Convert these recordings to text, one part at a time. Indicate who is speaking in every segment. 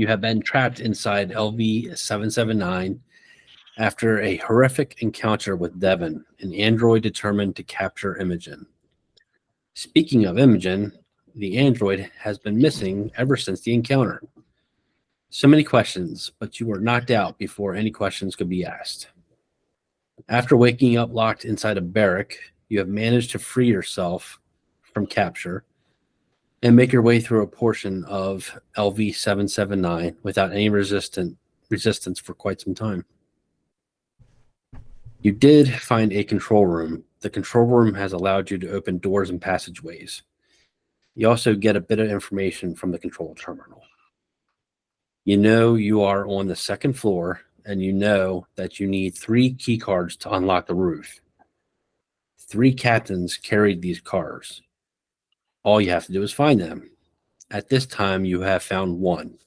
Speaker 1: You have been trapped inside LV-779 after a horrific encounter with Devon, an android determined to capture Imogen. Speaking of Imogen, the android has been missing ever since the encounter. So many questions, but you were knocked out before any questions could be asked. After waking up locked inside a barrack, you have managed to free yourself from capture and make your way through a portion of LV-779 without any resistance for quite some time. You did find a control room. The control room has allowed you to open doors and passageways. You also get a bit of information from the control terminal. You know you are on the second floor, and you know that you need 3 key cards to unlock the roof. 3 captains carried these cards. All you have to do is find them. At this time, you have found 1.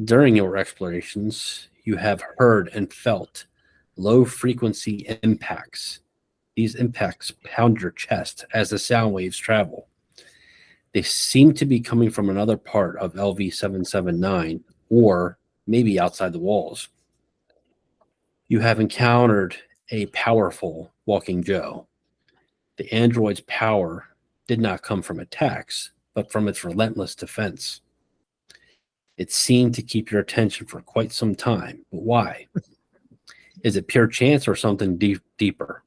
Speaker 1: During your explorations, you have heard and felt low-frequency impacts. These impacts pound your chest as the sound waves travel. They seem to be coming from another part of LV-779 or maybe outside the walls. You have encountered a powerful Walking Joe. The android's power did not come from attacks, but from its relentless defense. It seemed to keep your attention for quite some time. But why? Is it pure chance or something deeper?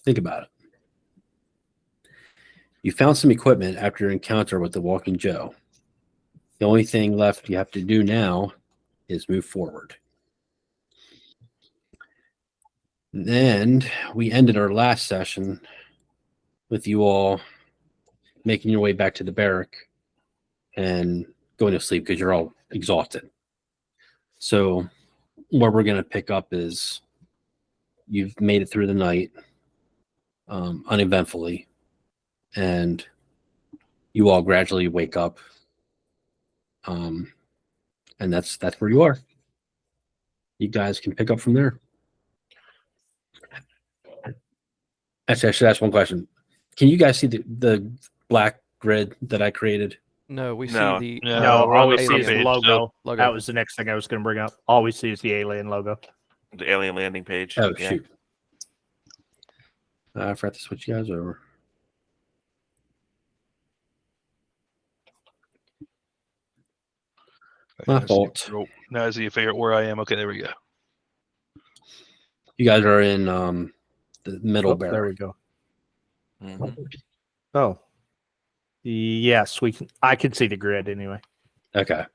Speaker 1: Think about it. You found some equipment after your encounter with the Walking Joe. The only thing left you have to do now is move forward. And we ended our last session with you all making your way back to the barrack and going to sleep because you're all exhausted. So where we're going to pick up is you've made it through the night uneventfully, and you all gradually wake up, and that's where you are. You guys can pick up from there. Actually, I should ask one question. Can you guys see the black grid that I created?
Speaker 2: No, we see the
Speaker 3: all we see is the
Speaker 2: alien
Speaker 3: logo.
Speaker 2: logo.
Speaker 3: That was the next thing I was going to bring up. All we see is the alien logo.
Speaker 4: The alien landing page.
Speaker 1: Oh, yeah. Shoot. I forgot to switch you guys over. My fault.
Speaker 5: Now I see you figure out where I am. Okay, there we go.
Speaker 1: You guys are in the middle barrack.
Speaker 3: There we go.
Speaker 4: Mm-hmm.
Speaker 3: Oh. Yes, I can see the grid anyway.
Speaker 1: Okay.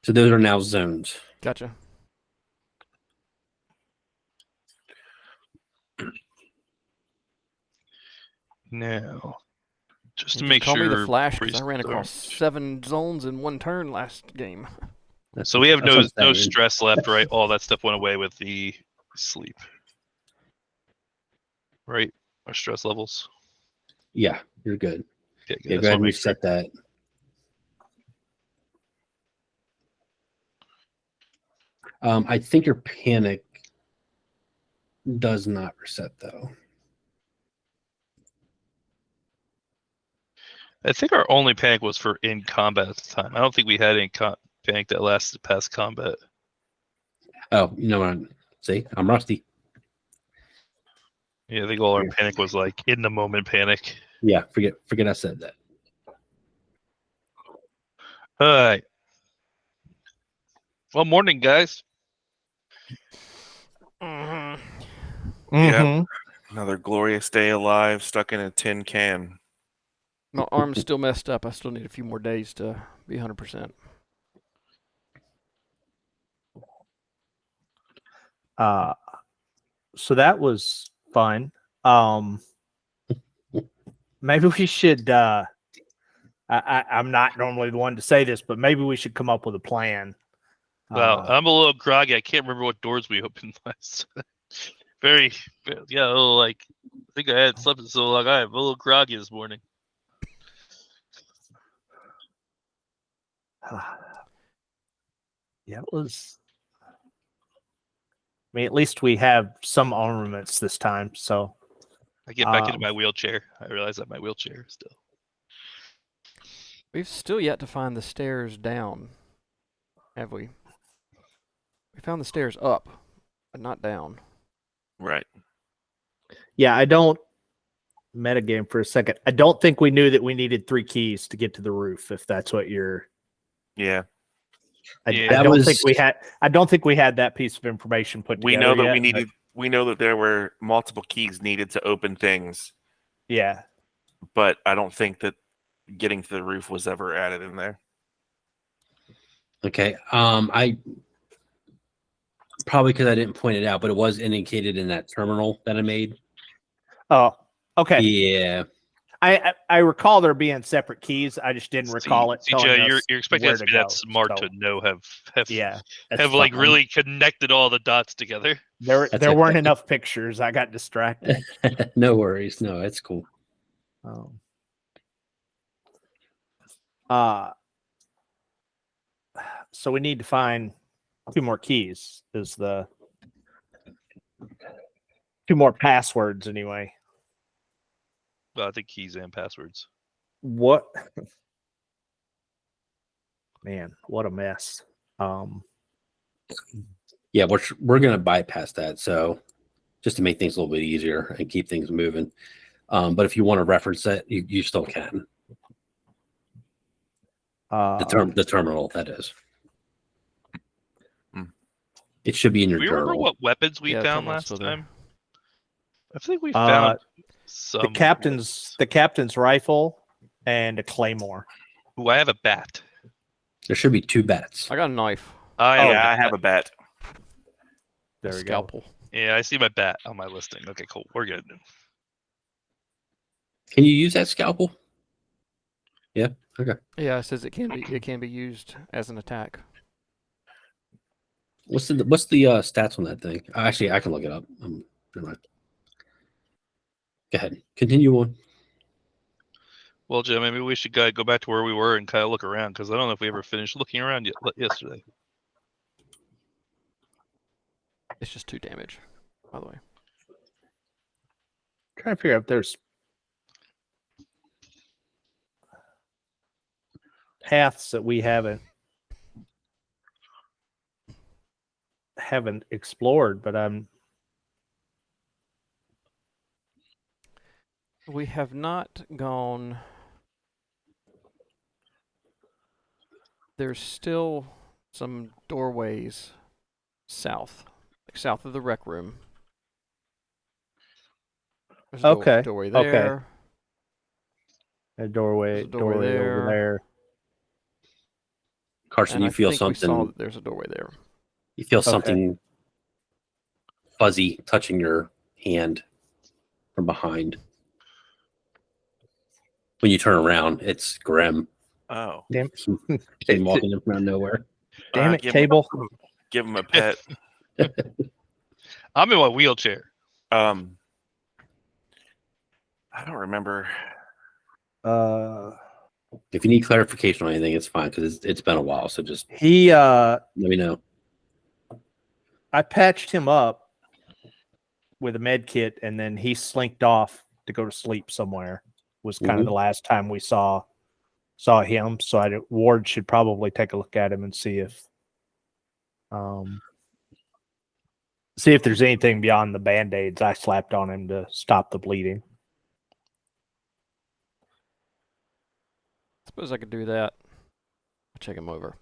Speaker 1: So those are now zones.
Speaker 2: Gotcha.
Speaker 5: Now, just to
Speaker 2: You
Speaker 5: make
Speaker 2: call
Speaker 5: sure.
Speaker 2: me the Flash because I
Speaker 5: priest-
Speaker 2: ran across 7 zones in 1 turn last game.
Speaker 5: So we have
Speaker 1: That's what
Speaker 5: no
Speaker 1: I'm saying.
Speaker 5: stress left, right? All that stuff went away with the sleep. Right? Our stress levels.
Speaker 1: Yeah, you're good.
Speaker 5: Okay, good.
Speaker 1: Yeah, go ahead and reset that. I think your panic does not reset, though.
Speaker 5: I think our only panic was for in combat at the time. I don't think we had any panic that lasted past combat.
Speaker 1: Oh, you know what? See, I'm rusty.
Speaker 5: Yeah, I think all our panic was like in the moment panic.
Speaker 1: Yeah, forget I said that.
Speaker 5: All right. Well, morning, guys.
Speaker 4: Yeah. Another glorious day alive, stuck in a tin can.
Speaker 2: My arm's still messed up. I still need a few more days to be 100%.
Speaker 3: So that was fun. Maybe we should. I'm not normally the one to say this, but maybe we should come up with a plan.
Speaker 5: Well, I'm a little groggy. I can't remember what doors we opened last. Yeah, a little I think I had slept so long. I'm a little groggy this morning.
Speaker 3: Yeah, it was. I mean, at least we have some armaments this time. So
Speaker 5: I get back into my wheelchair. I realize I'm in my wheelchair still.
Speaker 2: We've still yet to find the stairs down, have we? We found the stairs up, but not down.
Speaker 4: Right.
Speaker 3: Yeah, I don't metagame for a second. I don't think we knew that we needed 3 keys to get to the roof. If that's what you're,
Speaker 4: Yeah.
Speaker 5: Yeah.
Speaker 3: I don't think we had. I don't think we had that piece of information put together.
Speaker 4: We know that
Speaker 3: yet,
Speaker 4: we
Speaker 3: but
Speaker 4: needed. We know that there were multiple keys needed to open things,
Speaker 3: Yeah,
Speaker 4: but I don't think that getting to the roof was ever added in there.
Speaker 1: Okay. I probably because I didn't point it out, but it was indicated in that terminal that I made.
Speaker 3: Oh, okay.
Speaker 1: Yeah.
Speaker 3: I recall there being separate keys. I just didn't recall it. telling
Speaker 5: Joe,
Speaker 3: us
Speaker 5: you're expecting
Speaker 3: where
Speaker 5: us to
Speaker 3: to
Speaker 5: be that
Speaker 3: go,
Speaker 5: smart
Speaker 3: so,
Speaker 5: to know have
Speaker 3: Yeah, that's
Speaker 5: have like
Speaker 3: fine.
Speaker 5: really connected all the dots together.
Speaker 3: There
Speaker 1: That's
Speaker 3: weren't
Speaker 1: okay.
Speaker 3: enough pictures. I got distracted.
Speaker 1: No worries. No, it's cool.
Speaker 3: So we need to find 2 more keys. Is the 2 more passwords anyway?
Speaker 5: Well, I think keys and passwords.
Speaker 3: What? Man, what a mess.
Speaker 1: Yeah, we're gonna bypass that. So just to make things a little bit easier and keep things moving. But if you want to reference that, you still can. The terminal, that is. It should be in your
Speaker 5: Do we
Speaker 1: journal.
Speaker 5: remember what weapons we
Speaker 2: Yeah, the
Speaker 5: found
Speaker 2: terminal's
Speaker 5: last
Speaker 2: still there.
Speaker 5: time? I think we found some.
Speaker 3: the captain's rifle and a claymore.
Speaker 5: Ooh, I have a bat.
Speaker 1: There should be 2 bats.
Speaker 2: I got a knife.
Speaker 5: I
Speaker 4: I have a bat.
Speaker 3: There
Speaker 2: a
Speaker 3: we go.
Speaker 2: scalpel.
Speaker 5: Yeah, I see my bat on my listing. Okay, cool. We're good.
Speaker 1: Can you use that scalpel? Yeah. Okay.
Speaker 2: Yeah, it says it can be used as an attack.
Speaker 1: What's the stats on that thing? Actually, I can look it up. Never mind. Go ahead. Continue on.
Speaker 5: Well, Joe, maybe we should go back to where we were and kind of look around because I don't know if we ever finished looking around yesterday.
Speaker 2: It's just 2 damage, by the way.
Speaker 3: Trying to figure out if there's paths that we haven't explored, but
Speaker 2: We have not gone. There's still some doorways south, like south of the rec room. There's a
Speaker 3: Okay,
Speaker 2: doorway
Speaker 3: okay.
Speaker 2: there.
Speaker 3: a doorway
Speaker 2: There's a doorway
Speaker 3: over
Speaker 2: there.
Speaker 3: there.
Speaker 1: Carson,
Speaker 2: And
Speaker 1: you
Speaker 2: I
Speaker 1: feel
Speaker 2: think we saw
Speaker 1: something.
Speaker 2: that there's a doorway there.
Speaker 1: You feel
Speaker 3: Okay.
Speaker 1: something fuzzy touching your hand from behind. When you turn around, it's Grim.
Speaker 4: Oh.
Speaker 3: Damn,
Speaker 1: Came walking in from out of nowhere.
Speaker 3: damn it,
Speaker 4: give
Speaker 3: Cable.
Speaker 4: Give him a pet.
Speaker 5: I'm in my wheelchair.
Speaker 4: I don't remember.
Speaker 1: If you need clarification on anything, it's fine because it's been a while. So just
Speaker 3: He
Speaker 1: let me know.
Speaker 3: I patched him up with a med kit, and then he slinked off to go to sleep somewhere. Was kind of the last time we saw him. So Ward should probably take a look at him and see if there's anything beyond the band-aids I slapped on him to stop the bleeding.
Speaker 2: Suppose I could do that. I'll check him over.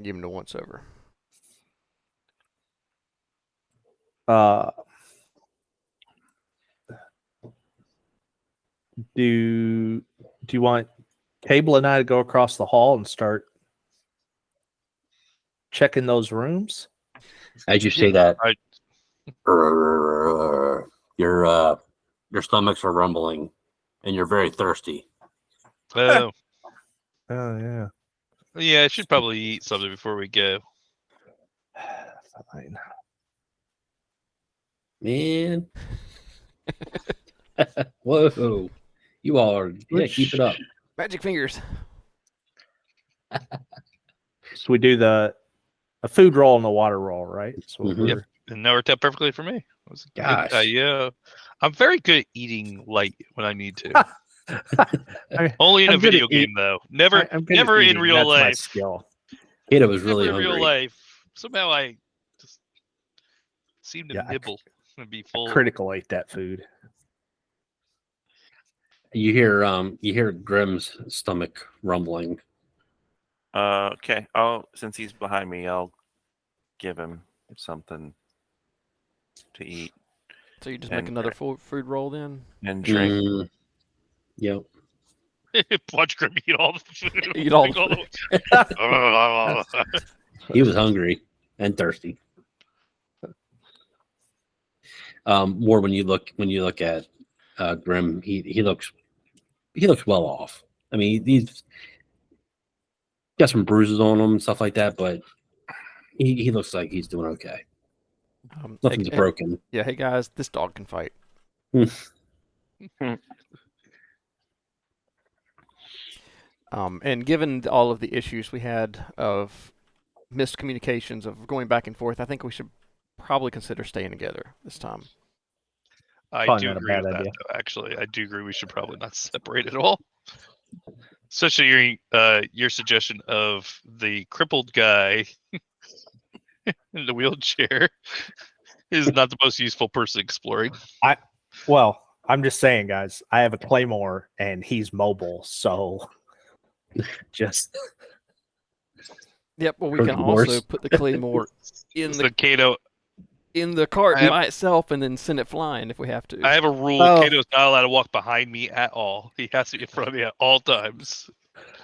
Speaker 2: Give him the once over.
Speaker 3: Do you want Cable and I to go across the hall and start checking those rooms?
Speaker 1: As you say that,
Speaker 5: I-
Speaker 1: your stomachs are rumbling, and you're very thirsty.
Speaker 5: Oh,
Speaker 3: Oh yeah.
Speaker 5: yeah, I should probably eat something before we go.
Speaker 3: Fine.
Speaker 1: Man. Whoa. You all are, yeah, keep it up.
Speaker 2: Magic fingers.
Speaker 3: So we do a food roll and a water roll, right? So
Speaker 1: Mhm.
Speaker 5: Yep. And now worked out perfectly for me. It was good.
Speaker 1: Gosh.
Speaker 5: Yeah, I'm very good at eating light when I need to. Only in
Speaker 3: I'm
Speaker 5: a
Speaker 3: good
Speaker 5: video
Speaker 3: at
Speaker 5: game, though. Never,
Speaker 3: I'm good at
Speaker 5: never in
Speaker 3: eating.
Speaker 5: real
Speaker 3: That's my
Speaker 5: life.
Speaker 3: skill.
Speaker 1: Kato was
Speaker 5: Never
Speaker 1: really
Speaker 5: in real
Speaker 1: hungry.
Speaker 5: life. Somehow I just seem to
Speaker 3: Yeah,
Speaker 5: nibble and be full.
Speaker 3: Critical ate that food.
Speaker 1: You hear Grimm's stomach rumbling.
Speaker 4: Okay. Since he's behind me, I'll give him something to eat
Speaker 2: So you just
Speaker 4: And
Speaker 2: make another food roll then?
Speaker 4: and drink.
Speaker 1: Yep.
Speaker 5: Watch Grim eat all the food.
Speaker 2: Eat all
Speaker 5: Like,
Speaker 2: the
Speaker 1: He was hungry and thirsty. More when you look at Grim, he looks well off. I mean, he's got some bruises on him and stuff like that, but he looks like he's doing okay. Nothing's broken.
Speaker 2: Yeah, hey guys, this dog can fight. And given all of the issues we had of missed communications, of going back and forth, I think we should probably consider staying together this time.
Speaker 5: I
Speaker 3: Probably
Speaker 5: do
Speaker 3: not a
Speaker 5: agree
Speaker 3: bad
Speaker 5: with that,
Speaker 3: idea.
Speaker 5: though, actually. I do agree we should probably not separate at all. Especially your suggestion of the crippled guy in the wheelchair is not the most useful person exploring.
Speaker 3: Well, I'm just saying, guys. I have a claymore, and he's mobile, so just
Speaker 2: Yep, well, we
Speaker 1: Or
Speaker 2: can
Speaker 1: divorce.
Speaker 2: also put the claymore in
Speaker 5: So
Speaker 2: the
Speaker 5: Kato,
Speaker 2: cart
Speaker 5: I have-
Speaker 2: by itself and then send it flying if we have to.
Speaker 5: I have a rule.
Speaker 3: Oh.
Speaker 5: Kato's not allowed to walk behind me at all. He has to be in front of me at all times.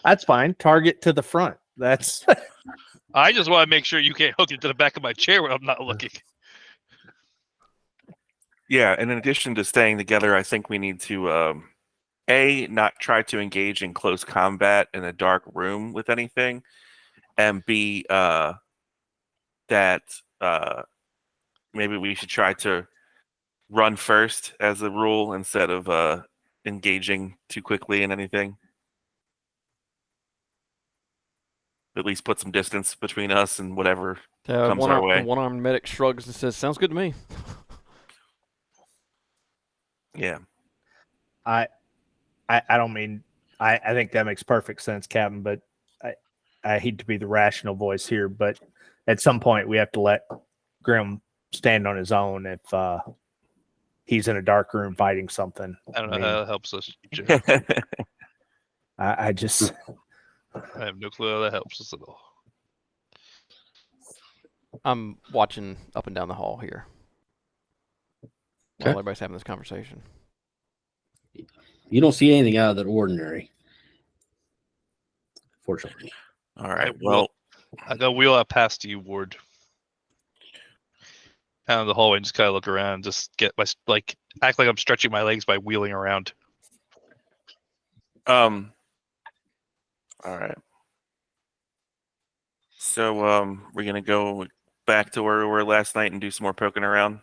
Speaker 3: that's fine. Target to the front. That's
Speaker 5: I just want to make sure you can't hook it to the back of my chair when I'm not looking.
Speaker 4: Yeah, and in addition to staying together, I think we need to not try to engage in close combat in a dark room with anything, and B, that maybe we should try to run first as a rule instead of engaging too quickly in anything. At least put some distance between us and whatever comes our way.
Speaker 2: The one-armed medic shrugs and says, "Sounds good to me."
Speaker 4: Yeah.
Speaker 3: I don't mean I think that makes perfect sense, Captain, but I hate to be the rational voice here, but at some point we have to let Grim stand on his own if he's in a dark room fighting something.
Speaker 5: I don't know
Speaker 3: mean,
Speaker 5: how that helps us. Jim.
Speaker 3: I just
Speaker 5: I have no clue how that helps us at all.
Speaker 2: I'm watching up and down the hall here while
Speaker 1: Okay.
Speaker 2: everybody's having this conversation.
Speaker 1: You don't see anything out of the ordinary, fortunately.
Speaker 4: All right. Well,
Speaker 5: I go wheel out past you, Ward. Down the hallway and just kind of look around, just get my act like I'm stretching my legs by wheeling around.
Speaker 4: all right. So we're gonna go back to where we were last night and do some more poking around.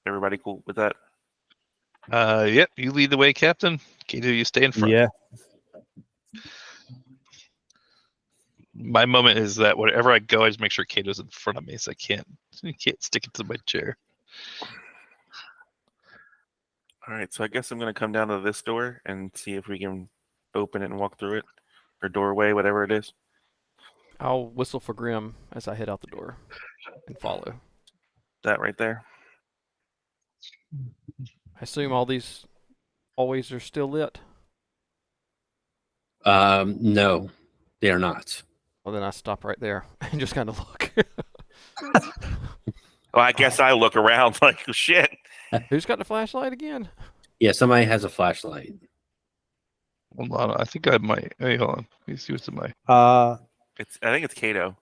Speaker 4: Everybody cool with that?
Speaker 5: Yep, you lead the way, Captain. Kato, you stay in front.
Speaker 3: yeah.
Speaker 5: My moment is that wherever I go, I just make sure Kato's in front of me, so I can't stick it to my chair.
Speaker 4: All right. So I guess I'm gonna come down to this door and see if we can open it and walk through it, or doorway, whatever it is.
Speaker 2: I'll whistle for Grim as I head out the door and follow.
Speaker 4: That right there.
Speaker 2: I assume all these hallways are still lit.
Speaker 1: No, they are not.
Speaker 2: Well, then I stop right there and just kind of look.
Speaker 4: Well, I guess I look around like shit.
Speaker 2: Who's got the flashlight again?
Speaker 1: Yeah, somebody has a flashlight.
Speaker 5: Hold on, I think I might. Hey, hold on. Let me see what's in my.
Speaker 4: I think it's Kato.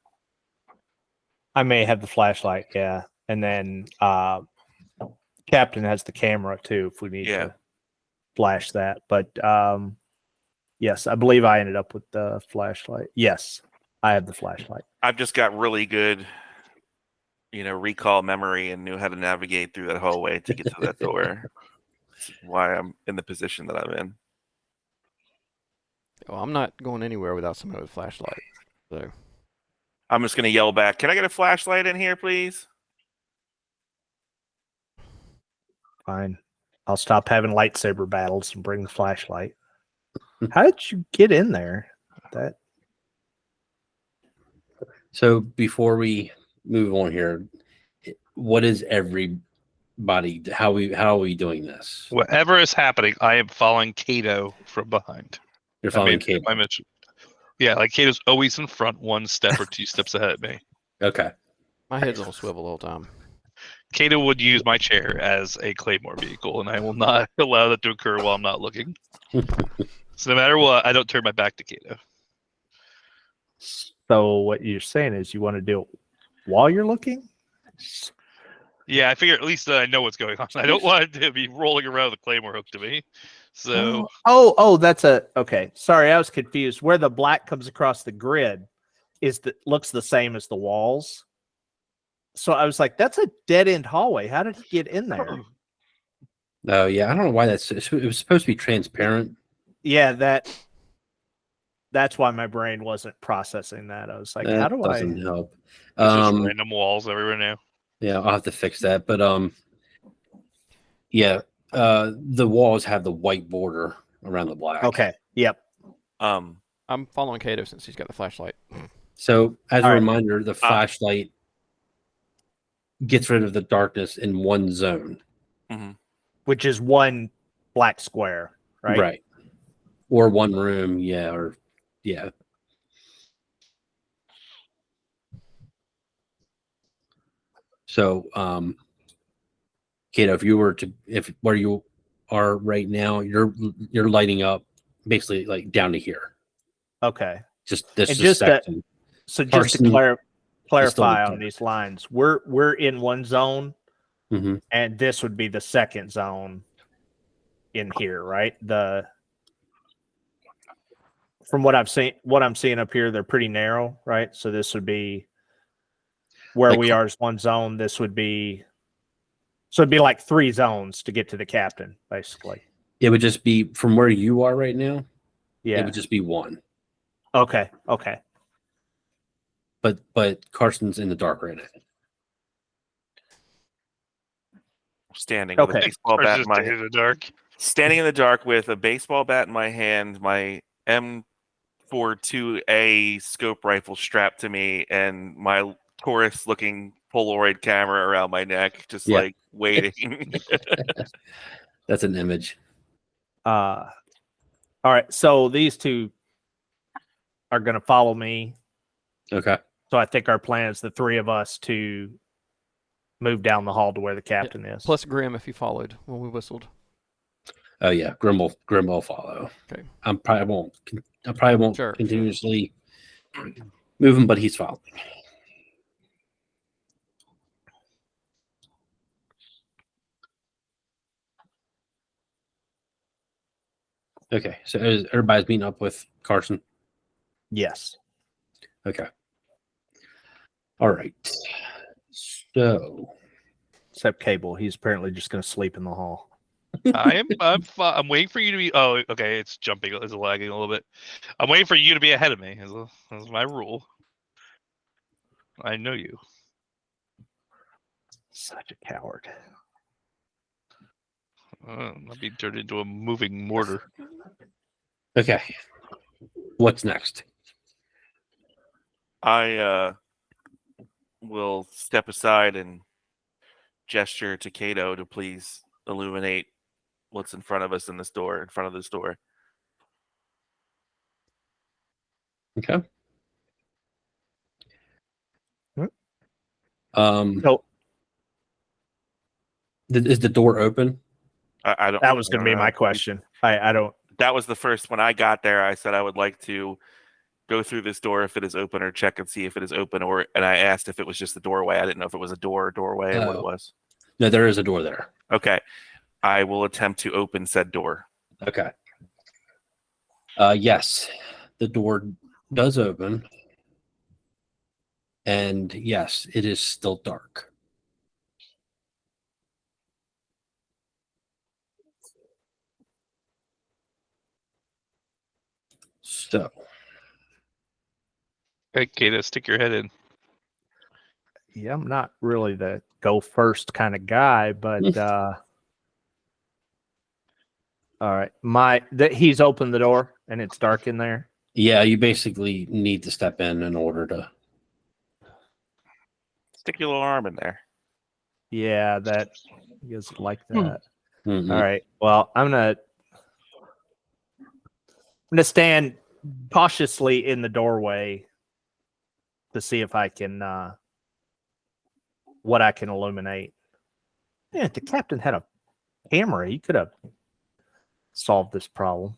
Speaker 3: I may have the flashlight, yeah. And then Captain has the camera too if we need to flash that. But yes, I believe I ended up with the flashlight. Yes, I have the flashlight.
Speaker 4: I've just got really good, recall memory and knew how to navigate through that hallway to get to that door. That's why I'm in the position that I'm in.
Speaker 2: Well, I'm not going anywhere without somebody with a flashlight. So
Speaker 4: I'm just gonna yell back, "Can I get a flashlight in here, please?"
Speaker 3: Fine. I'll stop having lightsaber battles and bring the flashlight. How did you get in there? That
Speaker 1: So before we move on here, what is everybody? How are we doing this?
Speaker 5: Whatever is happening, I am following Kato from behind.
Speaker 1: You're
Speaker 5: I
Speaker 1: following
Speaker 5: made
Speaker 1: Kate.
Speaker 5: my mission. Yeah, like Kato's always in front, 1 step or 2 steps ahead of me.
Speaker 1: Okay.
Speaker 2: My head's on a swivel the whole time.
Speaker 5: Kato would use my chair as a Claymore vehicle, and I will not allow that to occur while I'm not looking. So no matter what, I don't turn my back to Kato.
Speaker 3: so what you're saying is you want to do it while you're looking?
Speaker 5: Yeah, I figure at least I know what's going on. I don't want it to be rolling around with a Claymore hook to me. So
Speaker 3: That's okay. Sorry, I was confused. Where the black comes across the grid looks the same as the walls. So I was like, that's a dead end hallway. How did he get in there?
Speaker 1: Oh yeah, I don't know why it was supposed to be transparent.
Speaker 3: Yeah, that's why my brain wasn't processing that. I was like, how do
Speaker 1: doesn't help?
Speaker 5: there's just random walls everywhere now.
Speaker 1: Yeah, I'll have to fix that. But yeah, the walls have the white border around the black.
Speaker 3: Okay. Yep.
Speaker 4: Um,
Speaker 2: I'm following Kato since he's got the flashlight.
Speaker 1: So as
Speaker 3: All
Speaker 1: a
Speaker 3: right.
Speaker 1: reminder, the flashlight gets rid of the darkness in one zone.
Speaker 4: mhm.
Speaker 3: Which is one black square, right?
Speaker 1: Or one room, yeah. So, Kato, if where you are right now, you're lighting up basically like down to here.
Speaker 3: Okay.
Speaker 1: Just this
Speaker 3: And
Speaker 1: is section.
Speaker 3: So just
Speaker 1: Carson
Speaker 3: to clarify
Speaker 1: still
Speaker 3: on these lines, we're in one zone,
Speaker 1: Mhm.
Speaker 3: and this would be the second zone in here, right? From what I'm seeing up here, they're pretty narrow, right? So this would be where
Speaker 1: Like-
Speaker 3: we are is one zone. This would be it'd be like 3 zones to get to the captain, basically.
Speaker 1: It would just be from where you are right now. It
Speaker 3: Yeah.
Speaker 1: would just be one.
Speaker 3: Okay.
Speaker 1: But Carson's in the dark right now.
Speaker 4: Standing with a
Speaker 3: Okay.
Speaker 4: baseball
Speaker 5: Or
Speaker 4: bat
Speaker 5: just
Speaker 4: in my
Speaker 5: in the dark.
Speaker 4: standing in the dark with a baseball bat in my hand, my M42A scope rifle strapped to me, and my Taurus-looking Polaroid camera around my neck, just
Speaker 1: Yeah.
Speaker 4: like waiting.
Speaker 1: That's an image.
Speaker 3: All right. So these two are going to follow me.
Speaker 1: Okay.
Speaker 3: So I think our plan is the 3 of us to move down the hall to where the captain is.
Speaker 2: Plus Grim if you followed when we whistled.
Speaker 1: Oh yeah, Grim will follow.
Speaker 2: Okay.
Speaker 1: I probably won't
Speaker 2: Sure.
Speaker 1: continuously move him, but he's following. Okay, so everybody's meeting up with Carson.
Speaker 3: Yes.
Speaker 1: Okay. All right. So
Speaker 3: Except Cable. He's apparently just going to sleep in the hall.
Speaker 5: I'm waiting for you to be. Oh, okay. It's jumping. It's lagging a little bit. I'm waiting for you to be ahead of me. That's my rule. I know you.
Speaker 3: Such a coward.
Speaker 5: I'll be turned into a moving mortar.
Speaker 1: okay, what's next?
Speaker 4: I will step aside and gesture to Kato to please illuminate what's in front of us in this door, in front of this door.
Speaker 1: Okay.
Speaker 3: Hmm.
Speaker 1: So is the door open?
Speaker 4: I don't.
Speaker 3: That was
Speaker 4: I
Speaker 3: going to
Speaker 4: don't
Speaker 3: be
Speaker 4: know.
Speaker 3: my question. I don't.
Speaker 4: That was the first when I got there. I said I would like to go through this door if it is open, or check and see if it is open, and I asked if it was just the doorway. I didn't know if it was a door or doorway or what it was.
Speaker 1: No, there is a door there.
Speaker 4: Okay, I will attempt to open said door.
Speaker 1: Okay. Yes, the door does open, and yes, it is still dark. So,
Speaker 5: Hey, Kato, stick your head in.
Speaker 3: Yeah, I'm not really the go first kind of guy, but All right. He's opened the door and it's dark in there.
Speaker 1: Yeah, you basically need to step in order to.
Speaker 4: Stick your little arm in there.
Speaker 3: Yeah, that you guys like that.
Speaker 1: Mhm.
Speaker 3: All right. Well, I'm gonna stand cautiously in the doorway to see if I can what I can illuminate. Yeah, if the captain had a camera, he could have solved this problem.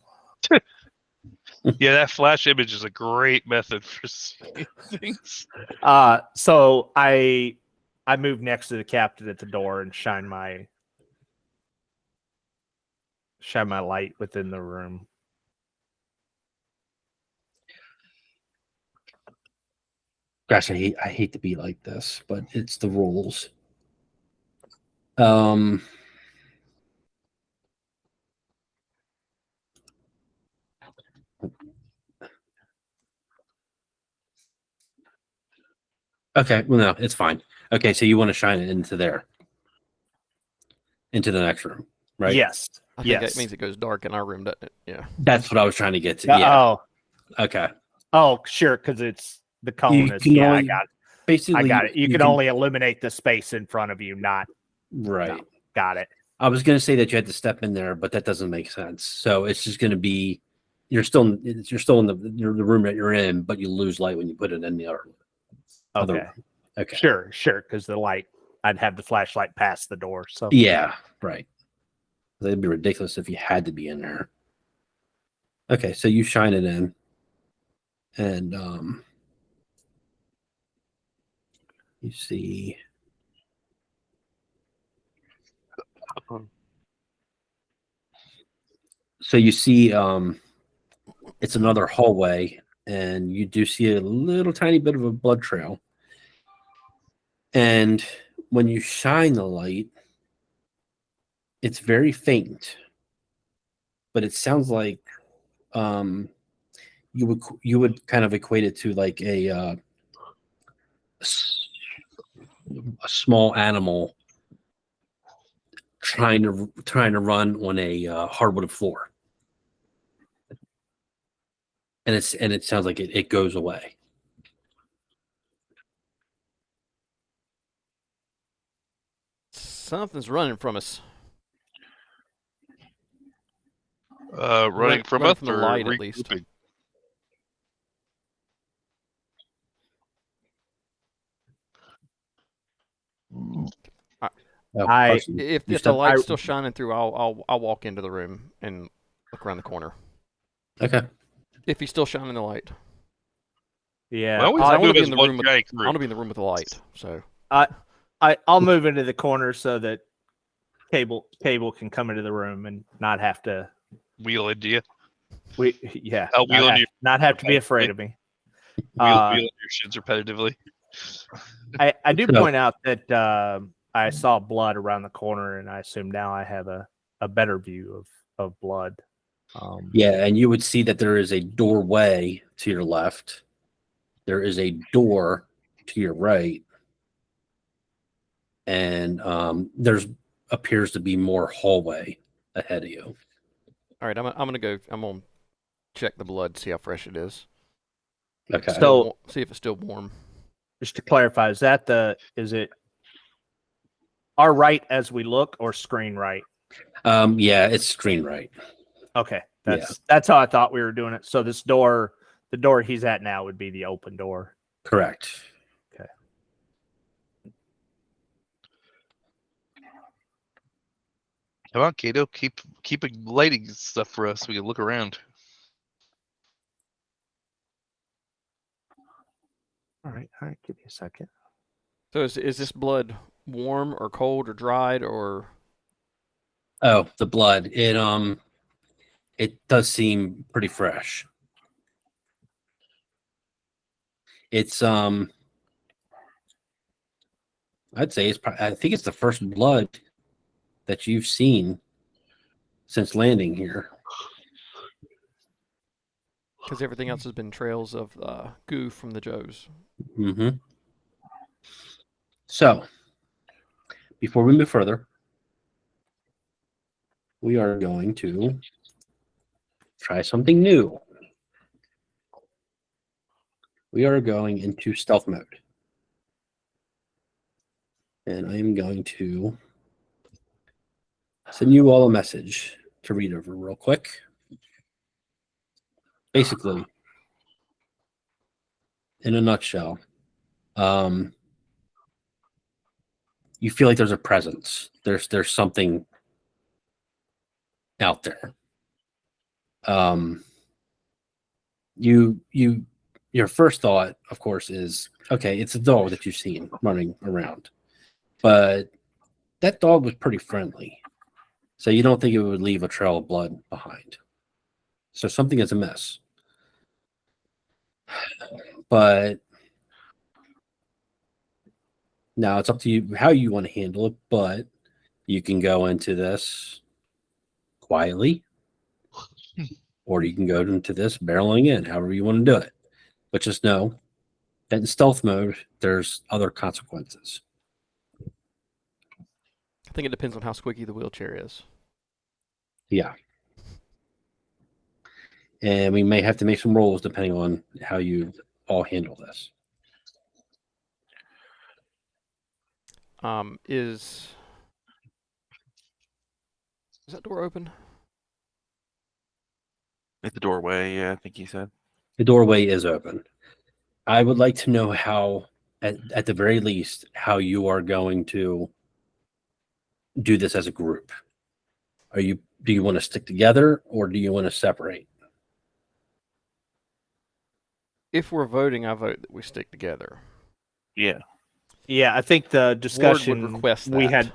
Speaker 5: Yeah, that flash image is a great method for seeing things.
Speaker 3: So I move next to the captain at the door and shine my light within the room.
Speaker 1: Gosh, I hate to be like this, but it's the rules. Okay, well, no, it's fine. Okay, so you want to shine it into there, into the next room, right?
Speaker 3: Yes.
Speaker 2: I think that means it goes dark in our room, doesn't it? Yeah.
Speaker 1: That's what I was trying to get to. Yeah. Okay.
Speaker 3: Oh, sure, because it's the cone. I got it.
Speaker 1: Basically,
Speaker 3: I got it. You can only illuminate the space in front of you, not
Speaker 1: right.
Speaker 3: No, got it.
Speaker 1: I was going to say that you had to step in there, but that doesn't make sense. So it's just going to be you're still in the room that you're in, but you lose light when you put it in the other room. Okay.
Speaker 3: Sure, because the light, I'd have the flashlight past the door. So
Speaker 1: yeah, right. That'd be ridiculous if you had to be in there. Okay, so you shine it in, and you see. So you see, it's another hallway, and you do see a little tiny bit of a blood trail. And when you shine the light, it's very faint, but it sounds like you would kind of equate it to like a small animal trying to run on a hardwood floor, and it sounds like it goes away.
Speaker 2: Something's running from us.
Speaker 5: Running from us
Speaker 2: the
Speaker 5: or
Speaker 2: light, at least.
Speaker 5: regrouping?
Speaker 2: If the light's still shining through, I'll walk into the room and look around the corner.
Speaker 1: Okay.
Speaker 2: If he's still shining the light.
Speaker 3: Yeah.
Speaker 5: Well,
Speaker 2: I want to be in the room.
Speaker 5: I
Speaker 2: want to be in the room with the light. So
Speaker 3: I'll move into the corner so that Cable can come into the room and not have to
Speaker 5: wheel into you.
Speaker 3: I'll wheel not have to be afraid of me.
Speaker 5: Wheel your shins repetitively.
Speaker 3: I do point out that I saw blood around the corner, and I assume now I have a better view of blood.
Speaker 1: Yeah, and you would see that there is a doorway to your left. There is a door to your right, and there's appears to be more hallway ahead of you.
Speaker 2: All right, I'm gonna go. I'm gonna check the blood, see how fresh it is.
Speaker 1: Okay.
Speaker 3: So
Speaker 2: see if it's still warm.
Speaker 3: Just to clarify, is it our right as we look or screen right?
Speaker 1: Yeah, it's screen right.
Speaker 3: Okay. That's how I thought we were doing it. So this door, the door he's at now would be the open door.
Speaker 1: Correct.
Speaker 3: Okay.
Speaker 5: Come on, Kato, keep lighting stuff for us so we can look around.
Speaker 3: All right, give me a second.
Speaker 2: So is this blood warm or cold or dried or?
Speaker 1: Oh, the blood. It does seem pretty fresh. It's I'd say I think it's the first blood that you've seen since landing here.
Speaker 2: Because everything else has been trails of goo from the Joes.
Speaker 1: Mm-hmm. So, before we move further, we are going to try something new. We are going into stealth mode. And I am going to send you all a message to read over real quick. Basically, in a nutshell, you feel like there's a presence. There's something out there. Your first thought, of course, is okay, it's a dog that you've seen running around. But that dog was pretty friendly. So you don't think it would leave a trail of blood behind. So something is amiss. But now it's up to you how you want to handle it, but you can go into this quietly, or you can go into this barreling in, however you want to do it. But just know that in stealth mode, there's other consequences.
Speaker 2: I think it depends on how squeaky the wheelchair is.
Speaker 1: Yeah. And we may have to make some rolls depending on how you all handle this.
Speaker 2: Is that door open?
Speaker 4: At the doorway, yeah, I think he said.
Speaker 1: The doorway is open. I would like to know how, at the very least, how you are going to do this as a group. Do you want to stick together or do you want to separate?
Speaker 2: If we're voting, I vote that we stick together.
Speaker 4: Yeah.
Speaker 3: Yeah, I think the discussion
Speaker 2: Ward would request
Speaker 3: we
Speaker 2: that.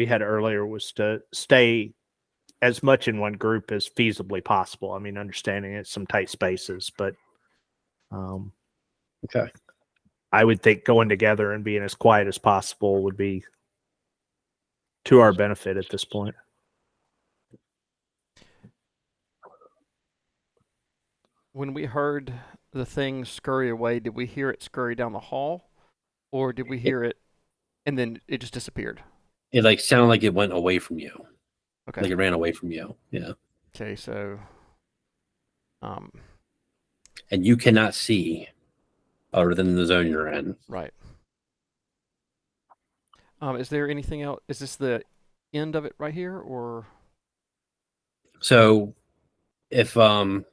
Speaker 3: had earlier was to stay as much in one group as feasibly possible. I mean, understanding it's some tight spaces, but
Speaker 1: Okay.
Speaker 3: I would think going together and being as quiet as possible would be to our benefit at this point.
Speaker 2: When we heard the thing scurry away, did we hear it scurry down the hall? Or did we hear it and then it just disappeared?
Speaker 1: It like sounded like it went away from you.
Speaker 2: Okay.
Speaker 1: Like it ran away from you. Yeah.
Speaker 2: Okay, so
Speaker 1: And you cannot see other than the zone you're in.
Speaker 2: right. Is there anything else? Is this the end of it right here, or
Speaker 1: So if the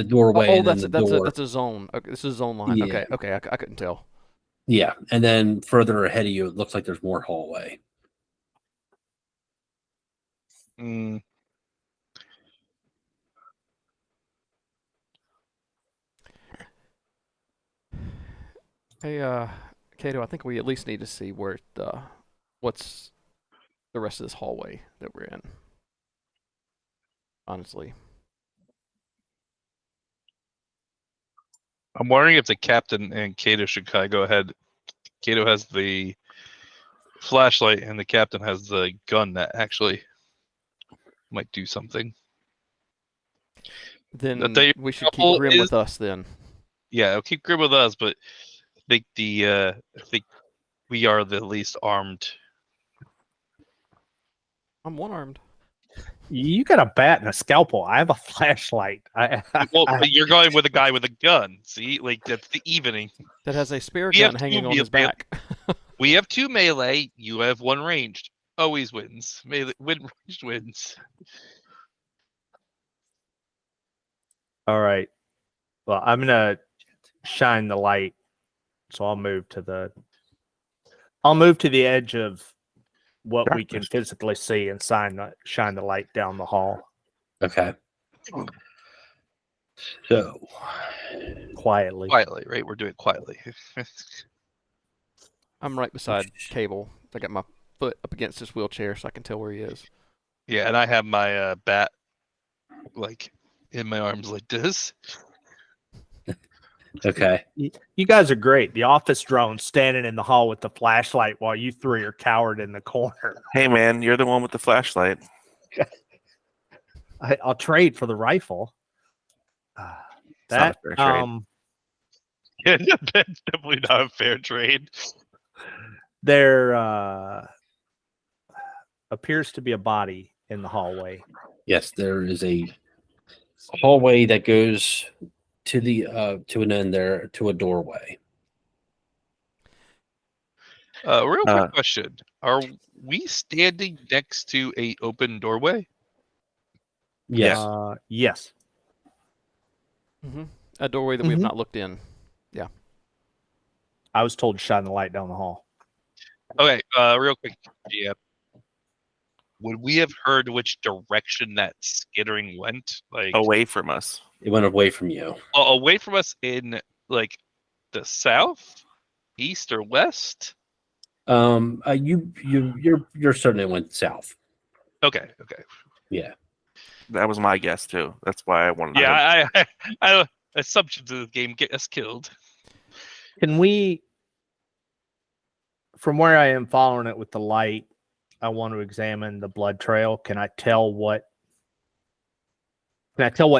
Speaker 1: doorway and then the door.
Speaker 2: that's a zone. Okay, this is a zone line.
Speaker 1: Yeah.
Speaker 2: Okay, I couldn't tell.
Speaker 1: Yeah, and then further ahead of you, it looks like there's more hallway.
Speaker 5: Mm,
Speaker 2: Hey, Cato, I think we at least need to see where what's the rest of this hallway that we're in. Honestly,
Speaker 5: I'm wondering if the captain and Kato should kind of go ahead. Kato has the flashlight and the captain has the gun that actually might do something.
Speaker 2: then
Speaker 5: they-
Speaker 2: we should keep
Speaker 5: couple
Speaker 2: Grim
Speaker 5: is-
Speaker 2: with us then.
Speaker 5: Yeah, I'll keep Grim with us, but I think we are the least armed.
Speaker 2: I'm one-armed.
Speaker 3: You got a bat and a scalpel. I have a flashlight.
Speaker 5: Well, but you're going with a guy with a gun. See, like that's the evening.
Speaker 2: That has a spare
Speaker 5: We have
Speaker 2: gun hanging
Speaker 5: two
Speaker 2: on his
Speaker 5: melee-
Speaker 2: back.
Speaker 5: We have 2 melee. You have 1 ranged. Always wins. Melee ranged wins.
Speaker 3: All right. Well, I'm gonna shine the light, so I'll move to the edge of what we can physically see and shine the light down the hall
Speaker 1: Okay. So
Speaker 3: quietly.
Speaker 5: Quietly, right? We're doing it quietly.
Speaker 2: I'm right beside Cable. I got my foot up against his wheelchair so I can tell where he is.
Speaker 5: Yeah, and I have my bat like in my arms like this.
Speaker 1: okay.
Speaker 3: You guys are great. The office drone standing in the hall with the flashlight while you three are cowered in the corner.
Speaker 4: Hey, man, you're the one with the flashlight.
Speaker 3: I'll trade for the rifle.
Speaker 4: It's not a fair trade.
Speaker 5: Yeah, that's definitely not a fair trade.
Speaker 3: There appears to be a body in the hallway.
Speaker 1: Yes, there is a hallway that goes to the to an end there to a doorway.
Speaker 5: Real quick question: are we standing next to a open doorway?
Speaker 1: Yes.
Speaker 3: Yes.
Speaker 2: A doorway that we have
Speaker 3: Mhm.
Speaker 2: not looked in.
Speaker 3: I was told to shine the light down the hall.
Speaker 5: Okay, real quick, GM. Would we have heard which direction that skittering went? Like
Speaker 4: Away from us.
Speaker 1: It went away from you.
Speaker 5: away from us in like the south, east, or west?
Speaker 1: You're certain it went south.
Speaker 5: Okay.
Speaker 1: Yeah.
Speaker 4: That was my guess too. That's why I wanted to.
Speaker 5: Yeah, I assumptions of the game get us killed.
Speaker 3: Can we, from where I am following it with the light, I want to examine the blood trail. Can I tell what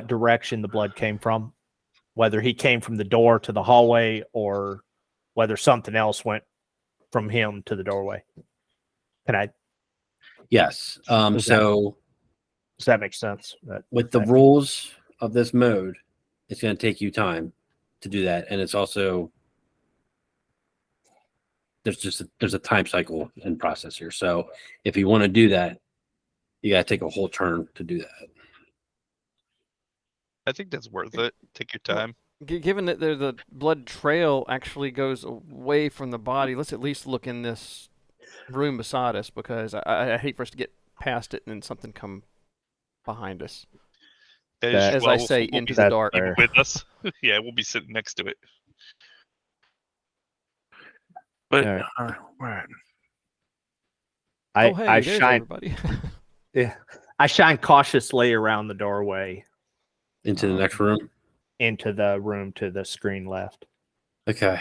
Speaker 3: direction the blood came from? Whether he came from the door to the hallway or whether something else went from him to the doorway. Can I,
Speaker 1: Yes.
Speaker 3: Does
Speaker 1: So
Speaker 3: does that make sense?
Speaker 1: with the rules of this mode, it's going to take you time to do that, and it's also there's a time cycle and process here. So if you want to do that, you got to take a whole turn to do that.
Speaker 5: I think that's worth it. Take your time.
Speaker 2: Given that the blood trail actually goes away from the body, let's at least look in this room beside us, because I hate for us to get past it and then something come behind us. As I say, into the dark.
Speaker 3: fair.
Speaker 5: With us. Yeah, we'll be sitting next to it.
Speaker 4: But
Speaker 3: All right.
Speaker 4: right.
Speaker 2: Oh, hey,
Speaker 3: I
Speaker 2: there's
Speaker 3: shine.
Speaker 2: everybody.
Speaker 3: Yeah, I shine cautiously around the doorway
Speaker 1: Into the next room.
Speaker 3: into the room to the screen left.
Speaker 1: Okay.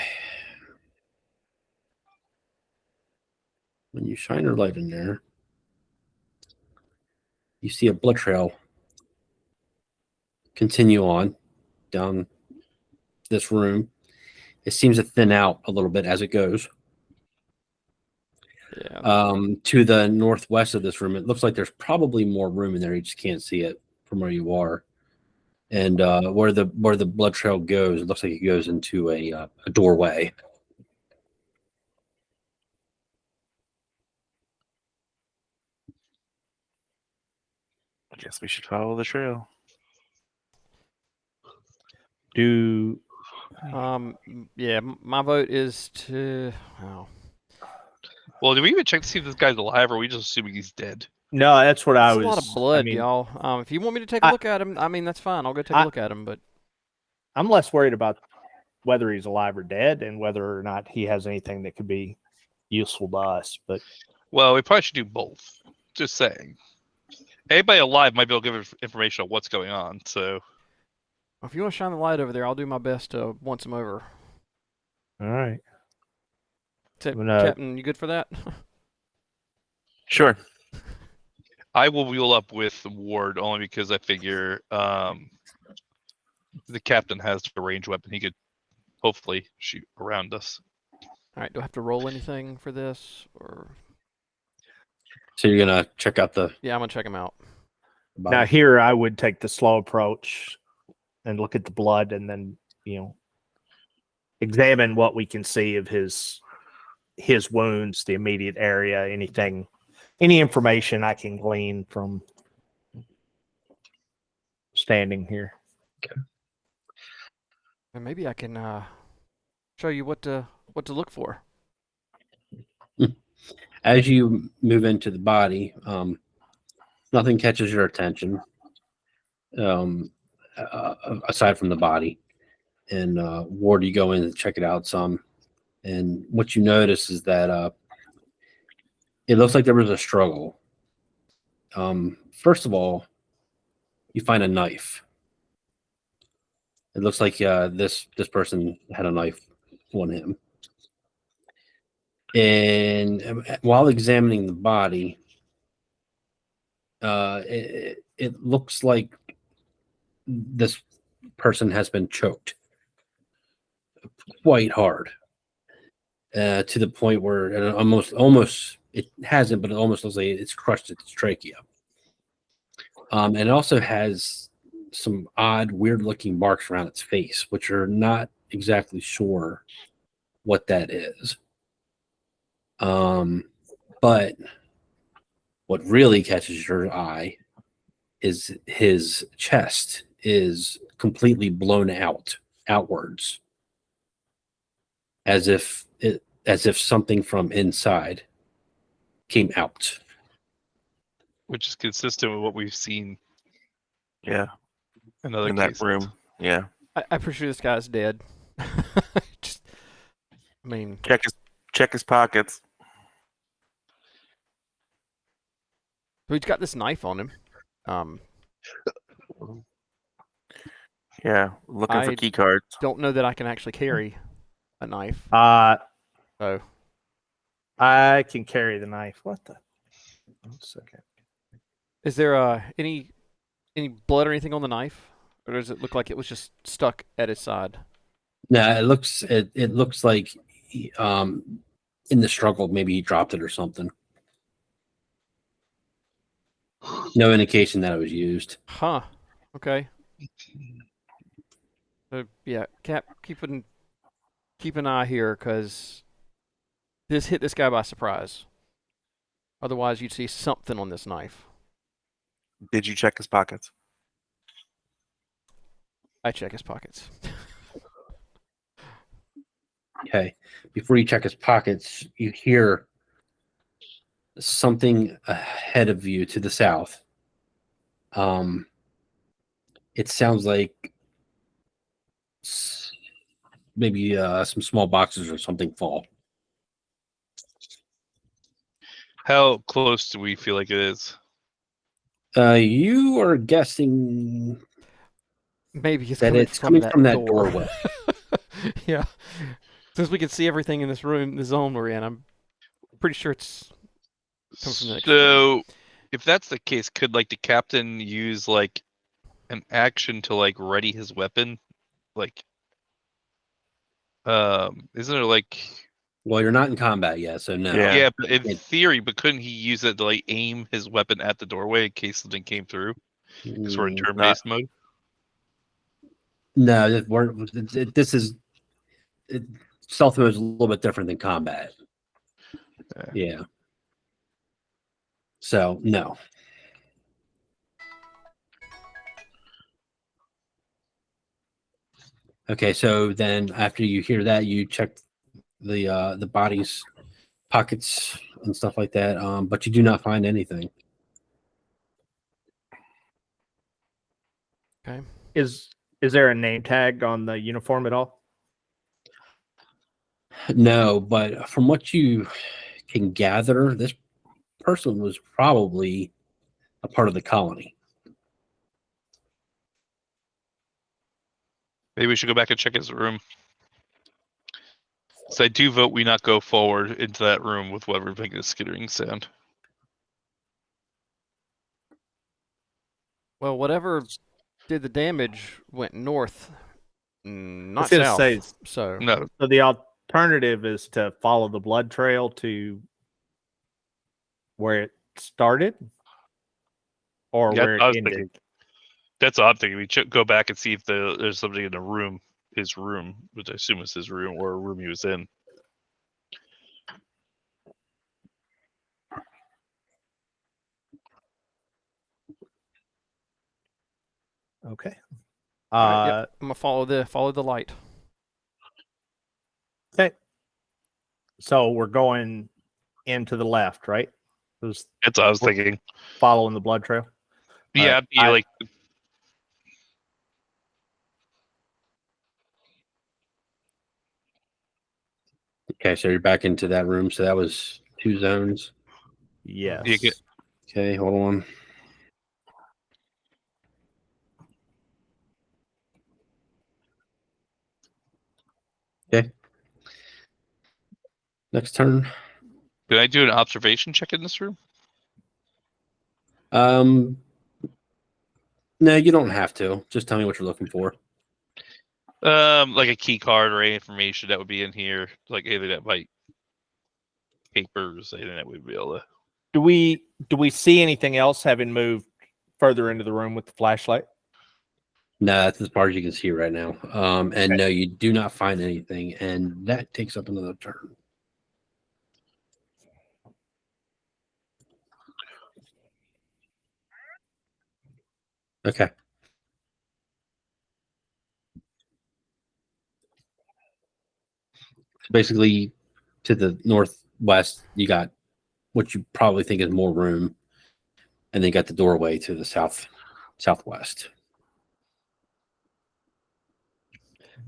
Speaker 1: When you shine your light in there, you see a blood trail continue on down this room. It seems to thin out a little bit as it goes.
Speaker 2: Yeah.
Speaker 1: To the northwest of this room, it looks like there's probably more room in there. You just can't see it from where you are. And where the blood trail goes, it looks like it goes into a doorway.
Speaker 4: I guess we should follow the trail.
Speaker 3: Do
Speaker 2: Yeah, my vote is to. Oh,
Speaker 5: Well, did we even check to see if this guy's alive, or are we just assuming he's dead?
Speaker 3: no, that's what I
Speaker 2: that's
Speaker 3: was.
Speaker 2: a lot of blood,
Speaker 3: I mean,
Speaker 2: y'all. If you want me to take a look at him, I mean that's fine. I'll go take a look at him. But
Speaker 3: I'm less worried about whether he's alive or dead and whether or not he has anything that could be useful to us. But
Speaker 5: Well, we probably should do both. Just saying. Anybody alive might be able to give information on what's going on. So
Speaker 2: if you want to shine the light over there, I'll do my best to once him over.
Speaker 3: all right,
Speaker 2: Captain, you good for that?
Speaker 4: Sure.
Speaker 5: I will wheel up with Ward only because I figure the captain has a range weapon. He could hopefully shoot around us.
Speaker 2: All right. Do I have to roll anything for this, or?
Speaker 1: So you're gonna check out the
Speaker 2: Yeah, I'm gonna check him out.
Speaker 1: body.
Speaker 3: now here I would take the slow approach and look at the blood, and then examine what we can see of his wounds, the immediate area, any information I can glean from standing here.
Speaker 2: And maybe I can show you what to look for.
Speaker 1: As you move into the body, nothing catches your attention aside from the body. And Ward, you go in and check it out some. And what you notice is that it looks like there was a struggle. First of all, you find a knife. It looks like this person had a knife on him. And while examining the body, it looks like this person has been choked quite hard to the point where it almost it hasn't, but it almost looks like it's crushed its trachea. And it also has some odd, weird-looking marks around its face, which are not exactly sure what that is. But what really catches your eye is his chest is completely blown outwards, as if something from inside came out.
Speaker 5: Which is consistent with what we've seen
Speaker 4: Yeah,
Speaker 5: in other
Speaker 4: in that
Speaker 5: cases.
Speaker 4: room. Yeah,
Speaker 2: I'm pretty sure this guy's dead. Just, I mean,
Speaker 4: check his pockets.
Speaker 2: he's got this knife on him.
Speaker 4: Yeah, looking for
Speaker 2: I
Speaker 4: key cards.
Speaker 2: don't know that I can actually carry a knife. So
Speaker 3: I can carry the knife. What the? 1 second.
Speaker 2: is there any blood or anything on the knife, or does it look like it was just stuck at his side?
Speaker 1: No, it looks like in the struggle maybe he dropped it or something. No indication that it was used.
Speaker 2: Huh. Okay. Yeah, Cap, keep an eye here, because this hit this guy by surprise. Otherwise, you'd see something on this knife.
Speaker 4: Did you check his pockets?
Speaker 2: I check his pockets.
Speaker 1: Okay. Before you check his pockets, you hear something ahead of you to the south. It sounds like maybe some small boxes or something fall.
Speaker 5: How close do we feel like it is?
Speaker 1: You are guessing
Speaker 2: Maybe it's
Speaker 1: that
Speaker 2: coming
Speaker 1: it's
Speaker 2: from
Speaker 1: coming from that
Speaker 2: door.
Speaker 1: doorway.
Speaker 2: Yeah. Since we can see everything in this room, the zone we're in, I'm pretty sure it's coming from the next room.
Speaker 5: So, if that's the case, could like the captain use like an action to like ready his weapon? Like, isn't there like
Speaker 1: Well, you're not in combat yet, so no.
Speaker 4: Yeah.
Speaker 5: yeah, but in theory, but couldn't he use it to like aim his weapon at the doorway in case something came through? Because we're in turn-based mode.
Speaker 1: No, this is stealth mode is a little bit different than combat. Yeah. So no. Okay, so then after you hear that, you check the body's pockets and stuff like that, but you do not find anything.
Speaker 2: Okay.
Speaker 3: Is there a name tag on the uniform at all?
Speaker 1: No, but from what you can gather, this person was probably a part of the colony.
Speaker 5: Maybe we should go back and check his room. So I do vote we not go forward into that room with whatever making a skittering sound.
Speaker 2: Well, whatever did the damage went north, not
Speaker 3: was gonna
Speaker 2: south.
Speaker 3: say,
Speaker 2: So
Speaker 5: No,
Speaker 3: So the alternative is to follow the blood trail to where it started, or
Speaker 5: yeah,
Speaker 3: where
Speaker 5: I
Speaker 3: it
Speaker 5: was
Speaker 3: ended.
Speaker 5: thinking. That's what I'm thinking. We should go back and see if there's somebody in the room, his room, which I assume is his room or a room he was in.
Speaker 3: Okay.
Speaker 2: all right, yep. I'm gonna follow the light.
Speaker 3: Okay. So we're going into the left, right? Who's
Speaker 5: That's what I was thinking.
Speaker 3: following the blood trail?
Speaker 5: Yeah,
Speaker 3: right,
Speaker 5: be like
Speaker 1: Okay, so you're back into that room. So that was 2 zones.
Speaker 3: Yes.
Speaker 5: You get-
Speaker 1: Okay, hold on. Okay. Next turn.
Speaker 5: Can I do an observation check in this room?
Speaker 1: No, you don't have to. Just tell me what you're looking for.
Speaker 5: Like a key card or any information that would be in here, like anything that might papers, anything that we'd be able to.
Speaker 3: Do we see anything else having moved further into the room with the flashlight?
Speaker 1: No, that's as far as you can see right now. And
Speaker 3: Okay.
Speaker 1: no, you do not find anything, and that takes up another turn. Okay. So basically, to the northwest, you got what you probably think is more room, and then you got the doorway to the southwest.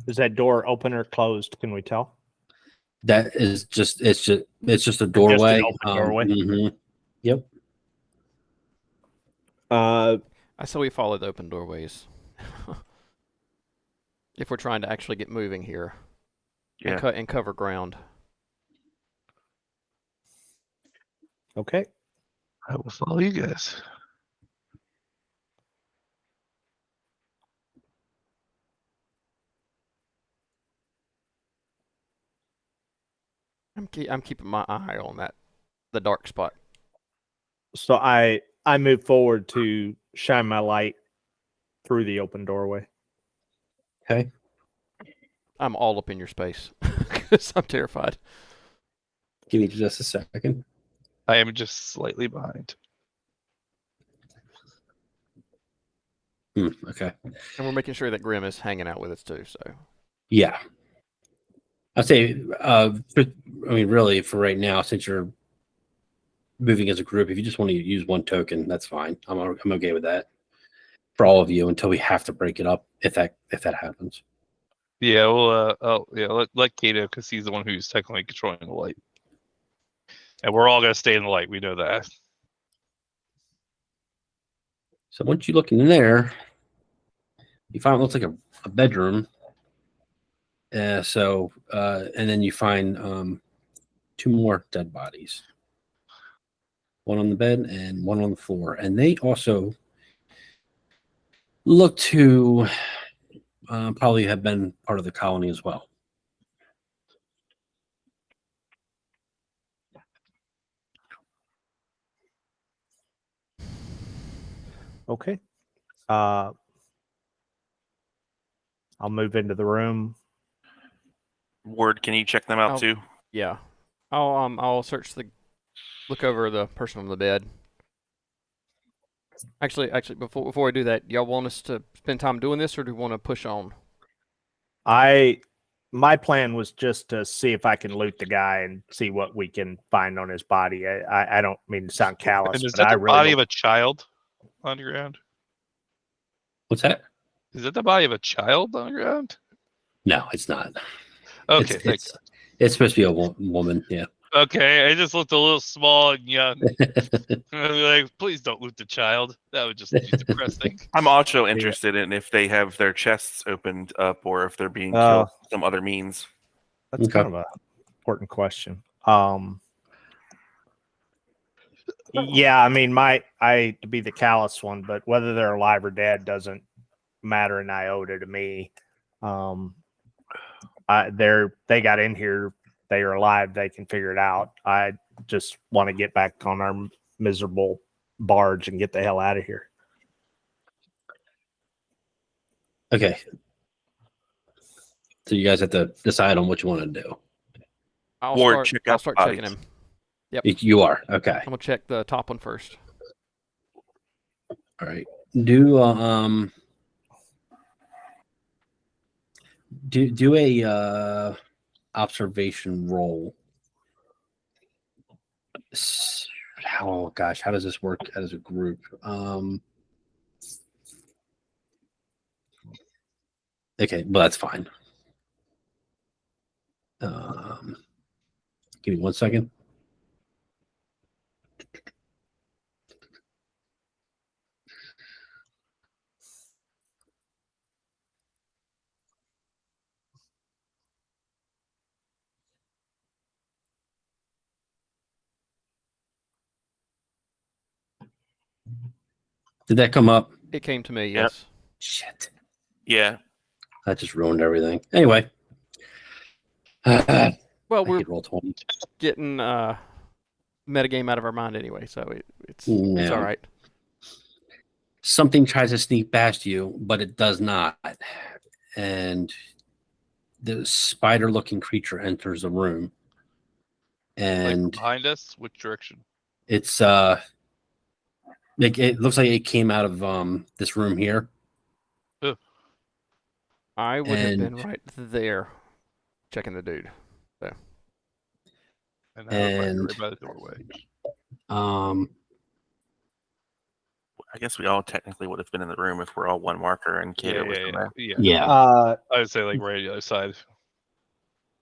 Speaker 3: Is that door open or closed? Can we tell?
Speaker 1: That is just it's just a
Speaker 3: Just an
Speaker 1: doorway.
Speaker 3: open doorway?
Speaker 1: Mhm. Yep.
Speaker 2: I say we follow the open doorways. If we're trying to actually get moving here and,
Speaker 4: Yeah.
Speaker 2: and cover ground.
Speaker 3: Okay.
Speaker 5: I will follow you guys.
Speaker 2: I'm keeping my eye on the dark spot.
Speaker 3: So I move forward to shine my light through the open doorway.
Speaker 1: Okay.
Speaker 2: I'm all up in your space because I'm terrified.
Speaker 1: Give me just a second.
Speaker 5: I am just slightly behind.
Speaker 1: Okay.
Speaker 2: And we're making sure that Grim is hanging out with us too. So
Speaker 1: Yeah. I'd say, really, for right now, since you're moving as a group, if you just want to use one token, that's fine. I'm okay with that for all of you until we have to break it up if that happens.
Speaker 5: Yeah, well, let Kato, because he's the one who's technically controlling the light. And we're all gonna stay in the light. We know that.
Speaker 1: So once you look in there, you find what looks like a bedroom. And then you find two more dead bodies. One on the bed and one on the floor. And they also look to probably have been part of the colony as well.
Speaker 3: Okay. I'll move into the room.
Speaker 4: Ward, can you check them out
Speaker 2: Oh.
Speaker 4: too?
Speaker 2: yeah, I'll look over the person on the bed. Actually, before we do that, y'all want us to spend time doing this, or do we want to push on?
Speaker 3: My plan was just to see if I can loot the guy and see what we can find on his body. I don't mean to sound callous,
Speaker 5: And is
Speaker 3: but
Speaker 5: that
Speaker 3: I
Speaker 5: the
Speaker 3: really
Speaker 5: body
Speaker 3: don't-
Speaker 5: of a child on the ground?
Speaker 1: What's that?
Speaker 5: Is that the body of a child on the ground?
Speaker 1: No, it's not.
Speaker 5: Okay,
Speaker 1: It's supposed to be a woman. Yeah.
Speaker 5: okay. I just looked a little small and young. Like, please don't loot the child. That would just be depressing.
Speaker 4: I'm also interested in if they have their chests opened up or if they're being
Speaker 3: Oh.
Speaker 4: killed some other means.
Speaker 3: That's
Speaker 1: Okay.
Speaker 3: kind of an important question. Yeah, I mean, I hate to be the callous one, but whether they're alive or dead doesn't matter an iota to me. They got in here, they are alive, they can figure it out. I just want to get back on our miserable barge and get the hell out of here.
Speaker 1: Okay. So you guys have to decide on what you want to do.
Speaker 4: Ward, check
Speaker 2: I'll
Speaker 4: out
Speaker 2: start
Speaker 4: the
Speaker 2: checking
Speaker 4: bodies.
Speaker 2: him. Yep.
Speaker 1: You are okay.
Speaker 2: I'm gonna check the top one first.
Speaker 1: All right. Do a observation roll. Oh gosh, how does this work as a group? Okay, well that's fine. Give me 1 second. Did that come up?
Speaker 2: It came to me.
Speaker 4: Yep.
Speaker 2: Yes.
Speaker 1: Shit.
Speaker 4: Yeah.
Speaker 1: That just ruined everything. Anyway.
Speaker 2: Well,
Speaker 1: I
Speaker 2: we're
Speaker 1: hate roll 20.
Speaker 2: getting metagame out of our mind anyway, so it's
Speaker 1: Yeah.
Speaker 2: all right.
Speaker 1: something tries to sneak past you, but it does not. And the spider-looking creature enters the room. And
Speaker 5: Like behind us? Which direction?
Speaker 1: it's it looks like it came out of this room here.
Speaker 2: I would have been
Speaker 1: And-
Speaker 2: right there, checking the dude.
Speaker 5: And I would probably be
Speaker 1: And-
Speaker 5: right by the doorway.
Speaker 4: I guess we all technically would have been in the room if we're all one marker and Kato was in there.
Speaker 5: Yeah.
Speaker 1: Yeah.
Speaker 5: I would say like right on the other side.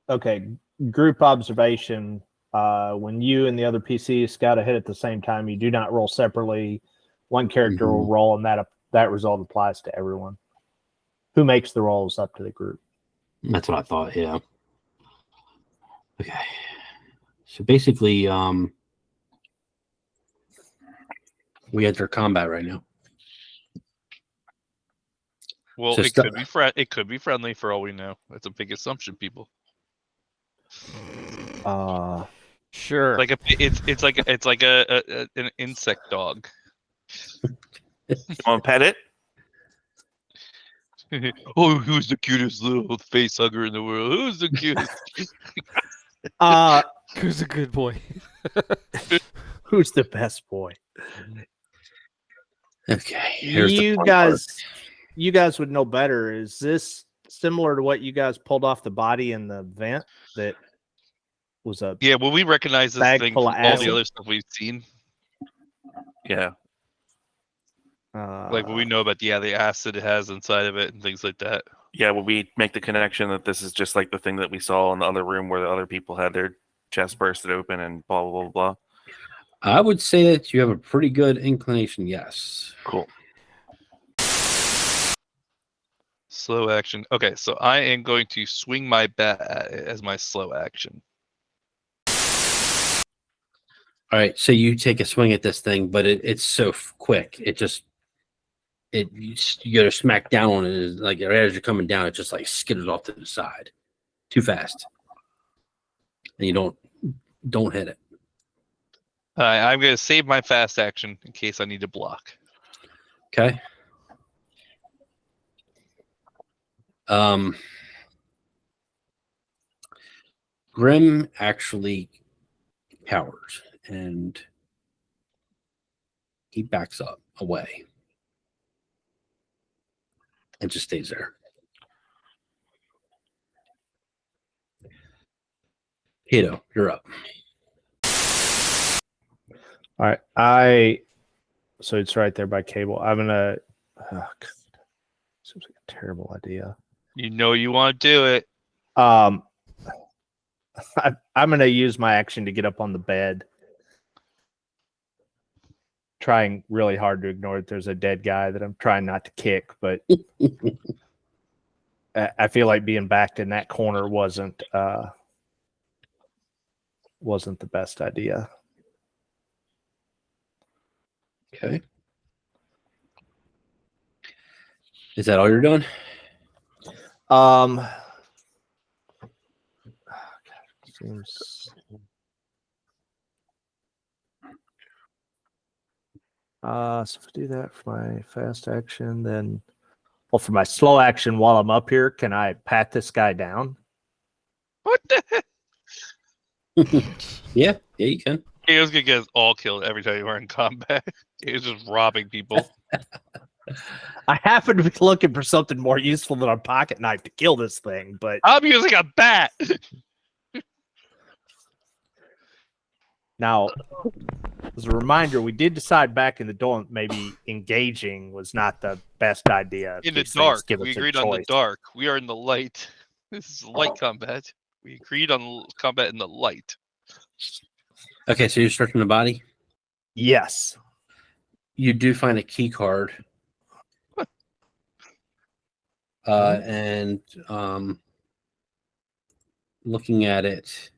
Speaker 3: Okay, group observation. When you and the other PC scout a hit at the same time, you do not roll separately. One character will roll, and that result applies to everyone. Who makes the rolls up to the group?
Speaker 1: That's what I thought. Yeah. Okay. So basically, we enter combat right now.
Speaker 5: Well,
Speaker 1: So
Speaker 5: it could be it could be friendly for all we know. That's a big assumption, people.
Speaker 2: Sure.
Speaker 5: Like it's like an insect dog.
Speaker 4: You want to pet it?
Speaker 5: Oh, who's the cutest little face hugger in the world? Who's the cutest?
Speaker 2: Who's a good boy?
Speaker 3: Who's the best boy?
Speaker 1: Okay. Here's the
Speaker 3: You
Speaker 1: fun part.
Speaker 3: guys would know better. Is this similar to what you guys pulled off the body in the vent that was a
Speaker 5: Yeah, well, we recognize this
Speaker 3: Bag
Speaker 5: thing
Speaker 3: full
Speaker 5: from
Speaker 3: of
Speaker 5: all
Speaker 3: acid?
Speaker 5: the other stuff we've seen.
Speaker 4: Yeah.
Speaker 5: Like when we know about the acid it has inside of it and things like that.
Speaker 4: Yeah, well, we make the connection that this is just like the thing that we saw in the other room where the other people had their chest bursted open and blah, blah, blah, blah.
Speaker 1: I would say that you have a pretty good inclination. Yes.
Speaker 4: Cool.
Speaker 5: Slow action. Okay, so I am going to swing my bat at it as my slow action.
Speaker 1: All right. So you take a swing at this thing, but it's so quick. You go to smack down on it. It's like right as you're coming down, it just like skidders off to the side, too fast, and you don't hit it.
Speaker 5: I'm going to save my fast action in case I need to block.
Speaker 1: Okay. Grim actually cowers and he backs up away and just stays there. Kato, you're up.
Speaker 3: All right. So it's right there by cable. I'm gonna. Oh, God. Seems like a terrible idea.
Speaker 5: You know you want to do it.
Speaker 3: I'm gonna use my action to get up on the bed. Trying really hard to ignore that there's a dead guy that I'm trying not to kick, but I feel like being backed in that corner wasn't the best idea.
Speaker 1: Okay. Is that all you're doing?
Speaker 3: Seems. So if I do that for my fast action, then for my slow action while I'm up here, can I pat this guy down?
Speaker 5: What the heck?
Speaker 1: Yeah, you can.
Speaker 5: Kao's going to get us all killed every time we're in combat. He's just robbing people.
Speaker 3: I happen to be looking for something more useful than a pocket knife to kill this thing, but
Speaker 5: I'm using a bat.
Speaker 3: now, as a reminder, we did decide back in the dorm maybe engaging was not the best idea.
Speaker 5: In the
Speaker 3: These things
Speaker 5: dark.
Speaker 3: give
Speaker 5: We
Speaker 3: us a
Speaker 5: agreed on the
Speaker 3: choice.
Speaker 5: dark. We are in the light. This is light combat. We agreed on combat in the light.
Speaker 1: Okay, so you're searching the body.
Speaker 3: Yes.
Speaker 1: You do find a key card. And looking at it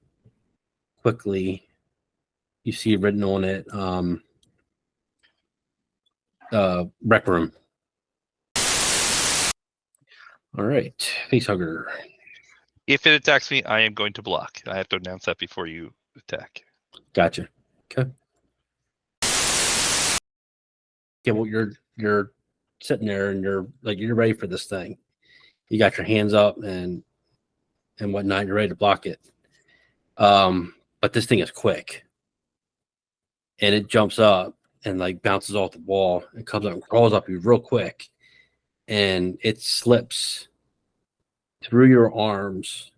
Speaker 1: quickly, you see written on it rec room. All right, facehugger.
Speaker 5: If it attacks me, I am going to block. I have to announce that before you attack.
Speaker 1: Gotcha. Okay. Yeah, well, your sitting there and you're ready for this thing. You got your hands up and whatnot. You're ready to block it. But this thing is quick, and it jumps up and like bounces off the wall and comes up and crawls up you real quick, and it slips through your arms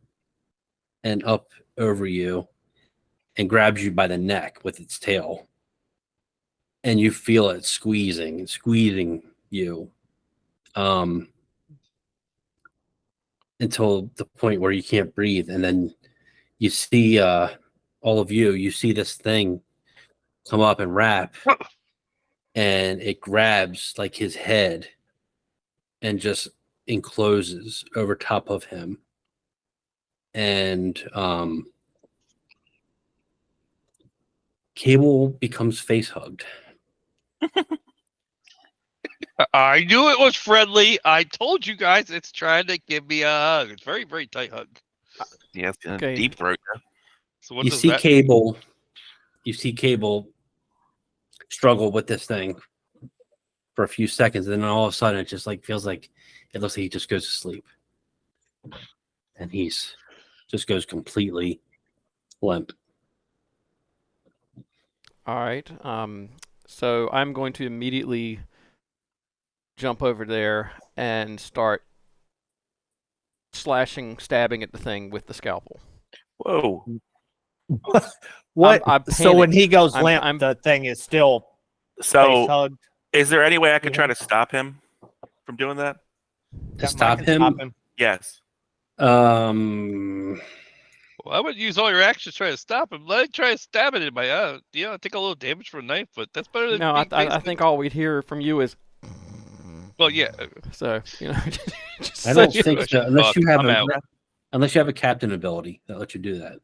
Speaker 1: and up over you and grabs you by the neck with its tail. And you feel it squeezing you until the point where you can't breathe. And then you see all of you see this thing come up and wrap, and it grabs like his head and just encloses over top of him. And Cable becomes face hugged.
Speaker 5: I knew it was friendly. I told you guys it's trying to give me a hug. It's very, very tight hug.
Speaker 4: Yeah, it's gonna
Speaker 2: Okay.
Speaker 4: deep throat.
Speaker 5: So what
Speaker 1: You
Speaker 5: does
Speaker 1: see
Speaker 5: that
Speaker 1: Cable struggle with this thing for a few seconds, and then all of a sudden it just like feels like it looks like he just goes to sleep. And he's just goes completely limp.
Speaker 2: All right. So I'm going to immediately jump over there and start stabbing at the thing with the scalpel.
Speaker 4: Whoa.
Speaker 3: What?
Speaker 2: I'm
Speaker 3: So when he
Speaker 2: panicked.
Speaker 3: goes
Speaker 2: I'm-
Speaker 3: limp,
Speaker 2: I'm-
Speaker 3: the thing is still face
Speaker 4: So,
Speaker 3: hugged.
Speaker 4: is there any way I could
Speaker 3: Yeah.
Speaker 4: try to stop him from doing that?
Speaker 1: To
Speaker 3: I
Speaker 1: stop
Speaker 3: can
Speaker 1: him,
Speaker 4: Yes.
Speaker 2: Um,
Speaker 5: Well, I would use all your actions to try to stop him. Let me try to stab it in my take a little damage from a knife, but that's better than
Speaker 2: No,
Speaker 5: being
Speaker 2: I
Speaker 5: face
Speaker 2: think all we'd hear from you is.
Speaker 5: Well, yeah.
Speaker 2: So just
Speaker 1: I don't
Speaker 2: so you-
Speaker 1: think so, unless you
Speaker 5: I'm
Speaker 1: have
Speaker 5: out.
Speaker 1: unless you have a captain ability that lets you do that.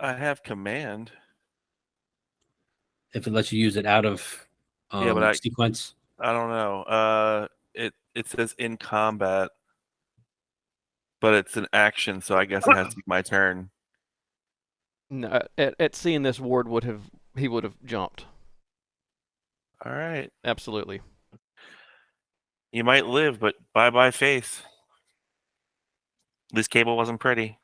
Speaker 4: I have command.
Speaker 1: If it lets you use it out of
Speaker 4: Yeah, but
Speaker 1: sequence.
Speaker 4: I don't know. It says in combat, but it's an action, so I guess it has to be my turn.
Speaker 2: No, at seeing this, Ward would have jumped.
Speaker 4: All right.
Speaker 2: Absolutely.
Speaker 4: You might live, but bye face. This Cable wasn't pretty.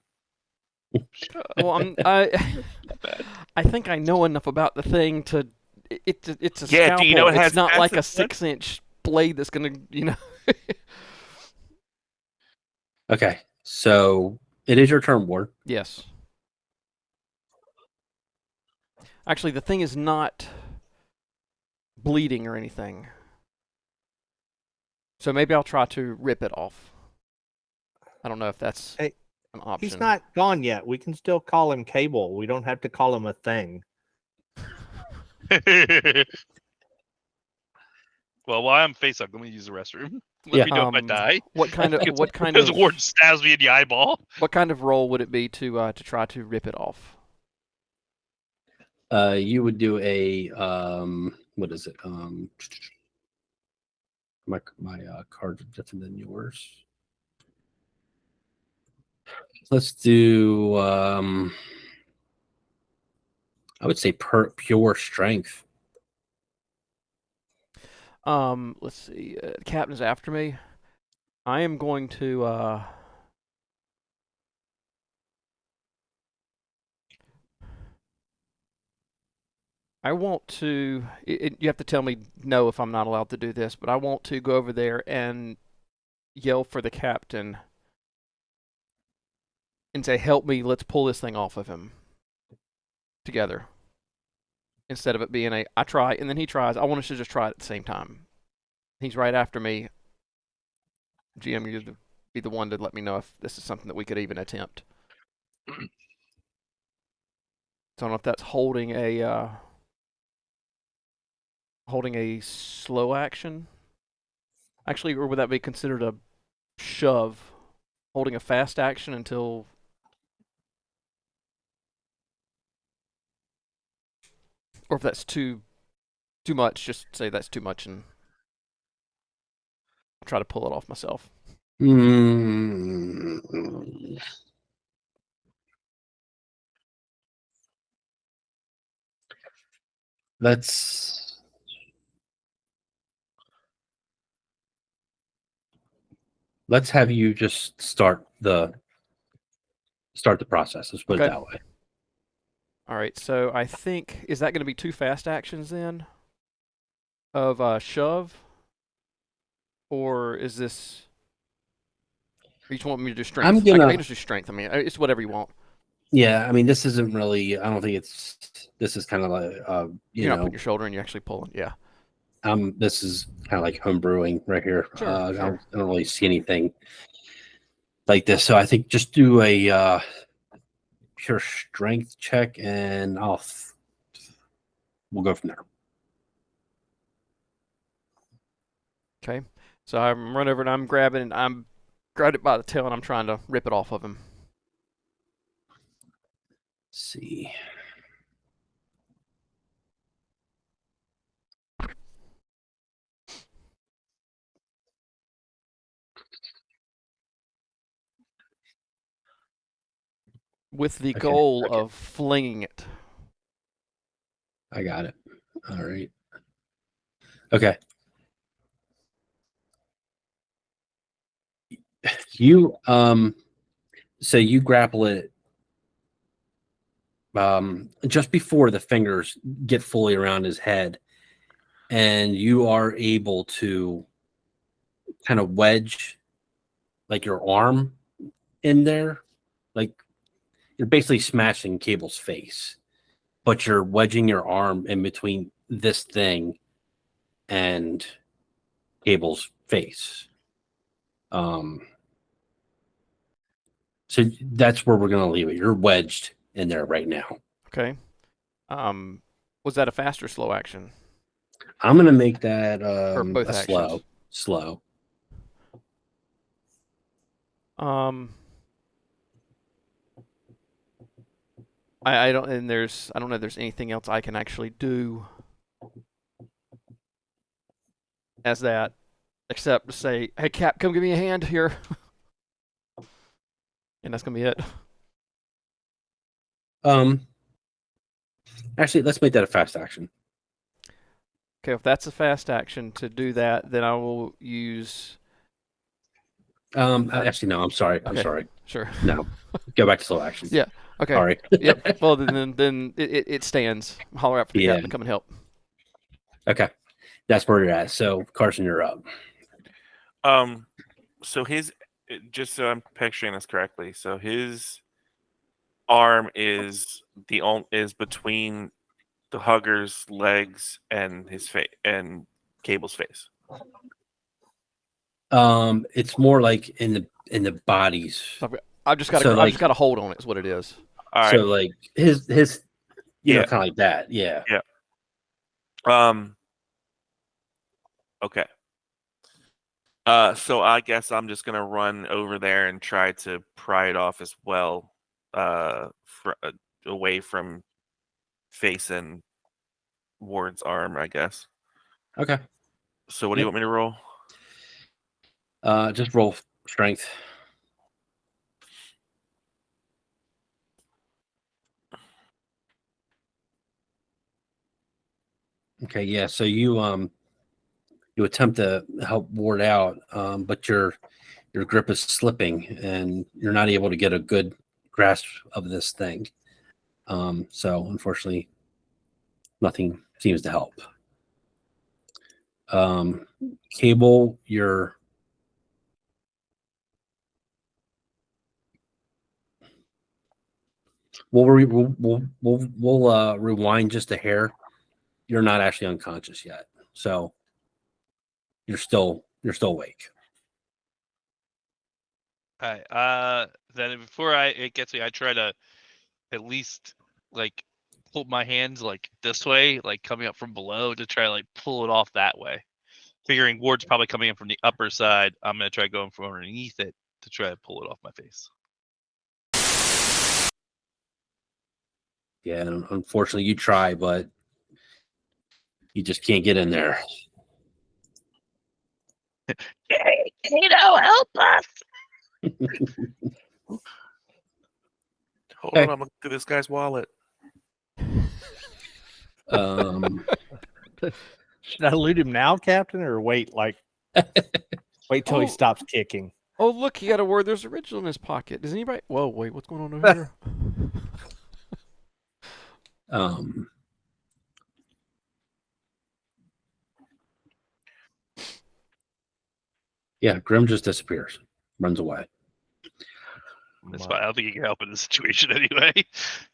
Speaker 2: Well, I think I know enough about the thing to. It's a
Speaker 4: Yeah,
Speaker 2: scalpel.
Speaker 4: do you know it has
Speaker 2: it's not like a
Speaker 4: acid?
Speaker 2: 6-inch blade that's gonna,
Speaker 1: Okay, so it is your turn, Ward.
Speaker 2: Yes. Actually, the thing is not bleeding or anything. So maybe I'll try to rip it off. I don't know if that's
Speaker 3: Hey,
Speaker 2: an option.
Speaker 3: He's not gone yet. We can still call him Cable. We don't have to call him a thing.
Speaker 5: Well, while I'm face up, let me use the restroom. Let
Speaker 1: Yeah.
Speaker 5: me know if I die.
Speaker 2: What kind of
Speaker 5: Because Ward stabs me in the eyeball.
Speaker 2: what kind of roll would it be to try to rip it off?
Speaker 1: You would do a what is it? My cards are different than yours. Let's do I would say pure strength.
Speaker 2: Let's see. Captain's after me. I am going to I want to. You have to tell me no if I'm not allowed to do this, but I want to go over there and yell for the captain and say, "Help me! Let's pull this thing off of him together." Instead of it being I try and then he tries. I want us to just try it at the same time. He's right after me. GM, you'd be the one to let me know if this is something that we could even attempt. So I don't know if that's holding a slow action. Actually, or would that be considered a shove? Holding a fast action until. Or if that's too much, just say that's too much and I'll try to pull it off myself.
Speaker 1: Let's let's have you just start the process. Let's put it
Speaker 2: Okay.
Speaker 1: that way.
Speaker 2: All right. So I think is that going to be 2 fast actions then? Of shove, or is this? Or you just want me to do strength?
Speaker 1: I'm
Speaker 2: I
Speaker 1: gonna.
Speaker 2: can just do strength. I mean, it's whatever you want.
Speaker 1: Yeah, I mean, this isn't really. I don't think it's. This is kind of like,
Speaker 2: You're not putting your shoulder and you're actually pulling. Yeah.
Speaker 1: This is kind of like home brewing right here.
Speaker 2: Sure,
Speaker 1: I
Speaker 2: sure.
Speaker 1: don't really see anything like this, so I think just do a pure strength check, and we'll go from there.
Speaker 2: Okay. So I'm run over and I'm grabbing and I'm grabbed it by the tail and I'm trying to rip it off of him.
Speaker 1: Let's see.
Speaker 2: With the
Speaker 1: Okay,
Speaker 2: goal
Speaker 1: okay.
Speaker 2: of flinging it.
Speaker 1: I got it. All right. Okay. You so you grapple it just before the fingers get fully around his head, and you are able to kind of wedge like your arm in there, like you're basically smashing Cable's face, but you're wedging your arm in between this thing and Cable's face. So that's where we're gonna leave it. You're wedged in there right now.
Speaker 2: Okay. Was that a fast or slow action?
Speaker 1: I'm gonna make that
Speaker 2: Or both
Speaker 1: a
Speaker 2: actions?
Speaker 1: slow.
Speaker 2: I don't and there's I don't know if there's anything else I can actually do as that except to say, hey Cap, come give me a hand here. And that's gonna be it.
Speaker 1: Actually, let's make that a fast action.
Speaker 2: Okay, if that's a fast action to do that, then I will use
Speaker 1: Actually, no. I'm sorry. I'm
Speaker 2: Okay.
Speaker 1: sorry.
Speaker 2: Sure.
Speaker 1: No, go back to slow action.
Speaker 2: Yeah. Okay.
Speaker 1: Sorry.
Speaker 2: Yep. Well, then it stands. Holler out for the
Speaker 1: Yeah.
Speaker 2: Cap to come and help.
Speaker 1: Okay, that's where you're at. So Carson, you're up.
Speaker 4: So just so I'm picturing this correctly, so his arm is between the hugger's legs and his face and Cable's face.
Speaker 1: It's more like in the bodies.
Speaker 2: I've just got
Speaker 1: So,
Speaker 2: I've just got a hold on it. Is what it is.
Speaker 4: All right.
Speaker 1: So like his you know,
Speaker 4: Yeah.
Speaker 1: kind of like that. Yeah.
Speaker 4: Okay. So I guess I'm just gonna run over there and try to pry it off as well, away from face and Ward's arm, I guess.
Speaker 1: Okay.
Speaker 4: So what do you
Speaker 1: Yep.
Speaker 4: want me to roll?
Speaker 1: Just roll strength. Okay. Yeah. So you attempt to help Ward out, but your grip is slipping and you're not able to get a good grasp of this thing. So unfortunately, nothing seems to help. Cable, we'll rewind just a hair. You're not actually unconscious yet, so you're still awake.
Speaker 5: All right. Then before it gets me, I try to at least like pull my hands like this way, like coming up from below to try to like pull it off that way. Figuring Ward's probably coming in from the upper side, I'm gonna try going from underneath it to try to pull it off my face.
Speaker 1: Yeah, and unfortunately, you try, but you just can't get in there.
Speaker 5: Help us!
Speaker 4: Hold
Speaker 1: Okay.
Speaker 4: on, I'm looking through this guy's wallet.
Speaker 3: Should I loot him now, Captain, or wait till he stops kicking?
Speaker 2: Oh, look, he got a Werther's original in his pocket. Does anybody? Whoa, wait, what's going on over here?
Speaker 1: Um, yeah, Grim just disappears, runs away.
Speaker 5: That's fine. I don't think you can help in this situation anyway.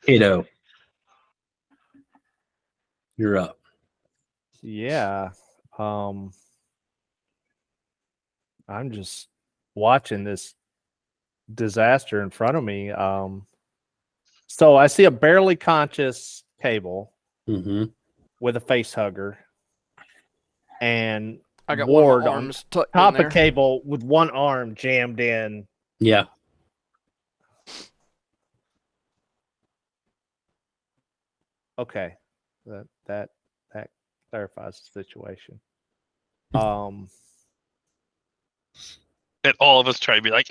Speaker 1: Kato, you're up.
Speaker 3: Yeah. I'm just watching this disaster in front of me. So I see a barely conscious Cable
Speaker 1: Mm-hmm.
Speaker 3: with a face hugger, and
Speaker 2: I got one of
Speaker 3: Ward
Speaker 2: my
Speaker 3: on
Speaker 2: arms tucked
Speaker 3: top
Speaker 2: in there.
Speaker 3: of Cable with one arm jammed in.
Speaker 1: Yeah.
Speaker 3: Okay, that clarifies the situation.
Speaker 5: And all of us try to be like,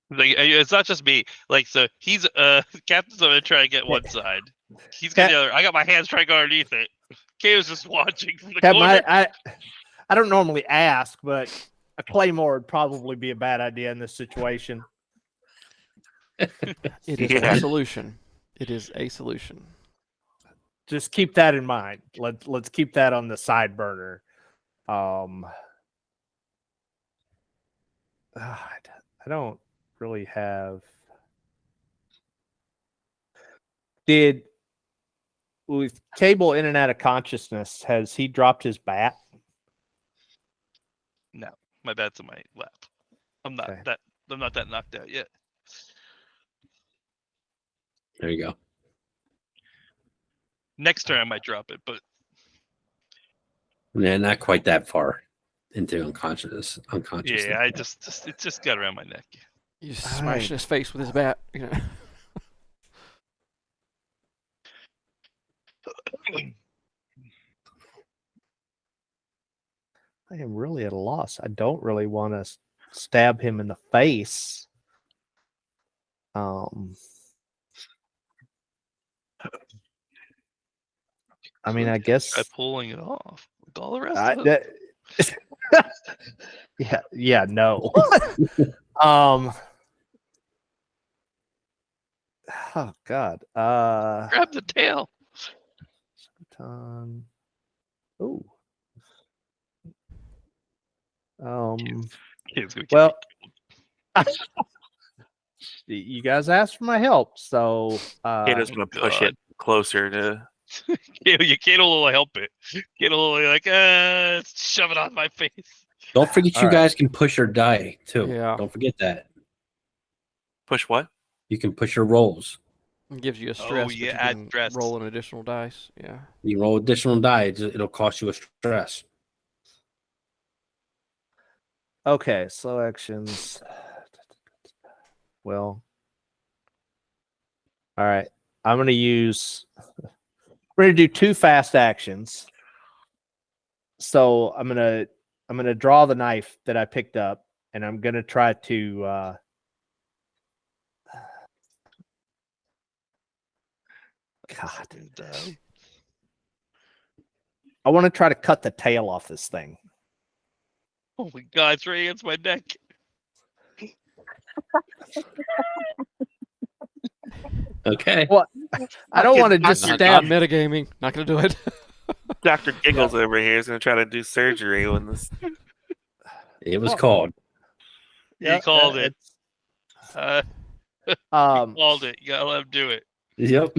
Speaker 5: like it's not just me. Like, so he's Captain's gonna try to get one side. He's got the other. I got my hands trying to go underneath it. Kay was just watching from the corner.
Speaker 3: I don't normally ask, but a claymore would probably be a bad idea in this situation.
Speaker 2: It is
Speaker 4: Yeah.
Speaker 2: a solution. It is a solution.
Speaker 3: Just keep that in mind. Let's keep that on the side burner. I don't really have. With Cable in and out of consciousness, has he dropped his bat?
Speaker 5: No, my bat's in my lap. I'm not
Speaker 3: Okay.
Speaker 5: that. I'm not that knocked out yet.
Speaker 1: There you go.
Speaker 5: Next turn I might drop it, but
Speaker 1: Yeah, not quite that far into unconsciousness.
Speaker 5: yeah, I just it just got around my neck.
Speaker 2: You just smashing his face with his bat. You know.
Speaker 3: I am really at a loss. I don't really want to stab him in the face. I mean, I guess.
Speaker 5: Try pulling it off. Like all the rest of it.
Speaker 3: yeah, no. Oh God.
Speaker 5: Grab the tail.
Speaker 3: Oh.
Speaker 5: Kid's gonna
Speaker 3: Well, you guys asked for my help, so
Speaker 4: Kato's gonna push it closer to.
Speaker 5: you can't help it. Get a little like, shove it on my face.
Speaker 1: Don't forget
Speaker 3: All
Speaker 1: you
Speaker 3: right.
Speaker 1: guys can push your die too.
Speaker 2: Yeah.
Speaker 1: Don't forget that.
Speaker 4: Push what?
Speaker 1: You can push your rolls.
Speaker 2: It gives you a stress, but
Speaker 5: yeah,
Speaker 2: you
Speaker 5: add
Speaker 2: can
Speaker 5: stress.
Speaker 2: roll an additional dice. Yeah.
Speaker 1: You can roll additional die. It'll cost you a stress.
Speaker 3: okay, slow actions. Well, all right. I'm gonna do 2 fast actions. So I'm gonna draw the knife that I picked up, and I'm gonna try to God. I want to try to cut the tail off this thing.
Speaker 5: Oh my God, it's right against my neck.
Speaker 1: Okay.
Speaker 3: Well, I don't want to just
Speaker 2: Not
Speaker 3: stab.
Speaker 2: metagaming. Not gonna do it.
Speaker 4: Dr. Giggles over here is gonna try to do surgery when this.
Speaker 1: It was called.
Speaker 5: He called it. He called it. You gotta let him do it.
Speaker 1: Yep.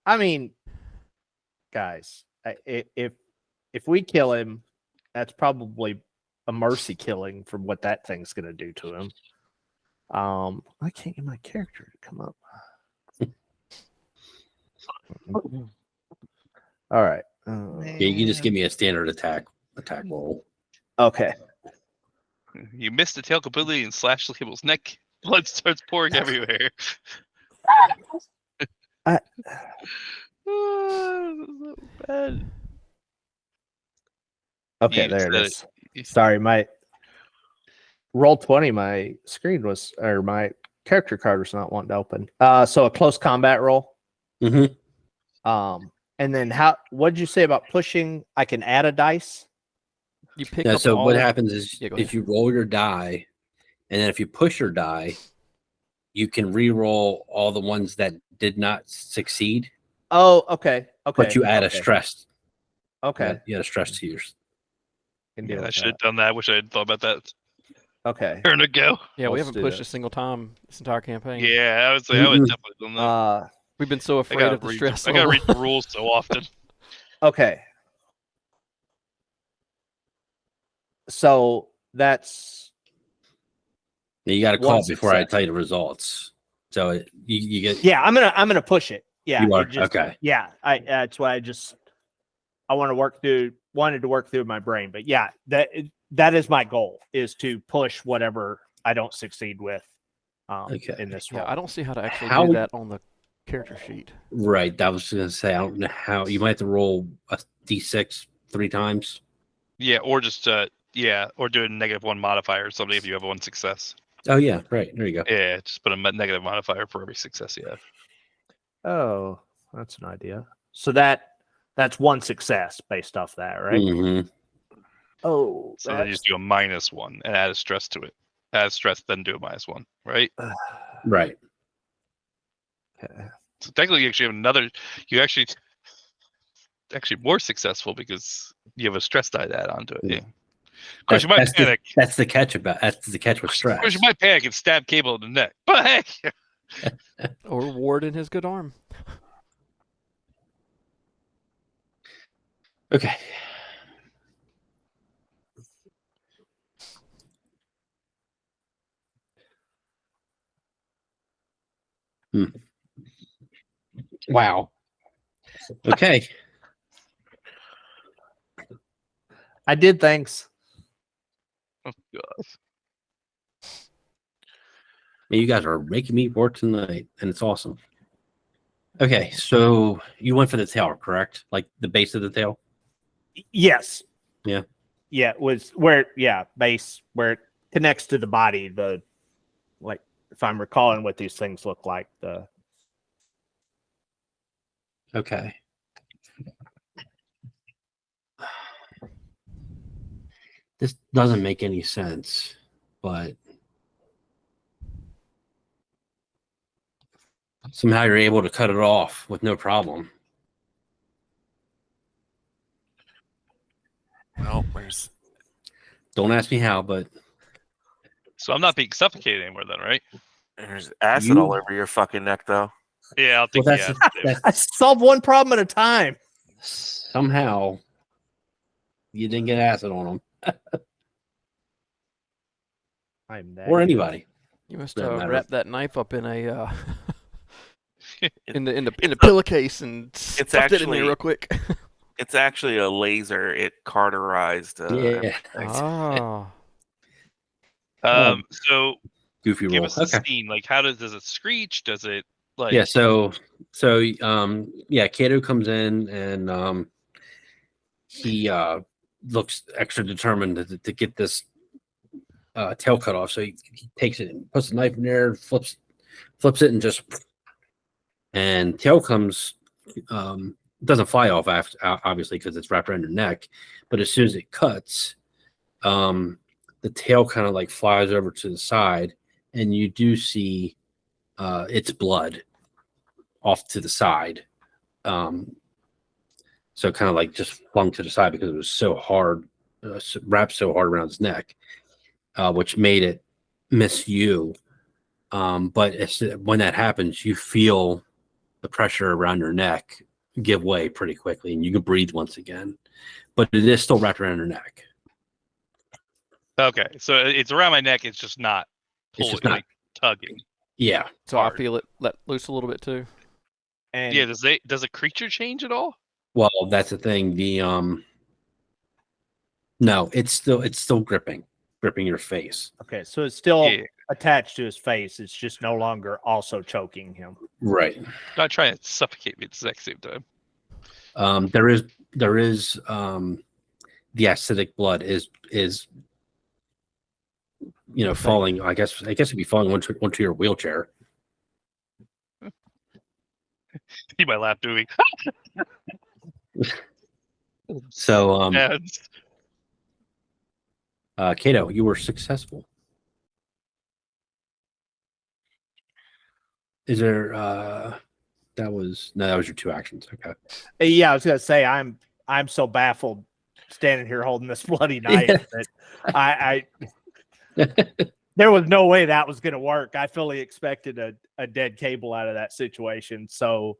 Speaker 3: I mean, guys, if we kill him, that's probably a mercy killing from what that thing's going to do to him. I can't get my character to come up. All right.
Speaker 1: Yeah, you can just give me a standard attack roll.
Speaker 3: Okay.
Speaker 5: You missed the tail completely and slashed the cable's neck. Blood starts pouring everywhere. So bad.
Speaker 3: Okay,
Speaker 5: You
Speaker 3: there it
Speaker 5: said
Speaker 3: is. Sorry, my roll 20. My screen was, or my character card was not wanting to open. So a close combat roll.
Speaker 1: Mm-hmm.
Speaker 3: And then what did you say about pushing? I can add a dice.
Speaker 2: You pick
Speaker 1: Yeah,
Speaker 2: up
Speaker 1: so
Speaker 2: all.
Speaker 1: what happens is
Speaker 2: Yeah, go
Speaker 1: if
Speaker 2: ahead.
Speaker 1: you roll your die, and then if you push your die, you can re-roll all the ones that did not succeed,
Speaker 3: Oh, okay. Okay.
Speaker 1: but you add a
Speaker 3: okay.
Speaker 1: stress.
Speaker 3: Okay.
Speaker 1: You add a stress to yours.
Speaker 3: Can
Speaker 5: Yeah,
Speaker 3: deal
Speaker 5: I
Speaker 3: with
Speaker 5: should have
Speaker 3: that.
Speaker 5: done that. I wish I had thought about that.
Speaker 3: Okay.
Speaker 5: Turn to go.
Speaker 2: Yeah, we
Speaker 3: Let's
Speaker 2: haven't
Speaker 3: do
Speaker 2: pushed a
Speaker 3: this.
Speaker 2: single time this entire campaign.
Speaker 5: Yeah, I would say I would
Speaker 1: Mhm.
Speaker 5: definitely done that.
Speaker 2: We've been so
Speaker 5: I
Speaker 2: afraid
Speaker 5: gotta
Speaker 2: of the
Speaker 5: read.
Speaker 2: stress
Speaker 5: I gotta
Speaker 2: level.
Speaker 5: read the rules so often.
Speaker 3: Okay. So that's
Speaker 1: You got to
Speaker 3: One
Speaker 1: call it before I
Speaker 3: success.
Speaker 1: tell you the results. So you get.
Speaker 3: yeah. I'm gonna push it. Yeah.
Speaker 1: You are?
Speaker 3: It just,
Speaker 1: Okay.
Speaker 3: Yeah. That's why I wanted to work through my brain, but yeah, that is my goal, is to push whatever I don't succeed with.
Speaker 1: Okay.
Speaker 3: In this
Speaker 2: Yeah,
Speaker 3: role.
Speaker 2: I don't see how to actually
Speaker 1: How-
Speaker 2: do that on the character sheet.
Speaker 1: Right. That was going to say, I don't know how. You might have to roll a d6 3 times.
Speaker 5: Yeah, or just or do a -1 modifier or something if you have one success.
Speaker 1: Oh, yeah. Right. There you go.
Speaker 5: Yeah, just put a negative modifier for every success you have.
Speaker 3: Oh, that's an idea. So that's one success based off that, right?
Speaker 1: Mhm.
Speaker 3: Oh,
Speaker 5: So then you just do a -1 and add a stress to it. Add a stress, then do a -1, right?
Speaker 1: Right.
Speaker 3: Okay.
Speaker 5: So technically, you actually have another. You actually more successful because you have a stress die to add onto it.
Speaker 1: Yeah.
Speaker 5: Yeah. Of course, you might
Speaker 1: That's
Speaker 5: panic.
Speaker 1: that's the catch with
Speaker 5: Of
Speaker 1: stress.
Speaker 5: course, you might panic and stab Cable in the neck. But hey,
Speaker 2: Or ward in his good arm.
Speaker 1: Okay. Wow. Okay.
Speaker 3: I did thanks.
Speaker 5: oh god,
Speaker 1: Man, you guys are making me work tonight, and it's awesome. Okay, so you went for the tail, correct? Like the base of the tail?
Speaker 3: Yes.
Speaker 1: Yeah.
Speaker 3: Yeah, it was base where it connects to the body, like if I'm recalling what these things look like,
Speaker 1: Okay. This doesn't make any sense, but somehow you're able to cut it off with no problem.
Speaker 4: Well, there's
Speaker 1: Don't ask me how, but
Speaker 5: so I'm not being suffocated anymore then, right?
Speaker 4: acid
Speaker 1: You-
Speaker 4: all over your fucking neck, though.
Speaker 5: Yeah, I'll take
Speaker 1: Well,
Speaker 5: the
Speaker 1: that's-
Speaker 5: acid.
Speaker 1: that's-
Speaker 3: I solve one problem at a time.
Speaker 1: somehow you didn't get acid on them
Speaker 3: I'm that
Speaker 1: or
Speaker 3: good.
Speaker 1: anybody.
Speaker 2: You must
Speaker 1: Doesn't matter.
Speaker 2: wrap that knife up in a in the pillowcase and stuffed it in there
Speaker 4: actually-
Speaker 2: real quick.
Speaker 4: It's actually a laser. It cauterized.
Speaker 1: Yeah.
Speaker 2: Oh.
Speaker 5: So
Speaker 1: Goofy
Speaker 5: give
Speaker 1: roll.
Speaker 5: us the
Speaker 1: Okay.
Speaker 5: scene. Like, how does it screech? Does it like?
Speaker 1: Yeah, Kato comes in and he looks extra determined to get this tail cut off. So he takes it and puts the knife in there, flips it, and tail comes doesn't fly off after, obviously, because it's wrapped around your neck, but as soon as it cuts, the tail kind of like flies over to the side, and you do see its blood off to the side. So kind of like just flung to the side because it was so hard, wrapped so hard around his neck, which made it miss you. But when that happens, you feel the pressure around your neck give way pretty quickly, and you can breathe once again. But it is still wrapped around your neck.
Speaker 5: Okay, so it's around my neck. It's just not
Speaker 1: It's
Speaker 5: pulling,
Speaker 1: just not.
Speaker 5: like tugging.
Speaker 1: Yeah.
Speaker 2: So I
Speaker 5: Hard.
Speaker 2: feel it let loose a little bit too.
Speaker 3: And
Speaker 5: Yeah, does a creature change at all?
Speaker 1: Well, that's the thing. No, it's still gripping your face.
Speaker 3: okay, so it's still
Speaker 5: Yeah,
Speaker 3: attached to his face. It's just no longer also choking him.
Speaker 1: Right.
Speaker 5: not trying to suffocate me at the exact same time.
Speaker 1: There is the acidic blood is falling. I guess it'd be falling onto your wheelchair.
Speaker 5: He might laugh doing.
Speaker 1: So
Speaker 5: Yeah,
Speaker 1: Kato, you were successful. Is there that was your 2 actions. Okay.
Speaker 3: Yeah, I was gonna say I'm so baffled standing here holding this bloody knife that I there was no way that was gonna work. I fully expected a dead cable out of that situation. So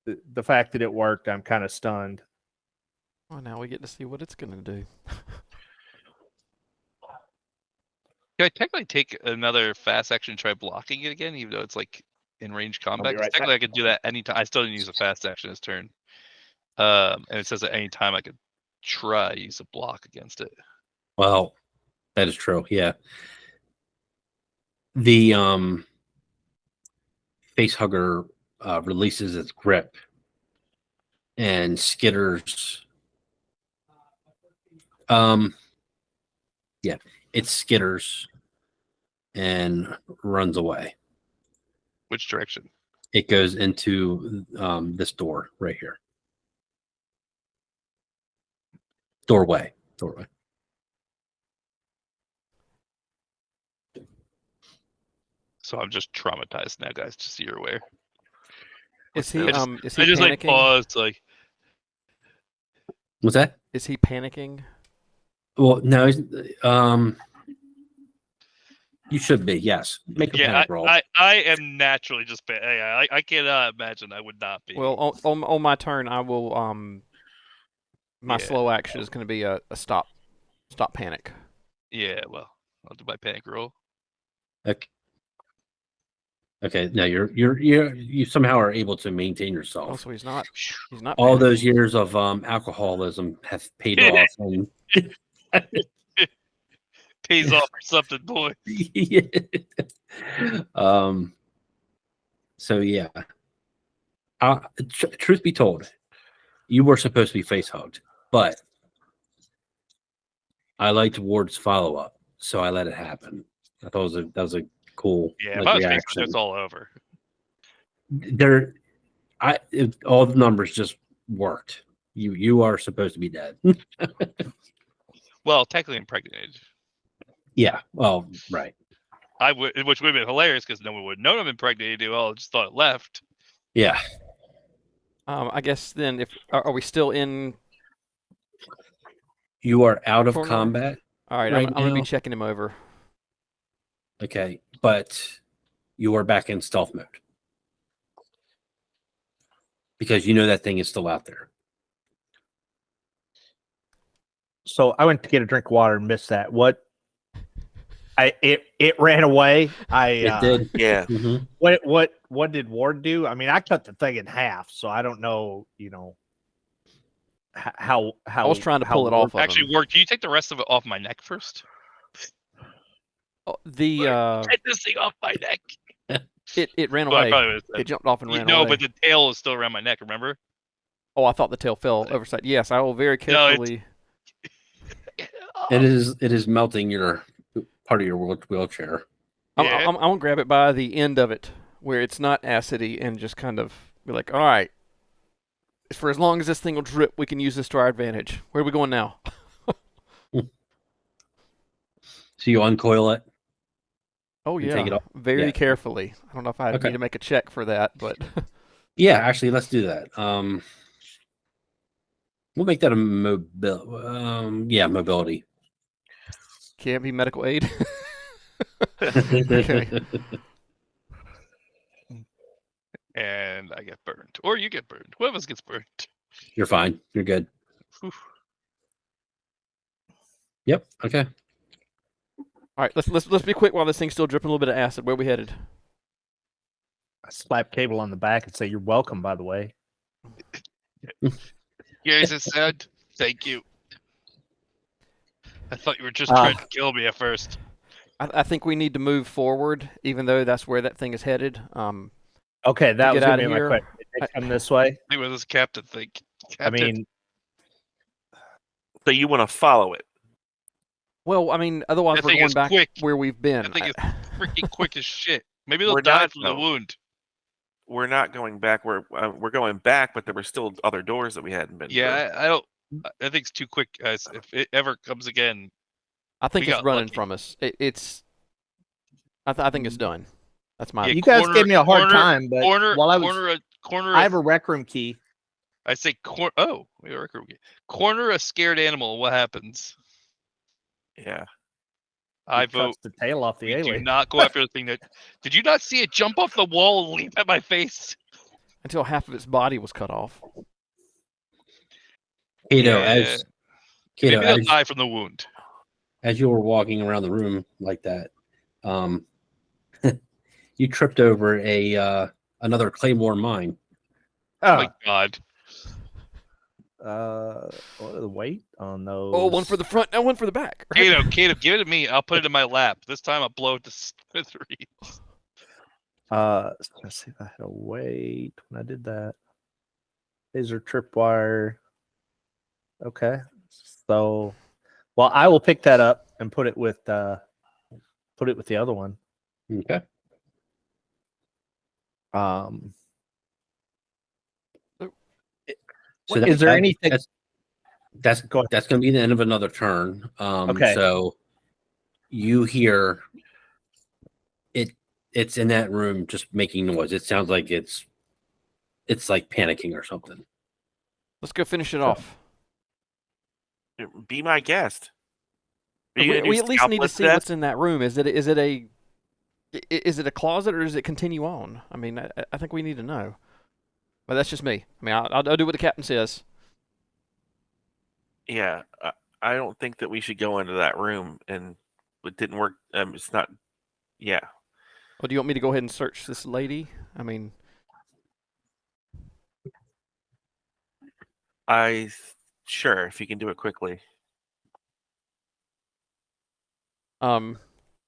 Speaker 3: the fact that it worked, I'm kind of stunned.
Speaker 2: Well, now we get to see what it's gonna do.
Speaker 5: Can I technically take another fast action and try blocking it again, even though it's like in range combat? 'Cause
Speaker 3: right
Speaker 5: technically, I could do that anytime. I still didn't use a fast action this turn. And it says at any time I could try use a block against it.
Speaker 1: Well, that is true. Yeah. The face hugger releases its grip and skitters. Yeah, it skitters and runs away.
Speaker 5: Which direction?
Speaker 1: It goes into this door right here. Doorway.
Speaker 5: So I'm just traumatized now, guys. Just so you're aware.
Speaker 2: Is he
Speaker 5: I just
Speaker 2: panicking?
Speaker 5: like paused, like.
Speaker 1: What's that?
Speaker 2: Is he panicking?
Speaker 1: Well, no. You should be. Yes. Make a panic roll.
Speaker 5: I am naturally just. I cannot imagine I would not be.
Speaker 2: Well, on my turn, I will. My slow action is going to be a stop panic.
Speaker 5: Yeah. Well, I'll do my panic roll.
Speaker 1: Okay. Now you somehow are able to maintain yourself.
Speaker 2: Also, he's not.
Speaker 1: All
Speaker 2: panicking.
Speaker 1: those years of alcoholism have paid off. And
Speaker 5: Pays off or something, boy.
Speaker 1: yeah. So yeah. Truth be told, you were supposed to be face hugged, but I liked Ward's follow up, so I let it happen. I thought that was a cool reaction.
Speaker 5: It's all over.
Speaker 1: All the numbers just worked. You are supposed to be dead.
Speaker 5: Well, technically impregnated.
Speaker 1: Yeah. Well, right.
Speaker 5: Which would have been hilarious because no one would have known I'm impregnated. They all just thought it left.
Speaker 1: Yeah.
Speaker 2: I guess then, are we still in?
Speaker 1: You are out of
Speaker 2: Corner?
Speaker 1: combat.
Speaker 2: All right, I'm going to be checking him over.
Speaker 1: Okay, but you are back in stealth mode because you know that thing is still out there.
Speaker 3: So I went to get a drink of water and missed that. It ran away.
Speaker 1: It did.
Speaker 4: Yeah.
Speaker 1: Mm-hmm.
Speaker 3: What did Ward do? I mean, I cut the thing in half, so I don't know, how
Speaker 2: I was trying to pull it off of
Speaker 5: Actually,
Speaker 2: him.
Speaker 5: Ward, can you take the rest of it off my neck first? Get this thing off my neck.
Speaker 2: It ran
Speaker 5: Well,
Speaker 2: away. It jumped off and ran away.
Speaker 5: No, but the tail is still around my neck. Remember?
Speaker 2: Oh, I thought the tail fell overside. Yes, I will very carefully.
Speaker 1: It is melting your part of your wheelchair.
Speaker 2: I'm gonna grab it by the end of it where it's not acidy and just kind of be like, all right, for as long as this thing will drip, we can use this to our advantage. Where are we going now?
Speaker 1: So you uncoil it.
Speaker 2: Oh
Speaker 1: and
Speaker 2: yeah,
Speaker 1: take it off?
Speaker 2: very
Speaker 1: Yeah.
Speaker 2: carefully. I don't know if I need to make a check for that, but
Speaker 1: Yeah, actually, let's do that. We'll make that a mobility.
Speaker 2: can't be medical aid. Okay.
Speaker 5: And I get burned, or you get burned. One of us gets burned.
Speaker 1: You're fine. You're good.
Speaker 5: Whew.
Speaker 1: Yep. Okay.
Speaker 2: All right, let's be quick while this thing's still dripping a little bit of acid. Where are we headed?
Speaker 3: I slap Cable on the back and say, "You're welcome." By the way,
Speaker 5: Here's a said, thank you. I thought you were just trying to kill me at first.
Speaker 2: I think we need to move forward, even though that's where that thing is headed.
Speaker 3: okay, that was
Speaker 2: get
Speaker 3: gonna
Speaker 2: outta
Speaker 3: be my
Speaker 2: here.
Speaker 3: question. Did they come this way?
Speaker 5: What does Captain think?
Speaker 3: I mean,
Speaker 4: So you want to follow it?
Speaker 2: Well, I mean, otherwise
Speaker 5: That
Speaker 2: we're
Speaker 5: thing
Speaker 2: going
Speaker 5: is
Speaker 2: back
Speaker 5: quick.
Speaker 2: where we've been.
Speaker 5: That thing is freaking quick as shit. Maybe they'll
Speaker 4: We're
Speaker 5: die
Speaker 4: not,
Speaker 5: from the
Speaker 4: though.
Speaker 5: wound.
Speaker 4: We're not going back. We're going back, but there were still other doors that we hadn't been.
Speaker 5: Yeah, I don't. I think it's too quick, guys. If it ever comes again,
Speaker 2: I think
Speaker 5: We
Speaker 2: it's
Speaker 5: got
Speaker 2: running
Speaker 5: lucky.
Speaker 2: from us. I think it's done. That's my.
Speaker 5: Yeah,
Speaker 3: You guys gave me a hard
Speaker 5: corner-
Speaker 3: time, but while I was,
Speaker 5: corner.
Speaker 3: I have a rec room key.
Speaker 5: I say Oh, we have a record. Corner a scared animal. What happens?
Speaker 4: Yeah.
Speaker 5: I
Speaker 3: He
Speaker 5: vote.
Speaker 3: cuts the tail off the
Speaker 5: We do
Speaker 3: alien.
Speaker 5: not go after the thing that. Did you not see it jump off the wall and leap at my face?
Speaker 2: Until half of its body was cut off.
Speaker 1: Kato,
Speaker 5: Yeah.
Speaker 1: Kato,
Speaker 5: Maybe they'll die from the wound.
Speaker 1: as you were walking around the room like that, you tripped over another Claymore mine.
Speaker 5: Oh my god.
Speaker 3: What are the weight on those?
Speaker 2: Oh, one for the front, and one for the back.
Speaker 5: Kato, give it to me. I'll put it in my lap. This time I'll blow it to smithereens.
Speaker 3: Let's see if I had a weight when I did that. Laser tripwire. Okay. So, well, I will pick that up and put it with the other one.
Speaker 1: Okay. So
Speaker 3: Is there anything?
Speaker 1: That's
Speaker 3: Go ahead.
Speaker 1: going to be the end of another turn.
Speaker 3: Okay.
Speaker 1: So you hear it. It's in that room, just making noise. It sounds like it's like panicking or something.
Speaker 2: Let's go finish it off.
Speaker 4: Be my guest. Are you gonna do
Speaker 2: We at least need to
Speaker 4: scalpless
Speaker 2: see
Speaker 4: death?
Speaker 2: what's in that room. Is it a closet, or does it continue on? I mean, I think we need to know. But that's just me. I mean, I'll do what the captain says.
Speaker 4: Yeah, I don't think that we should go into that room, and it didn't work. It's not. Yeah,
Speaker 2: Or do you want me to go ahead and search this lady? I mean,
Speaker 4: sure, if you can do it quickly.
Speaker 2: and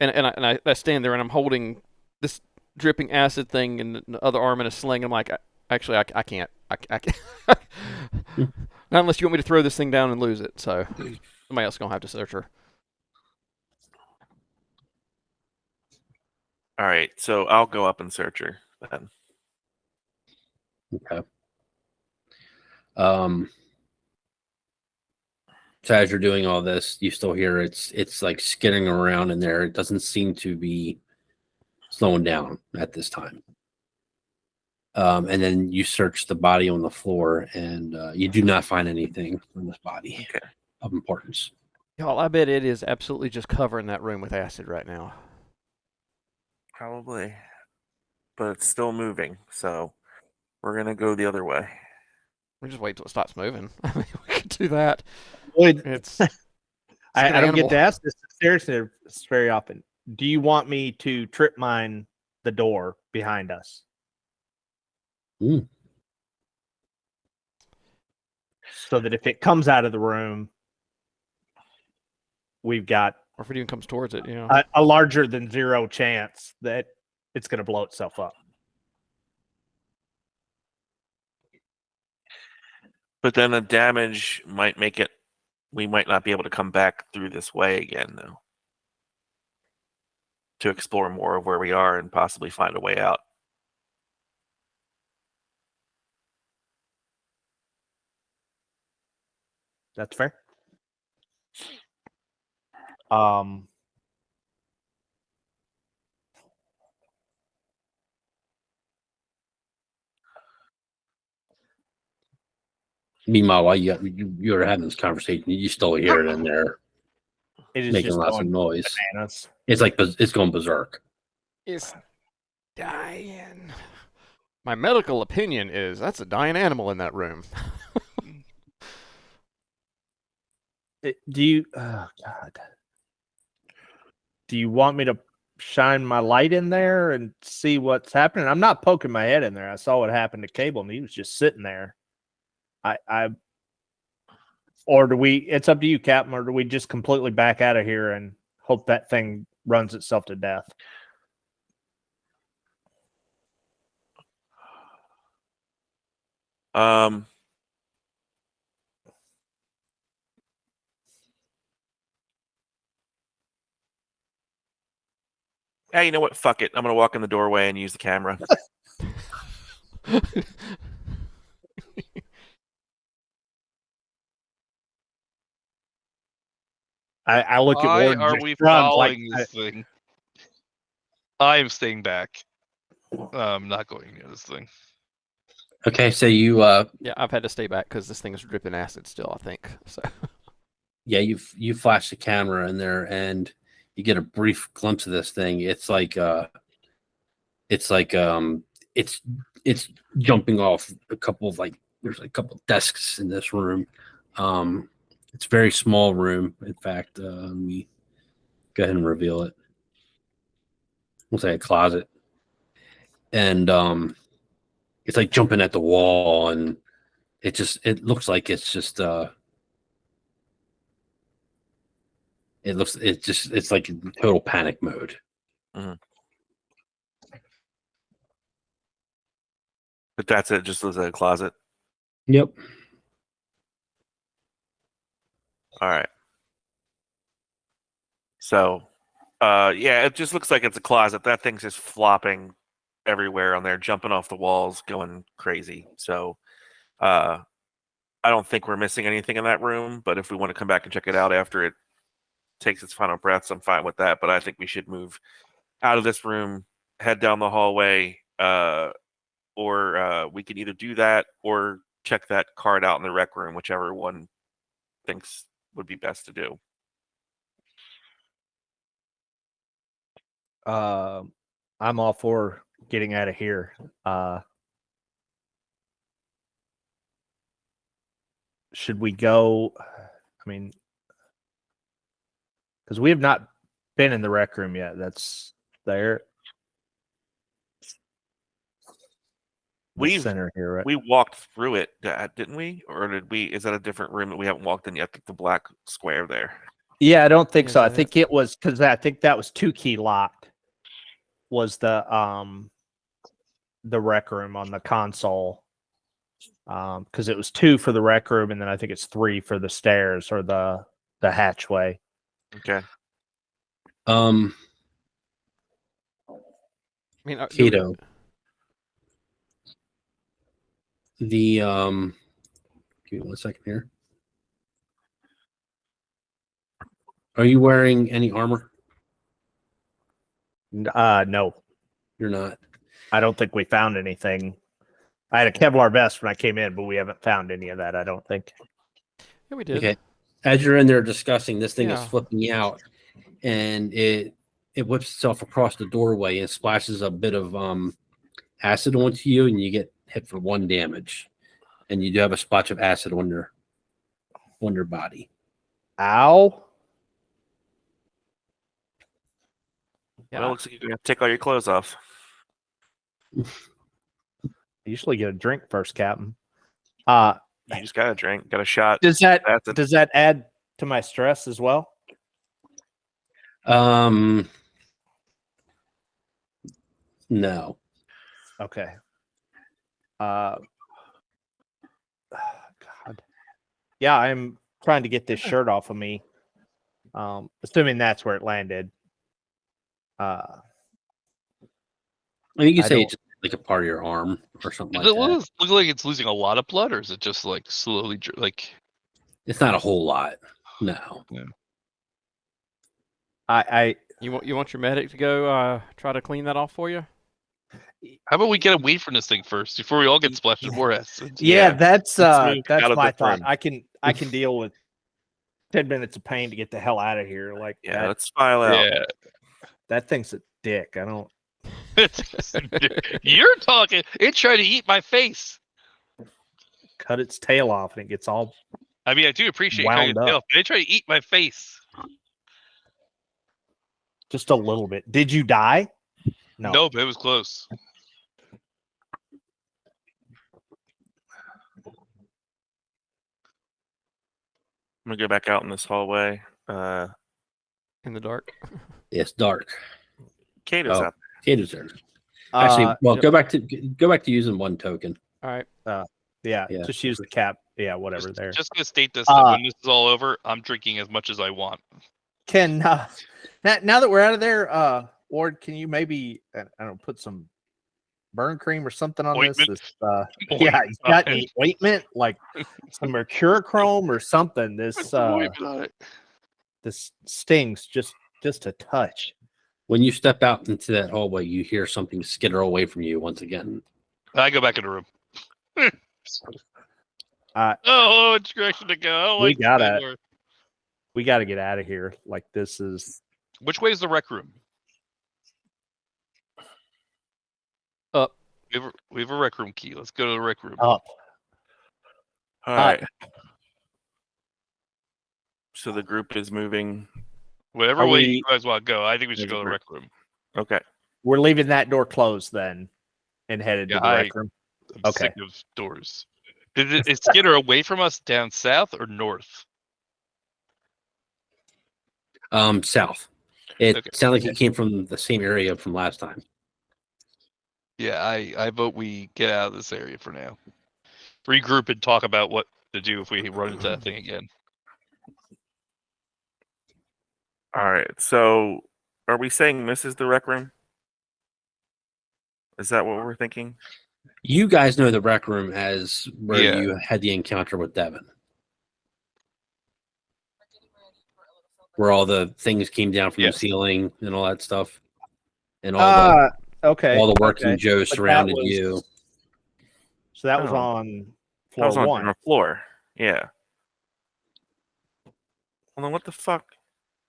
Speaker 2: I stand there and I'm holding this dripping acid thing in the other arm in a sling. I'm like, I can't. I can't. Not unless you want me to throw this thing down and lose it. So somebody else is gonna have to search her.
Speaker 4: All right, so I'll go up and search her then.
Speaker 1: Okay. So as you're doing all this, you still hear it's like skidding around in there. It doesn't seem to be slowing down at this time. And then you search the body on the floor, and you do not find anything on this body of importance.
Speaker 2: Y'all, I bet it is absolutely just covering that room with acid right now.
Speaker 4: Probably, but it's still moving, so we're gonna go the other way.
Speaker 2: We just wait till it stops moving. I mean, we could do that.
Speaker 3: It's I don't
Speaker 2: animal.
Speaker 3: get to ask this seriously very often. Do you want me to trip mine the door behind us? So that if it comes out of the room, we've got,
Speaker 2: or if it even comes towards it, you know,
Speaker 3: a larger than zero chance that it's going to blow itself up.
Speaker 4: But then the damage might make it. We might not be able to come back through this way again, though, to explore more of where we are and possibly find a way out.
Speaker 3: That's fair.
Speaker 1: Meanwhile, while you were having this conversation, you still hear it in there
Speaker 3: It is
Speaker 1: making
Speaker 3: just
Speaker 1: lots of
Speaker 3: going
Speaker 1: noise.
Speaker 3: bananas.
Speaker 1: It's like it's going berserk.
Speaker 2: it's dying. My medical opinion is that's a dying animal in that room.
Speaker 3: Do you? Oh God. Do you want me to shine my light in there and see what's happening? I'm not poking my head in there. I saw what happened to Cable, and he was just sitting there. Or do we? It's up to you, Captain. Or do we just completely back out of here and hope that thing runs itself to death?
Speaker 4: Yeah, you know what? Fuck it. I'm gonna walk in the doorway and use the camera.
Speaker 3: I look at
Speaker 5: Why
Speaker 3: Ward and
Speaker 5: are
Speaker 3: just
Speaker 5: we
Speaker 3: shrug,
Speaker 5: following this thing? I am staying back. I'm not going near this thing.
Speaker 1: Okay, so you
Speaker 2: Yeah, I've had to stay back because this thing is dripping acid still, I think. So
Speaker 1: yeah, you flash the camera in there and you get a brief glimpse of this thing. It's like it's jumping off a couple of there's a couple of desks in this room. It's a very small room. In fact, let me go ahead and reveal it. We'll say a closet. And it's like jumping at the wall, and it looks like it's just it's like in total panic mode.
Speaker 4: But that's it. Just as a closet.
Speaker 1: Yep.
Speaker 4: All right. So, yeah, it just looks like it's a closet. That thing's just flopping everywhere on there, jumping off the walls, going crazy. So, I don't think we're missing anything in that room. But if we want to come back and check it out after it takes its final breaths, I'm fine with that. But I think we should move out of this room, head down the hallway, or we can either do that or check that card out in the rec room, whichever one thinks would be best to do.
Speaker 3: I'm all for getting out of here. Should we go? I mean, because we have not been in the rec room yet. That's there. The center here, right?
Speaker 4: We walked through it, didn't we? Or did we? Is that a different room that we haven't walked in yet? The black square there.
Speaker 3: Yeah, I don't think
Speaker 2: Is
Speaker 3: so. I
Speaker 2: that
Speaker 3: think it was because I think that was 2-key locked. Was the rec room on the console? Because it was 2 for the rec room, and then I think it's 3 for the stairs or the hatchway.
Speaker 4: Okay.
Speaker 2: I mean,
Speaker 1: Cato. The give me 1 second here. Are you wearing any armor?
Speaker 3: No,
Speaker 1: You're not.
Speaker 3: I don't think we found anything. I had a Kevlar vest when I came in, but we haven't found any of that, I don't think.
Speaker 2: Yeah, we did.
Speaker 1: Okay. As you're in there discussing, this thing is
Speaker 2: Yeah.
Speaker 1: flipping out, and it whips itself across the doorway and splashes a bit of acid onto you, and you get hit for 1 damage, and you do have a splotch of acid on your body.
Speaker 3: Ow.
Speaker 2: Yeah.
Speaker 4: Well, it looks like you're gonna have to take all your clothes off.
Speaker 3: I usually get a drink first, Captain.
Speaker 4: You just got a drink, got a shot.
Speaker 3: Does that
Speaker 4: Acid.
Speaker 3: add to my stress as well?
Speaker 1: No.
Speaker 3: Okay. God. Yeah, I'm trying to get this shirt off of me. Assuming that's where it landed.
Speaker 1: I think you
Speaker 3: I
Speaker 1: say
Speaker 3: don't-
Speaker 1: it's just like a part of your arm or something
Speaker 5: Does
Speaker 1: like
Speaker 5: it
Speaker 1: that.
Speaker 5: look like it's losing a lot of blood, or is it just like slowly, like?
Speaker 1: It's not a whole lot. No.
Speaker 2: You want your medic to go try to clean that off for you?
Speaker 5: How about we get away from this thing first before we all get splashed with more acid?
Speaker 3: Yeah,
Speaker 4: Yeah,
Speaker 3: that's
Speaker 4: let's move out of
Speaker 3: my
Speaker 4: this
Speaker 3: thought.
Speaker 4: room.
Speaker 3: I can deal with 10 minutes of pain to get the hell out of here. Like
Speaker 4: Yeah, let's file out.
Speaker 5: Yeah.
Speaker 3: that thing's a dick. I don't.
Speaker 5: You're talking. It tried to eat my face.
Speaker 3: Cut its tail off and it gets all.
Speaker 5: I mean, I do appreciate
Speaker 3: Wound
Speaker 5: cutting its tail,
Speaker 3: up.
Speaker 5: but it tried to eat my face.
Speaker 3: Just a little bit. Did you die?
Speaker 5: No, but it was close.
Speaker 4: I'm gonna go back out in this hallway.
Speaker 2: In the dark.
Speaker 1: It's dark.
Speaker 4: Kato's
Speaker 1: Oh.
Speaker 4: out.
Speaker 1: Cato's there. Actually,
Speaker 3: Yep.
Speaker 1: go back to using 1 token.
Speaker 2: All right.
Speaker 3: Yeah,
Speaker 1: Yeah.
Speaker 3: just use the cap. Yeah, whatever. There.
Speaker 5: Just gonna state this: that when this is all over, I'm drinking as much as I want.
Speaker 3: Can now that we're out of there, Ward, can you maybe I don't know, put some burn cream or something on
Speaker 5: Ointment?
Speaker 3: this? Yeah, you got any ointment like some mercurochrome or something? This
Speaker 5: Put some ointment on it.
Speaker 3: This stings just a touch.
Speaker 1: When you step out into that hallway, you hear something skitter away from you once again.
Speaker 5: I go back in the room.
Speaker 3: Uh,
Speaker 5: Oh, which direction to go? I don't
Speaker 3: We
Speaker 5: like this
Speaker 3: gotta-
Speaker 5: anymore.
Speaker 3: We got to get out of here. Like this is
Speaker 5: Which way is the rec room?
Speaker 2: Up.
Speaker 5: We have a rec room key. Let's go to the rec room.
Speaker 3: up.
Speaker 4: All right. So the group is moving.
Speaker 5: Whatever
Speaker 3: Are
Speaker 5: way
Speaker 3: we-
Speaker 5: you guys want to go, I think we should
Speaker 4: There's
Speaker 5: go
Speaker 4: a
Speaker 5: to the
Speaker 4: rec-
Speaker 5: rec room.
Speaker 4: Okay.
Speaker 3: We're leaving that door closed then, and headed
Speaker 5: Yeah,
Speaker 3: to the rec room.
Speaker 5: I'm
Speaker 3: Okay.
Speaker 5: sick of doors. Is Skinner away from us down south or north?
Speaker 1: South. It
Speaker 5: Okay.
Speaker 1: sounded like it came from the same area from last time.
Speaker 5: Yeah, I vote we get out of this area for now. Regroup and talk about what to do if we run into that thing again.
Speaker 4: All right. So are we saying this is the rec room? Is that what we're thinking?
Speaker 1: You guys know the rec room as where
Speaker 5: Yeah.
Speaker 1: you had the encounter with Devin, where all the things came down from
Speaker 5: Yeah.
Speaker 1: the ceiling and all that stuff, and all
Speaker 3: Okay.
Speaker 1: the working
Speaker 3: okay.
Speaker 1: Joe
Speaker 3: But that
Speaker 1: surrounded
Speaker 3: was-
Speaker 1: you.
Speaker 3: So that was
Speaker 4: Oh.
Speaker 3: on
Speaker 4: That
Speaker 3: floor
Speaker 4: was on
Speaker 3: one.
Speaker 4: the floor. Yeah. Well, then what the fuck?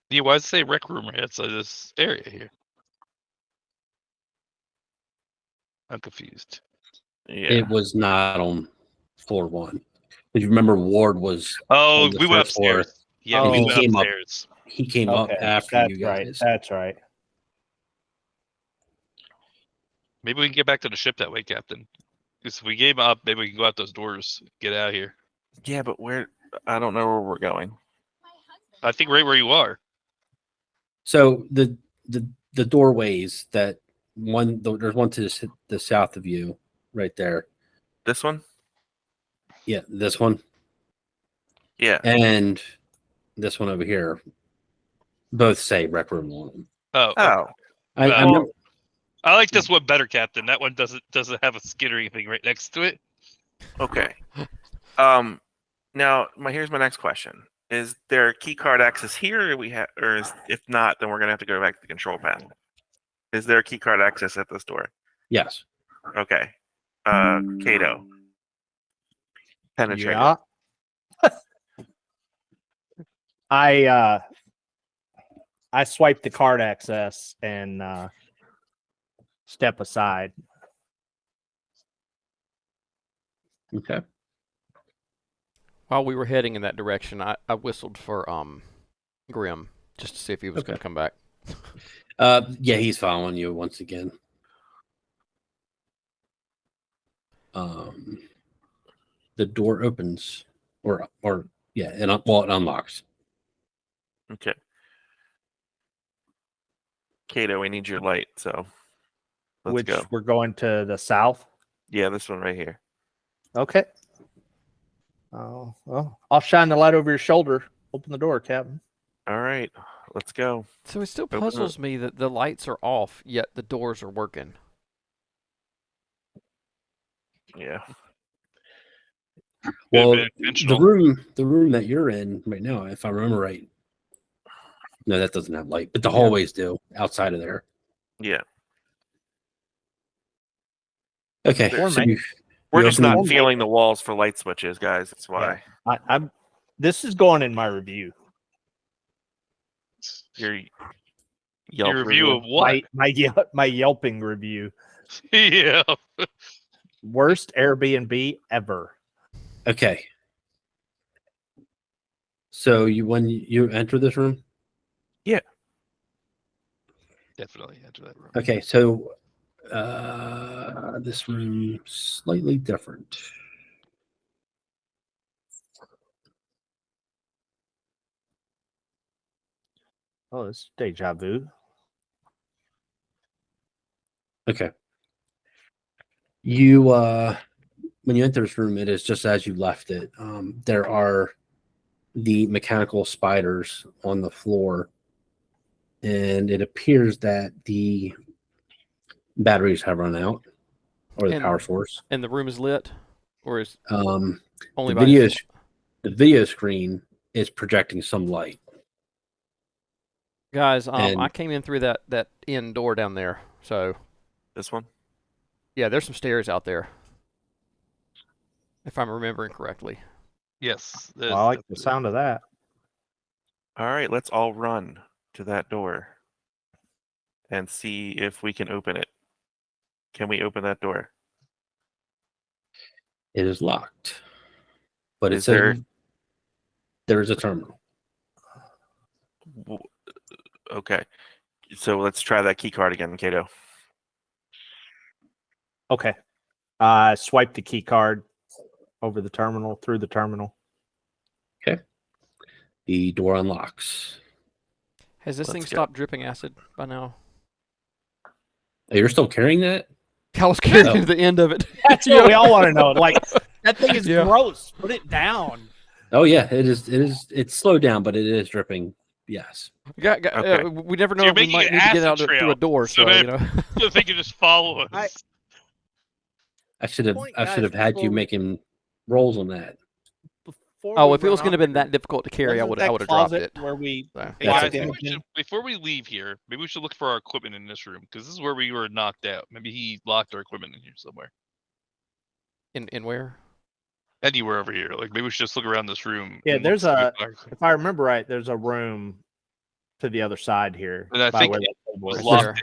Speaker 5: Yeah, why does it say rec room right outside this area here? I'm confused.
Speaker 4: Yeah.
Speaker 1: It was not on floor one. Because you remember Ward was
Speaker 5: Oh,
Speaker 1: on the
Speaker 5: we went
Speaker 1: first floor.
Speaker 5: upstairs. Yeah,
Speaker 3: Oh.
Speaker 5: we
Speaker 1: He
Speaker 5: went
Speaker 1: came up.
Speaker 5: upstairs.
Speaker 1: he came
Speaker 3: Okay.
Speaker 1: up after
Speaker 3: That's
Speaker 1: you
Speaker 3: right.
Speaker 1: guys.
Speaker 3: That's right.
Speaker 5: Maybe we can get back to the ship that way, Captain. Because if we gave up, maybe we can go out those doors, get out of here.
Speaker 4: Yeah, but where? I don't know where we're going.
Speaker 5: I think right where you are.
Speaker 1: So the doorways that there's one to the south of you, right there.
Speaker 4: This one?
Speaker 1: Yeah, this one
Speaker 4: Yeah.
Speaker 1: and this one over here. Both say rec room on them.
Speaker 5: Oh, okay.
Speaker 4: Oh.
Speaker 1: I
Speaker 5: Well,
Speaker 1: remember,
Speaker 5: I like this one better, Captain. That one doesn't have a skittering thing right next to it.
Speaker 4: Okay. Now here's my next question: is there key card access here? If not, then we're gonna have to go back to the control panel. Is there key card access at this door?
Speaker 1: yes.
Speaker 4: Okay. Kato. Penetrate.
Speaker 3: Yeah. I swipe the card access and step aside.
Speaker 1: Okay.
Speaker 2: While we were heading in that direction, I whistled for Grim just to see if he was
Speaker 1: Okay.
Speaker 2: going to come back.
Speaker 1: Yeah, he's following you once again. The door opens, or yeah, and it unlocks.
Speaker 4: Okay. Kato, we need your light, so let's
Speaker 3: which
Speaker 4: go.
Speaker 3: we're going to the south.
Speaker 4: Yeah, this one right here.
Speaker 3: Okay. Oh, well, I'll shine the light over your shoulder. Open the door, Captain.
Speaker 4: All right, let's go.
Speaker 2: So it still
Speaker 4: Open it.
Speaker 2: puzzles me that the lights are off, yet the doors are working.
Speaker 4: Yeah.
Speaker 1: Well,
Speaker 5: Bit
Speaker 1: the
Speaker 5: intentional.
Speaker 1: room that you're in right now, if I remember right. No, that doesn't have light, but the hallways do outside of there.
Speaker 4: Yeah.
Speaker 1: Okay,
Speaker 3: Or
Speaker 1: so
Speaker 3: maybe-
Speaker 4: We're
Speaker 1: You
Speaker 4: just
Speaker 1: open
Speaker 4: not
Speaker 1: the-
Speaker 4: feeling the walls for light switches, guys. That's why.
Speaker 3: I'm. This is going in my review.
Speaker 4: Your
Speaker 5: Your review of what?
Speaker 3: My Yelping review.
Speaker 5: Yeah.
Speaker 3: Worst Airbnb ever.
Speaker 1: Okay. So when you enter this room,
Speaker 5: Definitely enter that room.
Speaker 1: okay. So this room slightly different.
Speaker 3: Oh, this is deja vu.
Speaker 1: Okay. You when you enter this room, it is just as you left it. There are the mechanical spiders on the floor, and it appears that the batteries have run out, or the
Speaker 2: And-
Speaker 1: power source.
Speaker 2: And the room is lit, or is
Speaker 1: The
Speaker 2: only
Speaker 1: video
Speaker 2: by
Speaker 1: the video screen is projecting some light.
Speaker 2: Guys,
Speaker 1: And-
Speaker 2: I came in through that end door down there. So
Speaker 4: This one.
Speaker 2: yeah, there's some stairs out there, if I'm remembering correctly.
Speaker 5: Yes.
Speaker 3: Well, I like the sound of that.
Speaker 4: All right, let's all run to that door and see if we can open it. Can we open that door?
Speaker 1: It is locked, but
Speaker 4: Is there-
Speaker 1: there is a terminal.
Speaker 4: W- Okay, so let's try that key card again, Kato.
Speaker 3: Okay. Swipe the key card over the terminal, through the terminal.
Speaker 1: The door unlocks.
Speaker 2: Has this thing
Speaker 4: Let's go.
Speaker 2: stopped dripping acid by now?
Speaker 1: Oh, you're still carrying that?
Speaker 2: I was carrying
Speaker 1: No.
Speaker 2: the end of it.
Speaker 3: That's what we all want to know. Like, that thing is
Speaker 2: Yeah.
Speaker 3: gross. Put it down.
Speaker 1: Oh yeah, it is. It's slowed down, but it is dripping. Yes.
Speaker 4: Okay.
Speaker 2: We never know
Speaker 5: You're
Speaker 2: if we
Speaker 5: making
Speaker 2: might
Speaker 5: an
Speaker 2: need to get
Speaker 5: acid
Speaker 2: out through a
Speaker 5: trail,
Speaker 2: door.
Speaker 5: so
Speaker 2: So
Speaker 5: that-
Speaker 2: you know.
Speaker 5: So they can just follow us.
Speaker 1: I should have.
Speaker 3: Point,
Speaker 1: I should have
Speaker 3: guys,
Speaker 1: had you
Speaker 3: before-
Speaker 1: making rolls on that.
Speaker 3: Before
Speaker 2: Oh,
Speaker 3: we
Speaker 2: if it was
Speaker 3: run
Speaker 2: going to
Speaker 3: off
Speaker 2: have been
Speaker 3: here,
Speaker 2: that difficult to carry, I
Speaker 3: wasn't
Speaker 2: would
Speaker 3: that
Speaker 2: have dropped
Speaker 3: closet
Speaker 2: it.
Speaker 3: where we
Speaker 2: So.
Speaker 5: Hey,
Speaker 1: That's
Speaker 5: guys,
Speaker 1: okay.
Speaker 5: maybe before we leave here, maybe we should look for our equipment in this room because this is where we were knocked out. Maybe he locked our equipment in here somewhere.
Speaker 2: In where?
Speaker 5: Anywhere over here. Like maybe we should just look around this room.
Speaker 3: Yeah,
Speaker 5: and
Speaker 3: there's
Speaker 5: look
Speaker 3: a-
Speaker 5: see if
Speaker 3: If I remember right, there's a room to the other side here.
Speaker 5: And I
Speaker 3: by
Speaker 5: think
Speaker 3: where
Speaker 5: it
Speaker 3: that table
Speaker 5: was
Speaker 3: is.
Speaker 5: locked.
Speaker 2: There.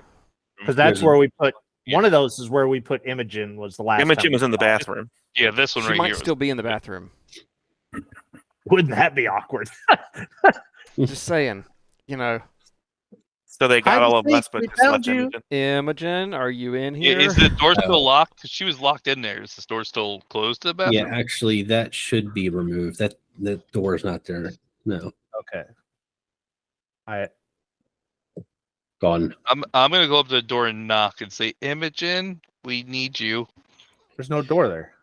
Speaker 3: Because that's
Speaker 1: There's a-
Speaker 3: where we put
Speaker 5: Yeah.
Speaker 3: one of those is where we put Imogen was the last
Speaker 4: Imogen
Speaker 3: time
Speaker 4: was
Speaker 3: we
Speaker 4: in the
Speaker 3: saw it.
Speaker 4: bathroom.
Speaker 5: Yeah, this one
Speaker 2: She
Speaker 5: right
Speaker 2: might
Speaker 5: here.
Speaker 2: still be in the bathroom.
Speaker 3: Wouldn't that be awkward?
Speaker 2: Just saying. You know,
Speaker 4: So they got
Speaker 3: Hide
Speaker 4: all
Speaker 3: and
Speaker 4: of
Speaker 3: seek,
Speaker 4: us, but
Speaker 3: we
Speaker 4: just left
Speaker 3: found you.
Speaker 4: Imogen.
Speaker 2: Imogen, are you in
Speaker 5: Yeah,
Speaker 2: here?
Speaker 5: is the door
Speaker 1: Oh.
Speaker 5: still locked? 'Cause she was locked in there. Is the door still closed to the bathroom?
Speaker 1: Yeah, actually, that should be removed. That door is not there. No,
Speaker 3: Okay.
Speaker 1: gone.
Speaker 5: I'm gonna go up to the door and knock and say, Imogen, we need you.
Speaker 3: There's no door there.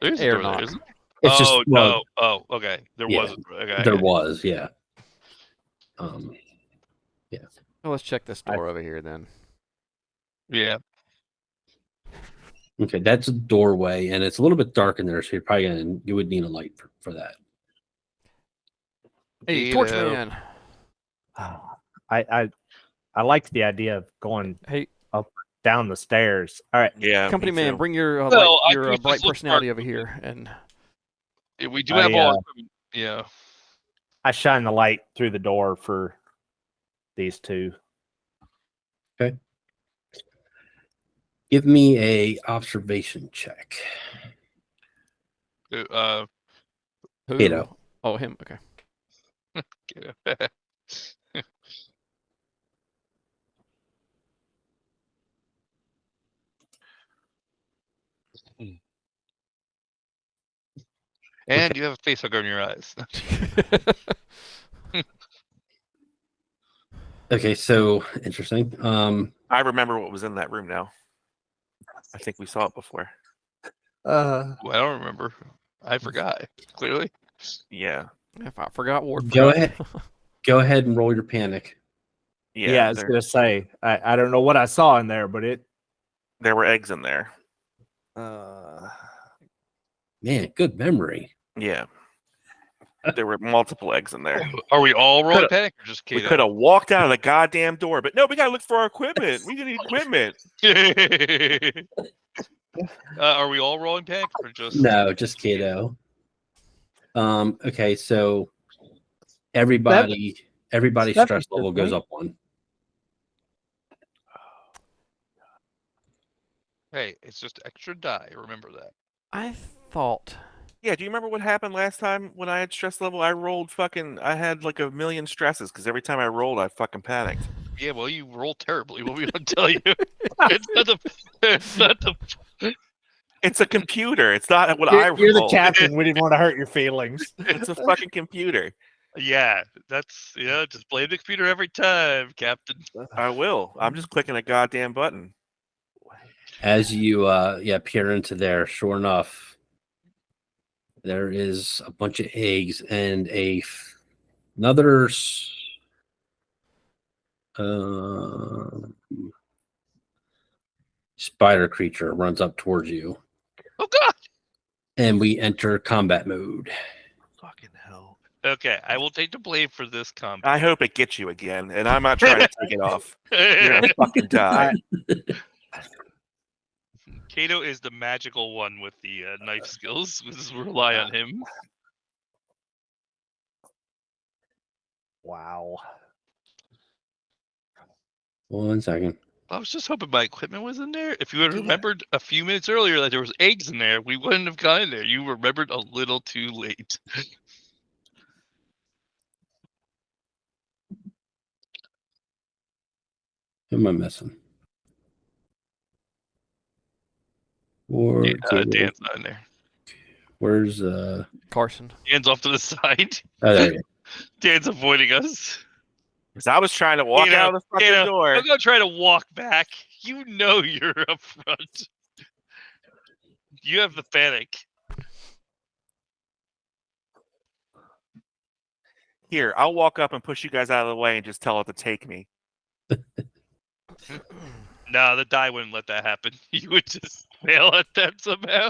Speaker 5: There's a
Speaker 2: Air
Speaker 5: door there,
Speaker 2: knock.
Speaker 5: isn't there?
Speaker 1: It's
Speaker 5: Oh
Speaker 1: just well,
Speaker 5: no. Oh, okay. There
Speaker 1: Yeah,
Speaker 5: wasn't. Okay.
Speaker 1: there was. Yeah.
Speaker 2: Well, let's check this door over here then.
Speaker 5: Yeah.
Speaker 1: Okay, that's a doorway, and it's a little bit dark in there, so you would need a light for that.
Speaker 2: Hey,
Speaker 5: Gato.
Speaker 2: Torchman.
Speaker 3: I like the idea of going
Speaker 2: Hey,
Speaker 3: down the stairs. All right.
Speaker 4: Yeah.
Speaker 2: company
Speaker 4: me
Speaker 2: man,
Speaker 4: too.
Speaker 2: bring your
Speaker 5: Well, I
Speaker 2: your
Speaker 5: think
Speaker 2: bright
Speaker 5: just look for
Speaker 2: personality
Speaker 5: our-
Speaker 2: over here, and
Speaker 5: Yeah, we do
Speaker 3: I,
Speaker 5: have all. our equipment. Yeah.
Speaker 3: I shine the light through the door for these two.
Speaker 1: Give me a observation check.
Speaker 2: who?
Speaker 1: Gato.
Speaker 2: Oh, him. Okay.
Speaker 5: And you have a face hugger in your eyes.
Speaker 1: Okay, so interesting.
Speaker 4: I remember what was in that room now. I think we saw it before.
Speaker 5: Well, I don't remember. I forgot. Clearly.
Speaker 4: Yeah.
Speaker 2: If I forgot, Ward.
Speaker 1: Go
Speaker 2: forgot.
Speaker 1: ahead. Go ahead and roll your panic.
Speaker 3: Yeah, I was
Speaker 4: there,
Speaker 3: gonna say I don't know what I saw in there, but it
Speaker 4: there were eggs in there.
Speaker 1: Man, good memory.
Speaker 4: Yeah. There were multiple eggs in there.
Speaker 5: Are we all rolling
Speaker 4: Coulda-
Speaker 5: panic or just
Speaker 4: We
Speaker 5: Kato?
Speaker 4: could have walked out of the goddamn door, but no, we gotta look for our equipment. We need equipment.
Speaker 5: Are we all rolling panic or just
Speaker 1: No, just Kato. Okay, so everybody's
Speaker 3: Seven
Speaker 1: stress level
Speaker 3: is
Speaker 1: goes
Speaker 3: right.
Speaker 1: up one.
Speaker 5: Hey, it's just extra die. Remember that.
Speaker 2: I thought.
Speaker 4: Yeah, do you remember what happened last time when I had stress level? I had like a million stresses because every time I rolled, I fucking panicked.
Speaker 5: Yeah, well, you roll terribly. What we don't tell you. It's not the. It's not the.
Speaker 4: It's a computer. It's not what I roll.
Speaker 3: You're the captain. We didn't want to hurt your feelings.
Speaker 4: It's a fucking computer.
Speaker 5: Yeah, that's just blame the computer every time, Captain.
Speaker 4: I will. I'm just clicking a goddamn button.
Speaker 1: As you peer into there, sure enough, there is a bunch of eggs and another spider creature runs up towards you,
Speaker 5: Oh God!
Speaker 1: and we enter combat mode.
Speaker 4: Fucking hell.
Speaker 5: Okay, I will take the blame for this
Speaker 4: I
Speaker 5: combat.
Speaker 4: hope it gets you again, and I'm not trying to take it off. You're gonna fucking die.
Speaker 5: Kato is the magical one with the knife skills. We just rely on him.
Speaker 3: Wow.
Speaker 1: 1 second.
Speaker 5: I was just hoping my equipment was in there. If you had remembered a few minutes earlier that there was eggs in there, we wouldn't have gone in there. You remembered a little too late.
Speaker 1: Who am I missing? Or
Speaker 5: Dan's not in there.
Speaker 1: where's
Speaker 2: Carson.
Speaker 5: Dan's off to the side.
Speaker 1: Oh, there we go.
Speaker 5: Dan's avoiding us.
Speaker 4: Because I was trying to walk out of the fucking door.
Speaker 5: I'm gonna try to walk back. You know you're up front. You have the panic.
Speaker 4: Here, I'll walk up and push you guys out of the way and just tell it to take me.
Speaker 5: No, the die wouldn't let that happen. You would just fail at that somehow.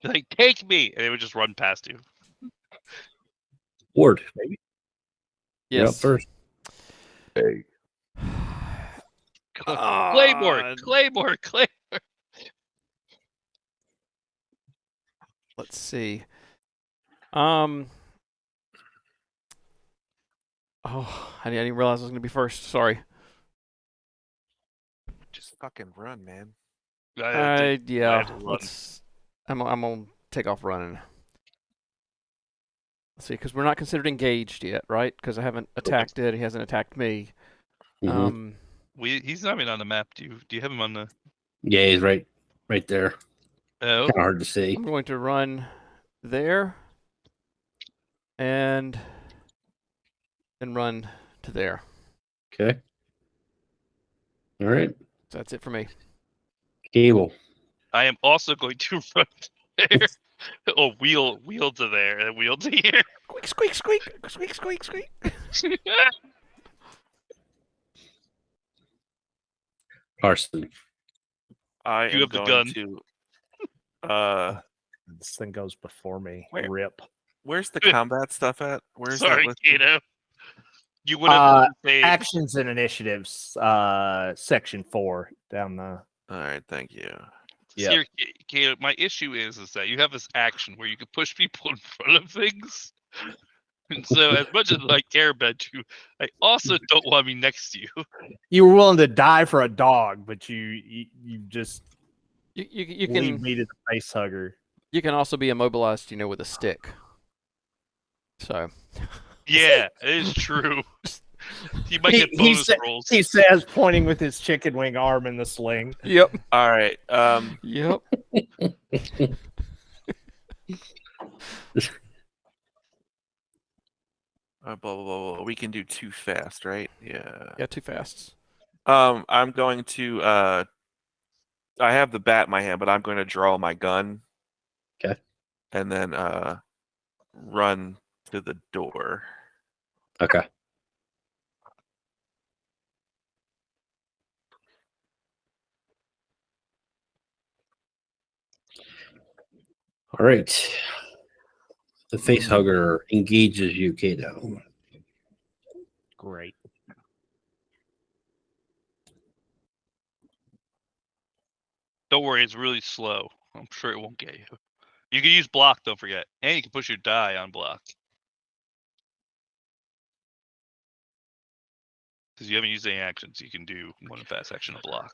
Speaker 5: Like, take me, and it would just run past you.
Speaker 1: Ward, you're up
Speaker 2: Yes.
Speaker 1: first.
Speaker 4: Hey.
Speaker 5: Claymore.
Speaker 2: Let's see. Oh, I didn't realize I was going to be first. Sorry.
Speaker 4: Just fucking run, man.
Speaker 5: I
Speaker 2: Yeah.
Speaker 5: had to run.
Speaker 2: I'm gonna take off running. Let's see, because we're not considered engaged yet, right? Because I haven't attacked it. He hasn't attacked me.
Speaker 1: Mhm.
Speaker 5: He's not even on the map. Do you have him on the?
Speaker 1: Yeah, he's right there.
Speaker 5: Oh,
Speaker 1: Kind of hard to see.
Speaker 2: I'm going to run there and then run to there.
Speaker 1: Okay. All right.
Speaker 2: So that's it for me.
Speaker 1: Cable.
Speaker 5: I am also going to run there. Oh, wheel to there and wheel to here.
Speaker 2: Squeak, squeak, squeak, squeak, squeak, squeak.
Speaker 1: Carson.
Speaker 4: I
Speaker 5: You
Speaker 4: am
Speaker 5: have the
Speaker 4: going
Speaker 5: gun.
Speaker 4: to.
Speaker 3: This thing goes before me.
Speaker 4: Where?
Speaker 3: Rip.
Speaker 4: Where's the combat stuff at? Where's that
Speaker 5: Sorry,
Speaker 4: listed?
Speaker 5: Kato. You would have saved.
Speaker 3: Actions and initiatives, section 4 down the.
Speaker 4: All right, thank you.
Speaker 3: Yeah.
Speaker 5: Here, Kato, my issue is that you have this action where you can push people in front of things. And so, as much as I care about you, I also don't want to be next to you.
Speaker 3: You were willing to die for a dog, but you just
Speaker 2: You
Speaker 3: leave
Speaker 2: can
Speaker 3: me to the face hugger.
Speaker 2: you can also be immobilized, with a stick. So
Speaker 5: Yeah, it is true. You might get bonus rolls.
Speaker 3: He says, pointing with his chicken wing arm in the sling.
Speaker 2: Yep.
Speaker 4: All right.
Speaker 2: Yep.
Speaker 4: Blah, blah, blah. We can do too fast, right? Yeah.
Speaker 2: Yeah, too fast.
Speaker 4: I'm going to. I have the bat in my hand, but I'm going to draw my gun.
Speaker 1: Okay.
Speaker 4: And then run to the door.
Speaker 1: Okay. All right. The face hugger engages you, Kato.
Speaker 3: Great.
Speaker 5: Don't worry, it's really slow. I'm sure it won't get you. You can use block, don't forget. And you can push your die on block. Because you haven't used any actions, you can do one fast action to block.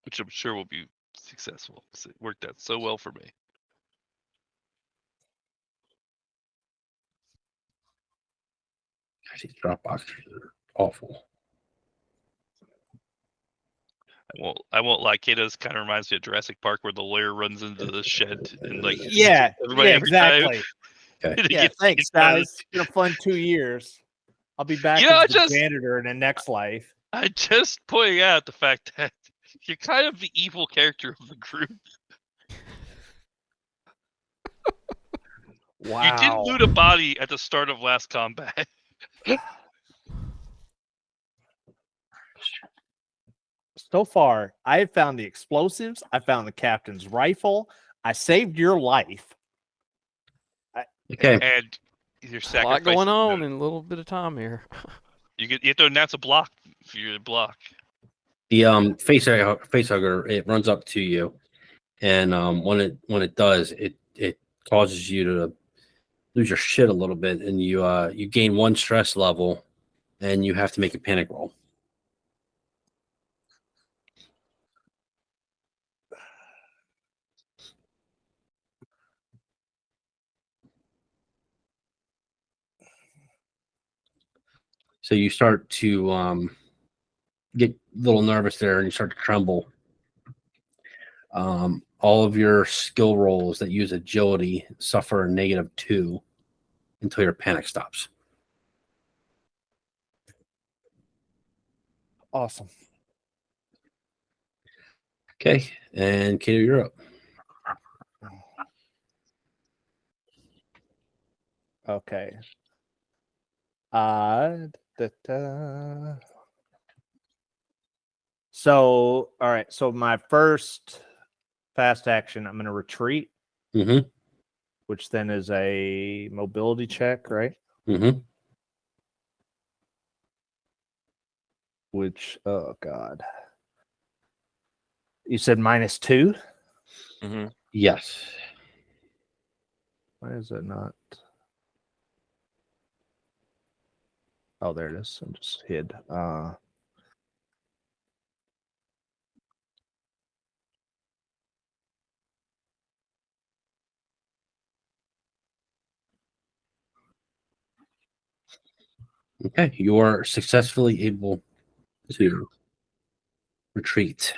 Speaker 5: Which I'm sure will be successful. It worked out so well for me.
Speaker 1: Gosh, these drop boxes are awful.
Speaker 5: I won't lie. Kato's kind of reminds me of Jurassic Park, where the lawyer runs into the shed and like
Speaker 3: Yeah,
Speaker 5: everybody every time.
Speaker 3: exactly.
Speaker 1: Okay.
Speaker 5: And he
Speaker 3: Yeah,
Speaker 5: gets
Speaker 3: thanks,
Speaker 5: kicked out of
Speaker 3: guys. It's been a fun 2 years. I'll be back
Speaker 5: You know,
Speaker 3: as the janitor in the next life.
Speaker 5: I just pointing out the fact that you're kind of the evil character of the group.
Speaker 3: Wow.
Speaker 5: You did loot a body at the start of last combat.
Speaker 3: So far, I have found the explosives. I found the captain's rifle. I saved your life.
Speaker 1: Okay.
Speaker 5: And you're
Speaker 2: A lot
Speaker 5: sacrificing.
Speaker 2: going on in a little bit of time here.
Speaker 5: You have to announce a block for your block.
Speaker 1: The facehugger, it runs up to you, and when it does, it causes you to lose your shit a little bit, and you gain 1 stress level, and you have to make a panic roll. So you start to get a little nervous there, and you start to tremble. All of your skill rolls that use agility suffer a -2 until your panic stops.
Speaker 3: Awesome.
Speaker 1: Okay, and Kato, you're up.
Speaker 3: Okay. So, all right. So my first fast action, I'm going to retreat,
Speaker 1: Mm-hmm.
Speaker 3: which then is a mobility check, right?
Speaker 1: Mm-hmm.
Speaker 3: Which, oh god, you said -2.
Speaker 4: Mm-hmm.
Speaker 1: Yes.
Speaker 3: Why is it not? Oh, there it is. I just hid.
Speaker 1: Okay, you are successfully able to retreat.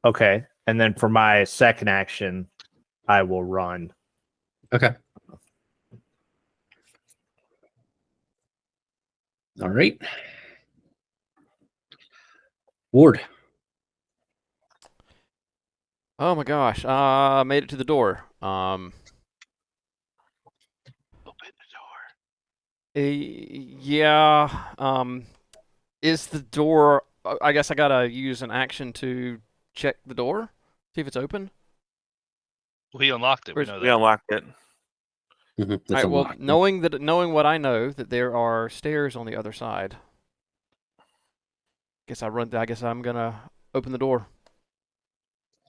Speaker 3: Okay, and then for my second action, I will run.
Speaker 1: Okay. All right. Ward.
Speaker 2: Oh my gosh. Made it to the door.
Speaker 5: Open the door.
Speaker 2: Yeah. Is the door? I guess I gotta use an action to check the door, see if it's open.
Speaker 5: Well, he unlocked it. We
Speaker 2: Where's-
Speaker 5: know
Speaker 4: We
Speaker 5: that.
Speaker 4: unlocked it.
Speaker 1: Mm-hmm.
Speaker 2: All right. Well, knowing what I know, that there are stairs on the other side. I guess I'm gonna open the door.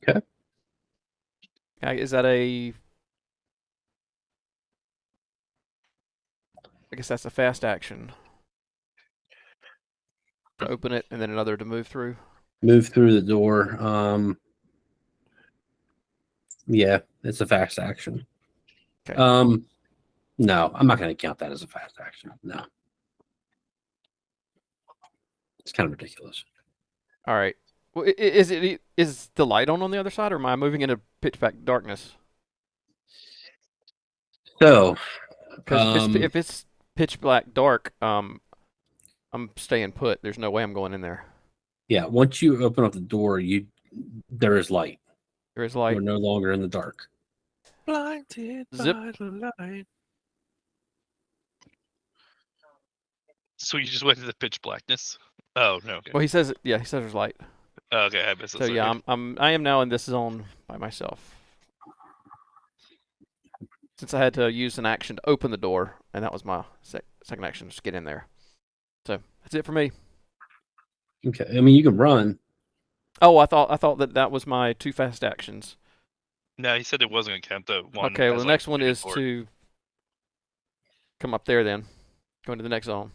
Speaker 1: Okay.
Speaker 2: Is that a? I guess that's a fast action. To open it and then another to move through.
Speaker 1: Move through the door. Yeah, it's a fast action.
Speaker 2: Okay.
Speaker 1: No, I'm not going to count that as a fast action. No. It's kind of ridiculous.
Speaker 2: All right. Well, is the light on the other side, or am I moving into pitch black darkness?
Speaker 1: So,
Speaker 2: Because if it's pitch black dark, I'm staying put. There's no way I'm going in there.
Speaker 1: yeah, once you open up the door, there is light.
Speaker 2: There is light.
Speaker 1: You're no longer in the dark.
Speaker 4: Blinded
Speaker 2: Zip.
Speaker 4: by the light.
Speaker 5: So you just went to the pitch blackness. Oh no. Okay.
Speaker 2: Well, he says there's light.
Speaker 5: Oh, okay. I missed it.
Speaker 2: So yeah, I am now in this zone by myself. Since I had to use an action to open the door, and that was my second action, just get in there. So that's it for me.
Speaker 1: Okay. I mean, you can run.
Speaker 2: Oh, I thought that was my 2 fast actions.
Speaker 5: No, he said it wasn't gonna count the one.
Speaker 2: Okay, well
Speaker 5: as,
Speaker 2: the
Speaker 5: like,
Speaker 2: next one
Speaker 5: moving
Speaker 2: is
Speaker 5: forward.
Speaker 2: to come up there then. Go into the next zone.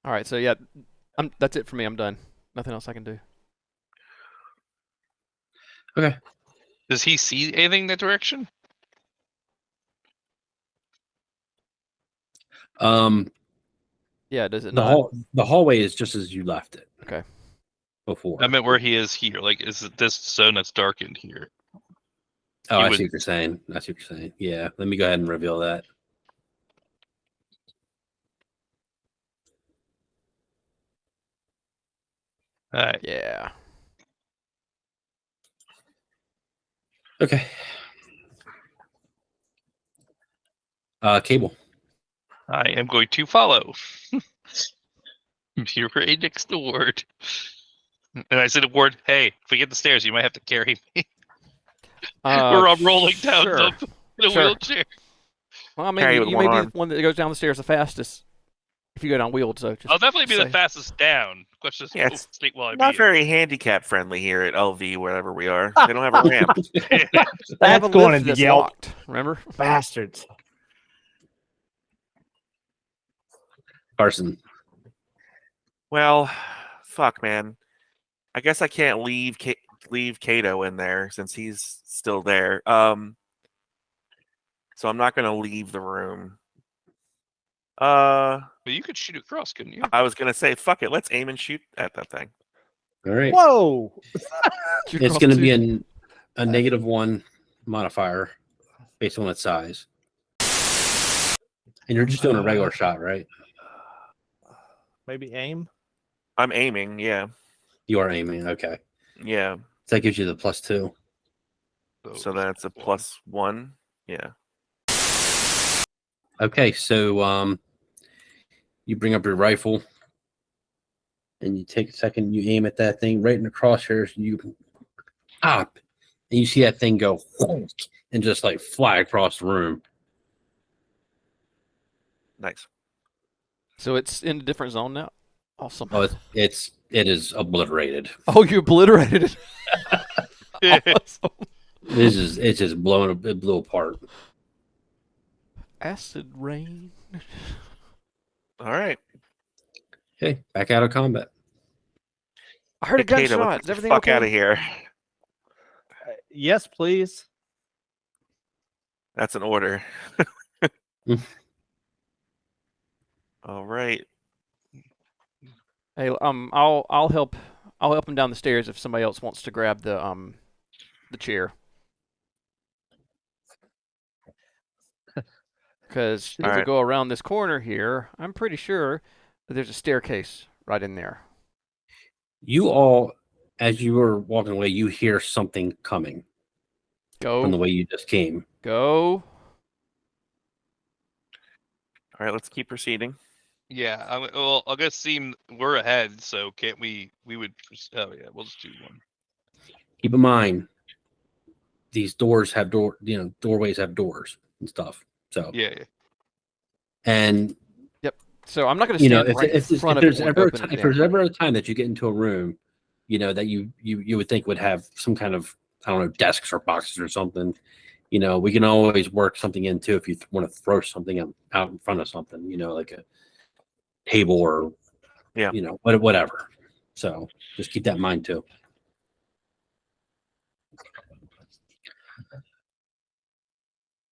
Speaker 2: All right, so yeah, that's it for me. I'm done. Nothing else I can do.
Speaker 1: Okay.
Speaker 5: Does he see anything in that direction?
Speaker 2: Yeah, does it
Speaker 1: The
Speaker 2: not?
Speaker 1: the hallway is just as you left it.
Speaker 2: Okay.
Speaker 1: Before.
Speaker 5: I meant where he is here. Like, is it this zone that's darkened here?
Speaker 1: Oh,
Speaker 5: he
Speaker 1: I
Speaker 5: would-
Speaker 1: see what you're saying. I see what you're saying. Yeah. Let me go ahead and reveal that.
Speaker 5: All right.
Speaker 2: Yeah.
Speaker 1: Okay. Cable.
Speaker 5: I am going to follow. You're right next to Ward. And I said to Ward, hey, if we get the stairs, you might have to carry me. We're all rolling down
Speaker 2: sure.
Speaker 5: the
Speaker 2: Sure.
Speaker 5: wheelchair.
Speaker 2: Well, I mean,
Speaker 4: Carry with
Speaker 2: you
Speaker 4: one
Speaker 2: may be
Speaker 4: arm.
Speaker 2: the one that goes down the stairs the fastest if you go down wheeled. So just
Speaker 5: I'll definitely be the
Speaker 2: say-
Speaker 5: fastest down. Question is,
Speaker 4: Yeah, it's
Speaker 5: sleep while I
Speaker 4: Not
Speaker 5: beat
Speaker 4: very handicap friendly here at LV, wherever we are. They don't have a ramp.
Speaker 2: They have
Speaker 3: That's
Speaker 2: a
Speaker 3: going
Speaker 2: lift
Speaker 3: into
Speaker 2: that's
Speaker 3: Yelp.
Speaker 2: locked. Remember?
Speaker 3: Bastards.
Speaker 1: Carson.
Speaker 4: Well, fuck, man. I guess I can't leave Kato in there since he's still there. So I'm not gonna leave the room.
Speaker 5: But you could shoot across, couldn't you?
Speaker 4: I was gonna say, fuck it, let's aim and shoot at that thing.
Speaker 1: All right.
Speaker 3: Whoa.
Speaker 1: It's going to be a -1 modifier based on its size. And you're just doing a regular shot, right?
Speaker 3: Maybe aim.
Speaker 4: I'm aiming, yeah.
Speaker 1: You are aiming. Okay.
Speaker 4: Yeah.
Speaker 1: So that gives you the +2.
Speaker 4: So that's a +1. Yeah.
Speaker 1: Okay. So you bring up your rifle and you take a second, you aim at that thing right in the crosshairs, you pop, and you see that thing go and just like fly across the room.
Speaker 4: Nice.
Speaker 2: So it's in a different zone now. Awesome.
Speaker 1: Oh, it is obliterated.
Speaker 2: Oh, you obliterated it. Awesome.
Speaker 1: It's just it blew apart.
Speaker 2: Acid rain.
Speaker 4: All right.
Speaker 1: Okay, back out of combat.
Speaker 2: I heard a
Speaker 4: Hey, Kato,
Speaker 2: gunshot.
Speaker 4: let's
Speaker 2: Is
Speaker 4: get
Speaker 2: everything
Speaker 4: the fuck
Speaker 2: okay?
Speaker 4: out of here.
Speaker 3: Yes, please.
Speaker 4: That's an order. All right.
Speaker 2: Hey, I'll help him down the stairs if somebody else wants to grab the chair. Because if we
Speaker 4: Alright.
Speaker 2: go around this corner here, I'm pretty sure that there's a staircase right in there.
Speaker 1: You all, as you were walking away, you hear something coming from the
Speaker 2: Go,
Speaker 1: way you just came.
Speaker 2: go.
Speaker 4: All right, let's keep proceeding.
Speaker 5: Yeah, I'll guess seem we're ahead, so can't we? We would. Oh yeah, we'll just do one.
Speaker 1: Keep in mind, these doors have doorways have doors and stuff. So
Speaker 5: Yeah.
Speaker 1: and
Speaker 2: So I'm not going to
Speaker 1: you
Speaker 2: stand
Speaker 1: know
Speaker 2: right in front of it.
Speaker 1: if
Speaker 2: If
Speaker 1: there's ever a time that you get into a room, that you would think would have some kind of, I don't know, desks or boxes or something. We can always work something in too if you want to throw something out in front of something. Like a table or whatever. So just keep that in mind too.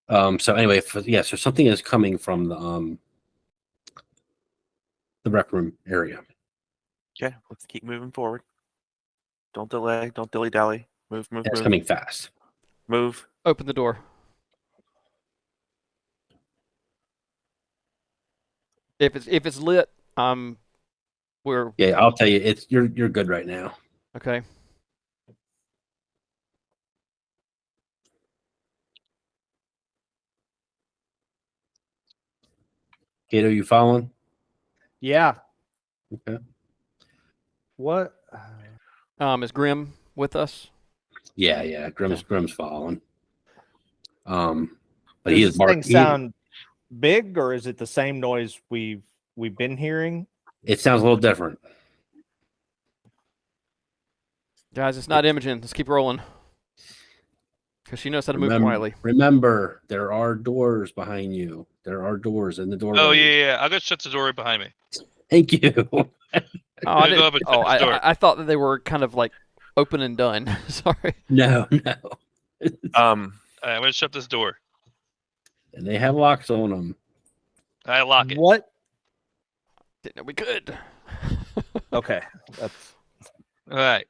Speaker 1: So anyway, so something is coming from the rec room area.
Speaker 4: Okay, let's keep moving forward. Don't delay. Don't dilly dally. Move.
Speaker 1: It's coming fast.
Speaker 4: Move.
Speaker 2: Open the door. If it's lit, we're
Speaker 1: Yeah, I'll tell you, you're good right now.
Speaker 2: okay.
Speaker 1: Kato, you following?
Speaker 3: Yeah.
Speaker 1: Okay.
Speaker 3: What?
Speaker 2: Is Grim with us?
Speaker 1: Yeah. Grim's following. But
Speaker 3: Does
Speaker 1: he
Speaker 3: this
Speaker 1: is
Speaker 3: thing
Speaker 1: barking.
Speaker 3: sound big, or is it the same noise we've been hearing?
Speaker 1: It sounds a little different.
Speaker 2: Guys, it's not Imogen. Let's keep rolling. Because she knows how to move quietly.
Speaker 1: Remember, there are doors behind you. There are doors in the doorway.
Speaker 5: Oh yeah. I'll go shut the door right behind me.
Speaker 1: Thank you.
Speaker 2: Oh,
Speaker 5: I'm gonna go up and shut this door.
Speaker 2: I thought that they were kind of like open and done. Sorry.
Speaker 1: No.
Speaker 4: Um.
Speaker 5: I'm gonna shut this door.
Speaker 1: And they have locks on them.
Speaker 5: I lock it.
Speaker 3: What?
Speaker 2: Didn't know we could.
Speaker 3: Okay. That's.
Speaker 5: All right.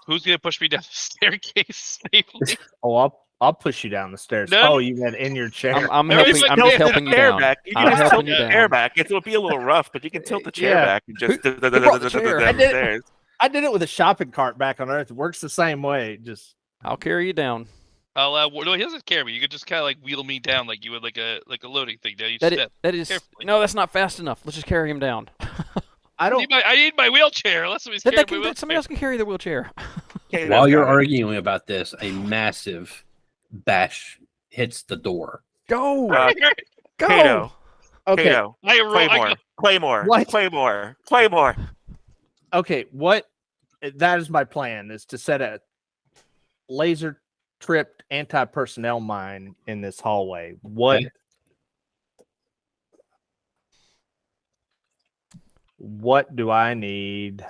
Speaker 5: Who's gonna push me down the staircase safely?
Speaker 3: Oh, I'll push you down the stairs.
Speaker 5: No.
Speaker 3: Oh, you meant in your chair.
Speaker 2: I'm
Speaker 5: Everybody's
Speaker 2: helping.
Speaker 5: like,
Speaker 2: I'm
Speaker 5: no,
Speaker 2: just
Speaker 5: the
Speaker 2: helping you
Speaker 4: chair
Speaker 2: down.
Speaker 4: back. You
Speaker 2: I'm
Speaker 4: can just tilt
Speaker 2: helping
Speaker 4: the
Speaker 2: you down.
Speaker 4: chair back. It will be a little rough, but you can tilt the chair
Speaker 3: Yeah.
Speaker 4: back and just
Speaker 2: brought the chair?
Speaker 3: I did.
Speaker 4: downstairs.
Speaker 3: I did it with a shopping cart back on Earth. It works the same way. Just
Speaker 2: I'll carry you down.
Speaker 5: No, he doesn't carry me. You could just kind of like wheel me down like you would like a loading thing down each step.
Speaker 2: That is
Speaker 5: Carefully.
Speaker 2: no, that's not fast enough. Let's just carry him down.
Speaker 3: I don't.
Speaker 5: I need my wheelchair. Let somebody
Speaker 2: That
Speaker 5: carry
Speaker 2: they
Speaker 5: my
Speaker 2: can, somebody
Speaker 5: wheelchair.
Speaker 2: else can carry the wheelchair.
Speaker 4: Kato's
Speaker 1: While you're
Speaker 4: got it.
Speaker 1: arguing about this, a massive bash hits the door.
Speaker 2: Go!
Speaker 4: Uh,
Speaker 2: Go!
Speaker 4: Kato.
Speaker 3: Okay.
Speaker 4: Kato.
Speaker 5: I roll. I
Speaker 4: Claymore.
Speaker 5: go,
Speaker 4: Claymore.
Speaker 3: What?
Speaker 4: Claymore. Claymore.
Speaker 3: Okay. What? That is my plan: is to set a laser tripped anti-personnel mine in this hallway. What?
Speaker 1: Okay.
Speaker 3: What do I need?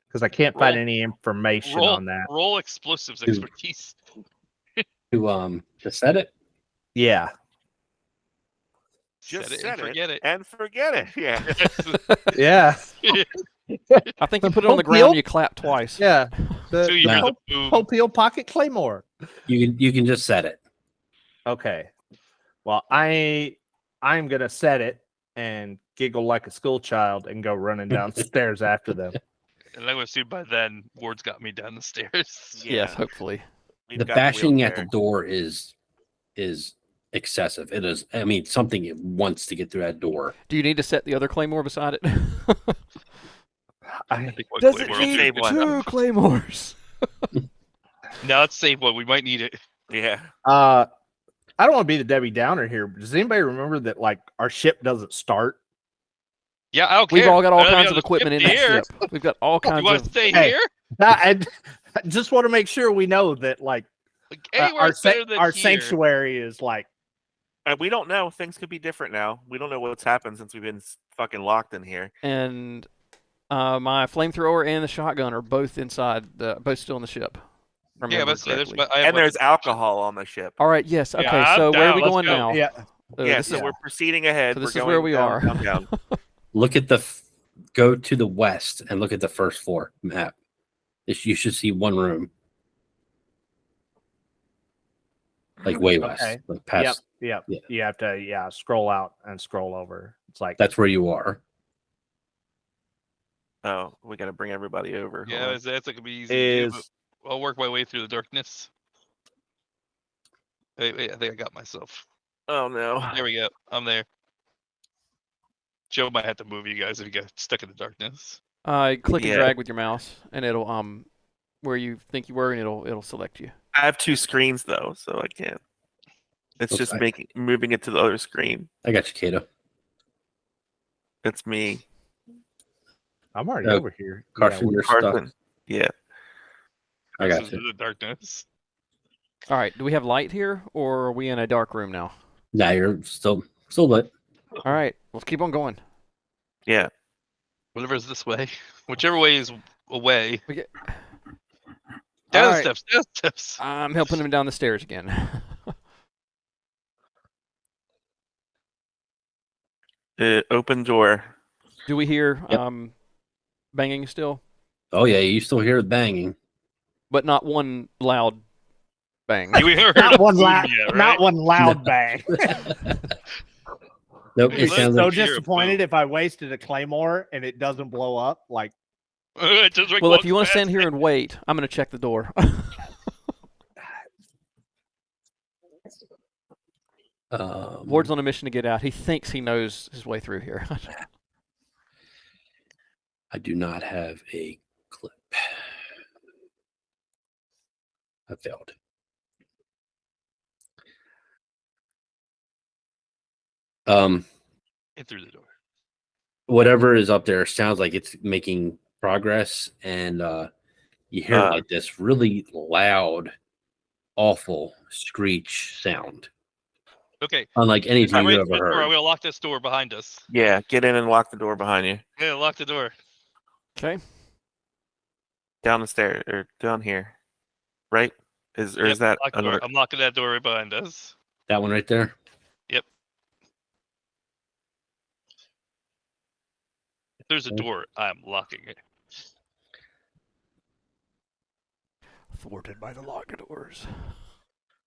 Speaker 3: Because I can't find
Speaker 5: Roll-
Speaker 3: any information
Speaker 5: roll,
Speaker 3: on that.
Speaker 5: roll explosives
Speaker 1: Dude.
Speaker 5: expertise.
Speaker 1: To set it.
Speaker 3: Yeah.
Speaker 4: Just
Speaker 5: Set it
Speaker 4: set
Speaker 5: and forget it.
Speaker 4: and forget it. Yeah.
Speaker 3: Yeah.
Speaker 2: I think you put it on the
Speaker 3: Pope
Speaker 2: ground
Speaker 3: Hill?
Speaker 2: and you clap twice.
Speaker 3: Yeah.
Speaker 5: Until you hear
Speaker 1: No.
Speaker 5: the boom.
Speaker 3: Pope Hill Pocket Claymore.
Speaker 1: You can just set it.
Speaker 3: Okay. Well, I'm gonna set it and giggle like a school child and go running downstairs after them.
Speaker 5: And I'm assuming by then Ward's got me down the stairs.
Speaker 2: Yes, hopefully.
Speaker 4: We've
Speaker 1: The
Speaker 4: got
Speaker 1: bashing at the
Speaker 4: wheelchair.
Speaker 1: door is excessive. It is. I mean, something it wants to get through that door.
Speaker 2: Do you need to set the other claymore beside it?
Speaker 5: I think one
Speaker 2: Does it
Speaker 5: Claymore will
Speaker 2: need
Speaker 5: do a
Speaker 4: save
Speaker 5: good
Speaker 4: one.
Speaker 5: job.
Speaker 2: 2 claymores?
Speaker 5: No, let's save one. We might need it.
Speaker 4: Yeah.
Speaker 3: I don't want to be the Debbie Downer here, but does anybody remember that like our ship doesn't start?
Speaker 5: Yeah, I don't
Speaker 2: We've
Speaker 5: care.
Speaker 2: all got all
Speaker 5: I don't
Speaker 2: kinds
Speaker 5: know
Speaker 2: of
Speaker 5: the
Speaker 2: equipment in
Speaker 5: ship
Speaker 2: that
Speaker 5: here.
Speaker 2: ship. We've got all
Speaker 5: You
Speaker 2: kinds
Speaker 5: want to
Speaker 2: of.
Speaker 5: stay
Speaker 3: Hey.
Speaker 5: here?
Speaker 3: I just want to make sure we know that like
Speaker 5: Like, anywhere's better than
Speaker 3: our
Speaker 5: here.
Speaker 3: sanctuary is like
Speaker 4: And we don't know. Things could be different now. We don't know what's happened since we've been fucking locked in here.
Speaker 2: And my flamethrower and the shotgun are both inside. Both still in the ship.
Speaker 5: Yeah,
Speaker 2: Remember
Speaker 5: but there's,
Speaker 2: correctly.
Speaker 5: I have
Speaker 4: And there's
Speaker 5: weapons.
Speaker 4: alcohol on the ship.
Speaker 2: All right. Yes.
Speaker 5: Yeah,
Speaker 2: Okay.
Speaker 5: I'm
Speaker 2: so where are
Speaker 5: down,
Speaker 2: we
Speaker 5: let's
Speaker 2: going
Speaker 5: go.
Speaker 2: now?
Speaker 3: yeah.
Speaker 4: Yeah,
Speaker 2: This
Speaker 4: so
Speaker 2: is
Speaker 4: we're proceeding ahead.
Speaker 2: so this
Speaker 4: we're
Speaker 2: is where
Speaker 4: going
Speaker 2: we
Speaker 4: down,
Speaker 2: are.
Speaker 4: down, down.
Speaker 1: Look at go to the west and look at the first floor map. You should see one room, like way west,
Speaker 3: Okay.
Speaker 1: like past.
Speaker 3: Yep.
Speaker 1: Yeah.
Speaker 3: You have to scroll out and scroll over. It's like
Speaker 1: That's where you are.
Speaker 4: Oh, we got to bring everybody over. Hold
Speaker 5: Yeah,
Speaker 4: on.
Speaker 5: that's gonna be easy to do,
Speaker 3: is
Speaker 5: but I'll work my way through the darkness. Wait, I think I got myself.
Speaker 4: Oh no.
Speaker 5: There we go. I'm there. Joe might have to move you guys if you get stuck in the darkness.
Speaker 2: click and
Speaker 4: Yeah.
Speaker 2: drag with your mouse, and it'll where you think you were, and it'll select you.
Speaker 4: I have 2 screens though, so I can't. It's just
Speaker 1: Okay.
Speaker 4: moving it to the other screen.
Speaker 1: I got you, Kato.
Speaker 4: It's me,
Speaker 3: I'm already
Speaker 1: Oh,
Speaker 3: over here.
Speaker 1: Carson,
Speaker 3: Yeah,
Speaker 1: your stuff.
Speaker 4: Carson. Yeah.
Speaker 1: I got
Speaker 5: This
Speaker 1: you.
Speaker 5: is the darkness.
Speaker 2: All right. Do we have light here, or are we in a dark room now?
Speaker 1: Now you're still lit.
Speaker 2: All right. Let's keep on going.
Speaker 4: Yeah.
Speaker 5: Whatever's this way, whichever way is away.
Speaker 2: We get.
Speaker 5: Down
Speaker 2: All
Speaker 5: the
Speaker 2: right.
Speaker 5: steps. Down the steps.
Speaker 2: I'm helping him down the stairs again.
Speaker 4: Open door.
Speaker 2: Do we hear
Speaker 1: Yep.
Speaker 2: banging still?
Speaker 1: Oh yeah, you still hear the banging.
Speaker 2: But not one loud bang.
Speaker 5: We heard
Speaker 3: not
Speaker 5: a
Speaker 3: one
Speaker 5: boom
Speaker 3: loud,
Speaker 5: yet, right?
Speaker 3: not one loud bang.
Speaker 1: Nope,
Speaker 5: Hey,
Speaker 1: it
Speaker 5: let's
Speaker 1: sounds
Speaker 3: So
Speaker 1: like
Speaker 5: hear a
Speaker 3: disappointed
Speaker 5: boom.
Speaker 3: if I wasted a claymore and it doesn't blow up. Like
Speaker 5: Just like
Speaker 2: Well, if
Speaker 5: walks
Speaker 2: you want to
Speaker 5: past
Speaker 2: stand here
Speaker 5: me.
Speaker 2: and wait, I'm going to check the door. Ward's on a mission to get out. He thinks he knows his way through here.
Speaker 1: I do not have a clip. I failed.
Speaker 5: In through the door.
Speaker 1: Whatever is up there sounds like it's making progress, and you hear like this really loud, awful screech sound,
Speaker 5: Okay.
Speaker 1: unlike anything
Speaker 5: I'm
Speaker 1: you've
Speaker 5: ready for
Speaker 1: ever
Speaker 5: the door. I'm
Speaker 1: heard.
Speaker 5: gonna lock this door behind us.
Speaker 4: Yeah. Get in and lock the door behind you.
Speaker 5: Yeah, lock the door.
Speaker 2: Okay.
Speaker 4: Down the stair or down here. Right? Is
Speaker 5: Yep,
Speaker 4: that
Speaker 5: lock the door.
Speaker 4: another?
Speaker 5: I'm locking that door right behind us.
Speaker 1: That one right there.
Speaker 5: If there's a door, I'm locking it.
Speaker 2: Thwarted by the locked doors.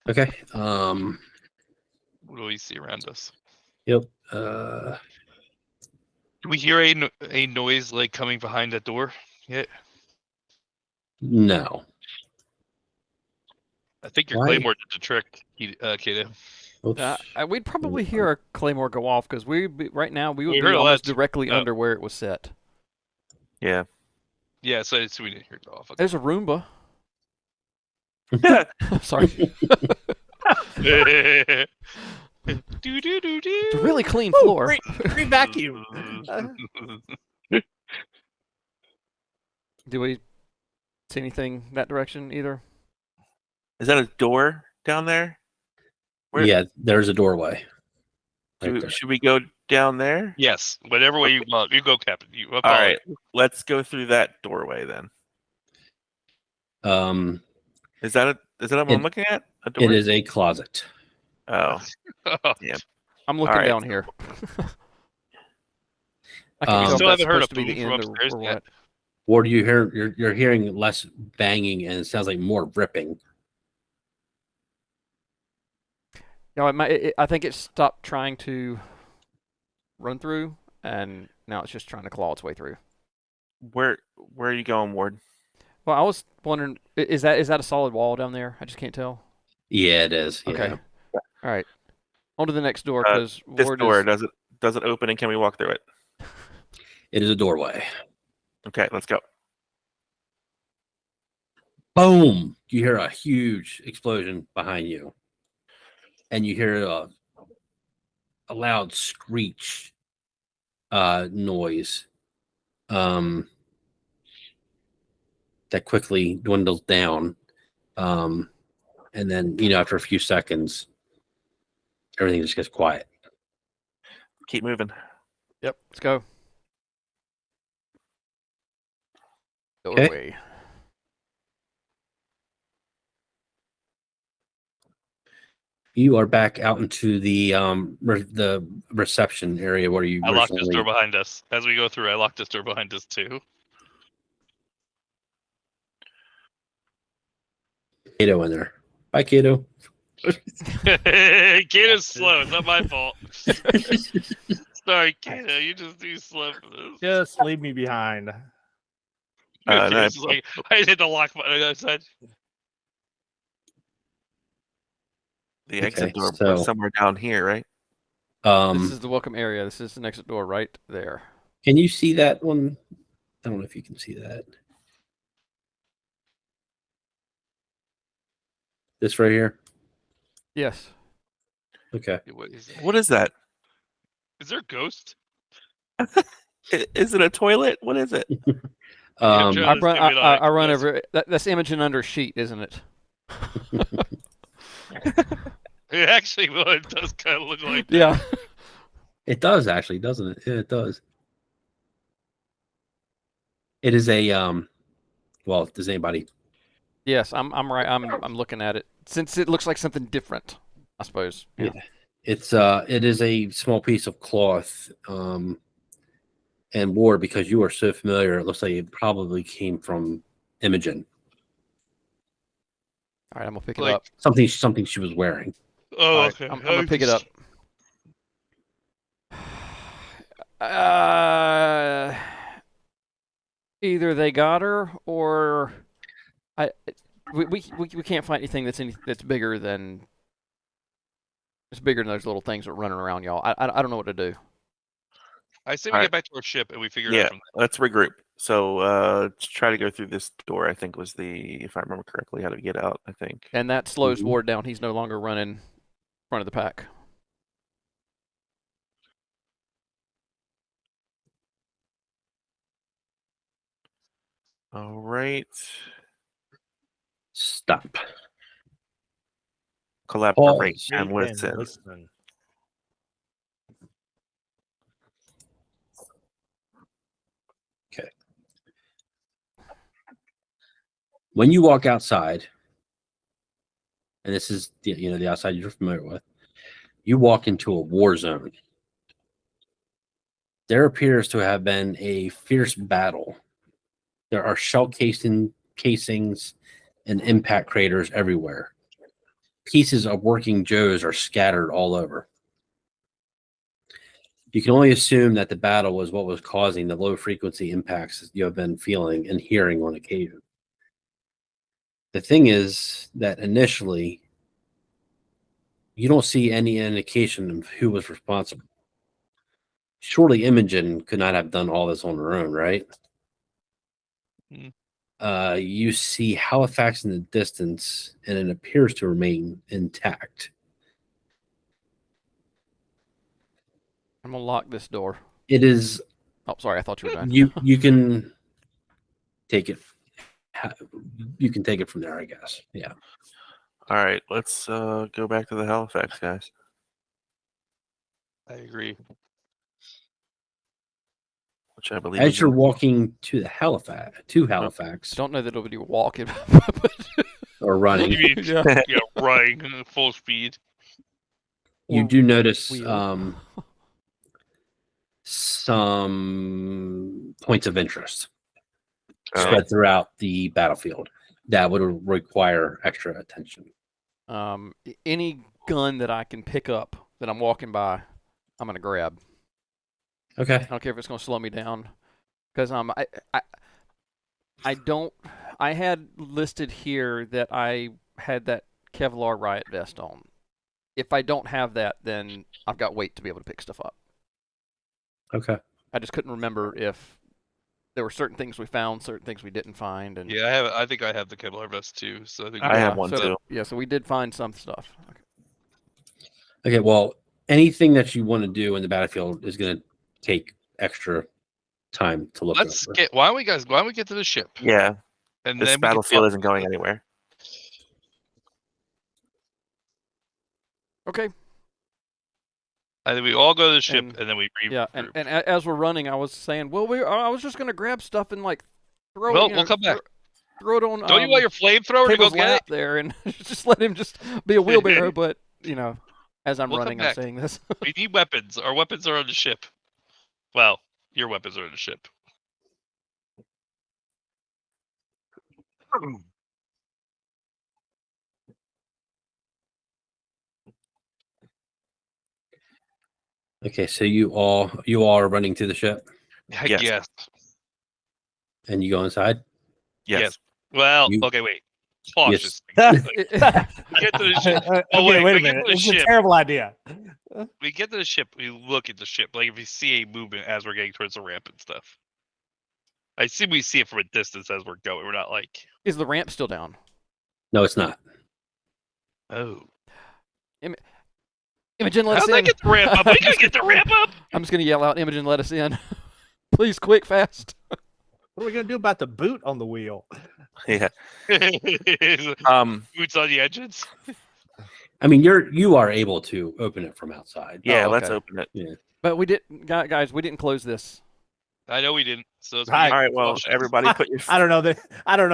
Speaker 1: Okay.
Speaker 5: What do we see around us?
Speaker 1: Yep.
Speaker 5: Do we hear a noise like coming behind that door yet?
Speaker 1: No.
Speaker 5: I think your
Speaker 1: Why?
Speaker 5: claymore did the trick, Kato.
Speaker 1: Oops.
Speaker 2: We'd probably hear a claymore go off because right now we would
Speaker 5: We
Speaker 2: be
Speaker 5: heard a lot
Speaker 2: almost
Speaker 5: too.
Speaker 2: directly
Speaker 5: Oh.
Speaker 2: under where it was set.
Speaker 4: Yeah.
Speaker 5: Yeah, so we didn't hear it go off. Okay.
Speaker 2: There's a Roomba.
Speaker 4: Yeah.
Speaker 2: Sorry.
Speaker 5: Do, do, do, do.
Speaker 2: It's a really clean
Speaker 3: Ooh,
Speaker 2: floor.
Speaker 3: free vacuum.
Speaker 2: Do we see anything that direction either?
Speaker 4: Is that a door down there? Where-
Speaker 1: Yeah, there's a doorway. Right there.
Speaker 4: Should we go down there?
Speaker 5: Yes, whatever way you want. You go, Captain. You
Speaker 4: All right. Let's go through that doorway then. Is that what I'm looking at? A door?
Speaker 1: It is a closet.
Speaker 4: Oh.
Speaker 5: Oh,
Speaker 4: Yeah.
Speaker 2: I'm looking
Speaker 4: All right.
Speaker 2: down here. I
Speaker 1: We
Speaker 2: can't tell
Speaker 1: still
Speaker 2: if that's
Speaker 5: haven't heard
Speaker 2: supposed to
Speaker 5: a
Speaker 2: be the
Speaker 5: boom
Speaker 2: end
Speaker 5: from
Speaker 2: or
Speaker 5: upstairs yet.
Speaker 2: what.
Speaker 1: What do you hear? You're hearing less banging, and it sounds like more ripping.
Speaker 2: No, I think it stopped trying to run through, and now it's just trying to claw its way through.
Speaker 4: Where are you going, Ward?
Speaker 2: Well, I was wondering, is that a solid wall down there? I just can't tell.
Speaker 1: Yeah, it is. Yeah.
Speaker 2: Okay. All right. On to the next door,
Speaker 4: Uh,
Speaker 2: because
Speaker 4: This
Speaker 2: Ward
Speaker 4: door
Speaker 2: is...
Speaker 4: does it open and can we walk through it?
Speaker 1: It is a doorway.
Speaker 4: Okay, let's go.
Speaker 1: Boom! You hear a huge explosion behind you, and you hear a loud screech noise that quickly dwindles down, and then after a few seconds, everything just gets quiet.
Speaker 4: Keep moving.
Speaker 2: Yep, let's go.
Speaker 1: Okay.
Speaker 2: Doorway.
Speaker 1: You are back out into the reception area where you
Speaker 5: I locked this door
Speaker 1: originally.
Speaker 5: behind us. As we go through, I locked this door behind us too.
Speaker 1: Kato in there. Bye, Kato.
Speaker 5: Kato's slow. It's not my fault. Sorry, Kato. You just do slow for this.
Speaker 3: Just leave me behind.
Speaker 5: Kato's like, I hit the lock button on the other side.
Speaker 4: The exit
Speaker 1: Okay,
Speaker 4: door
Speaker 1: so-
Speaker 4: was somewhere down here, right?
Speaker 2: This is the welcome area. This is the next door right there.
Speaker 1: Can you see that one? I don't know if you can see that. This right here.
Speaker 2: Yes.
Speaker 1: Okay.
Speaker 5: What is that?
Speaker 4: What is that?
Speaker 5: Is there a ghost?
Speaker 4: Is it a toilet? What is it?
Speaker 1: Um,
Speaker 5: Joe-
Speaker 2: I
Speaker 5: It's
Speaker 2: run,
Speaker 5: gonna be
Speaker 2: I
Speaker 5: like
Speaker 2: run
Speaker 5: this.
Speaker 2: over... That's Imogen under a sheet, isn't it?
Speaker 5: It actually, well, it does kind of look like that.
Speaker 2: Yeah.
Speaker 1: it does actually, doesn't it? Yeah, it does. It is a well, does anybody
Speaker 2: Yes, I'm right. I'm looking at it. Since it looks like something different, I suppose. Yeah.
Speaker 1: it is a small piece of cloth. And Ward, because you are so familiar, it looks like it probably came from Imogen.
Speaker 2: All right, I'm gonna pick it
Speaker 5: Like-
Speaker 2: up.
Speaker 1: Something she was wearing.
Speaker 5: Oh,
Speaker 2: All right,
Speaker 5: okay.
Speaker 2: I'm gonna pick it up. Either they got her, or we can't find anything that's bigger than those little things that are running around, y'all. I don't know what to do.
Speaker 5: I say we
Speaker 4: All
Speaker 5: get
Speaker 4: right.
Speaker 5: back to our ship and we figure it
Speaker 4: Yeah,
Speaker 5: out from
Speaker 4: let's regroup. So let's try to go through this door. I think was if I remember correctly, how to get out. I think.
Speaker 2: And that slows
Speaker 1: Mhm.
Speaker 2: Ward down. He's no longer running front of the pack.
Speaker 4: All right.
Speaker 1: Stop.
Speaker 4: Collaborate
Speaker 1: Pause.
Speaker 4: and listen.
Speaker 1: When you walk outside, and this is the outside you're familiar with, you walk into a war zone. There appears to have been a fierce battle. There are shell casings and impact craters everywhere. Pieces of working Joes are scattered all over. You can only assume that the battle was what was causing the low frequency impacts you have been feeling and hearing on occasion. The thing is that initially you don't see any indication of who was responsible. Surely Imogen could not have done all this on her own, right? You see Halifax in the distance, and it appears to remain intact.
Speaker 2: I'm gonna lock this door.
Speaker 1: It is.
Speaker 2: Oh, sorry, I thought you were done.
Speaker 1: You can take it. You can take it from there, I guess. Yeah.
Speaker 4: All right, let's go back to the Halifax, guys.
Speaker 5: I agree.
Speaker 4: Which I believe.
Speaker 1: As
Speaker 4: is
Speaker 1: you're
Speaker 4: in-
Speaker 1: walking to Halifax,
Speaker 2: I don't know that it'll be walking.
Speaker 1: or running,
Speaker 5: You mean,
Speaker 2: Yeah.
Speaker 5: yeah, running full speed.
Speaker 1: you
Speaker 2: Or
Speaker 1: do notice
Speaker 2: wheel.
Speaker 1: some points of interest
Speaker 4: Oh.
Speaker 1: spread throughout the battlefield that would require extra attention.
Speaker 2: Any gun that I can pick up that I'm walking by, I'm gonna grab.
Speaker 1: Okay.
Speaker 2: I don't care if it's gonna slow me down, because I don't. I had listed here that I had that Kevlar riot vest on. If I don't have that, then I've got weight to be able to pick stuff up.
Speaker 1: Okay.
Speaker 2: I just couldn't remember if there were certain things we found, certain things we didn't find, and
Speaker 5: Yeah, I have. I think I have the Kevlar vest too. So I think
Speaker 4: I have one
Speaker 2: so,
Speaker 4: too.
Speaker 2: Yeah, so we did find some stuff. Okay.
Speaker 1: Okay. Well, anything that you want to do in the battlefield is going to take extra time to look
Speaker 5: let's
Speaker 1: over.
Speaker 5: get. Why don't we get to the ship?
Speaker 4: Yeah,
Speaker 5: And
Speaker 4: this
Speaker 5: then we can
Speaker 4: battlefield
Speaker 5: talk
Speaker 4: isn't going
Speaker 5: about it.
Speaker 4: anywhere.
Speaker 2: Okay.
Speaker 5: I think we all go to the ship,
Speaker 2: And-
Speaker 5: and then we regroup.
Speaker 2: Yeah, and as we're running, I was saying, well, I was just gonna grab stuff and like throw.
Speaker 5: Well,
Speaker 2: it,
Speaker 5: we'll come back.
Speaker 2: Throw it on.
Speaker 5: Don't you want your flamethrower to go
Speaker 2: Cable's
Speaker 5: get
Speaker 2: lap
Speaker 5: it?
Speaker 2: there and just let him just be a wheelbarrow. But as I'm
Speaker 5: We'll come
Speaker 2: running, I'm
Speaker 5: back.
Speaker 2: saying this.
Speaker 5: We need weapons. Our weapons are on the ship. Well, your weapons are on the ship.
Speaker 1: Okay, so you all are running to the ship
Speaker 5: I
Speaker 4: Yes.
Speaker 5: guess.
Speaker 1: and you go inside.
Speaker 4: Yes.
Speaker 5: Well,
Speaker 1: You-
Speaker 5: okay, wait. Cautious.
Speaker 3: Okay,
Speaker 5: We get to the ship. Oh, wait,
Speaker 3: wait a
Speaker 5: we get
Speaker 3: minute.
Speaker 5: to the
Speaker 3: This is a
Speaker 5: ship.
Speaker 3: terrible idea.
Speaker 5: We get to the ship. We look at the ship. Like if we see a movement as we're getting towards the ramp and stuff. I assume we see it from a distance as we're going. We're not like,
Speaker 2: Is the ramp still down?
Speaker 1: No, it's not.
Speaker 5: oh.
Speaker 2: Imogen, let us
Speaker 5: How'd I
Speaker 2: in.
Speaker 5: get the ramp up? We gotta get the ramp up.
Speaker 2: I'm just gonna yell out, Imogen, let us in. Please, quick, fast.
Speaker 3: What are we gonna do about the boot on the wheel?
Speaker 4: Yeah.
Speaker 5: Boots on the engines.
Speaker 1: I mean, you are able to open it from outside.
Speaker 4: Yeah.
Speaker 2: Oh,
Speaker 4: Let's
Speaker 2: okay.
Speaker 4: open it.
Speaker 2: But we didn't, guys. We didn't close this.
Speaker 5: I know we didn't. So it's
Speaker 3: Right.
Speaker 4: All right. Well,
Speaker 5: cautious.
Speaker 4: everybody, put your
Speaker 3: I don't know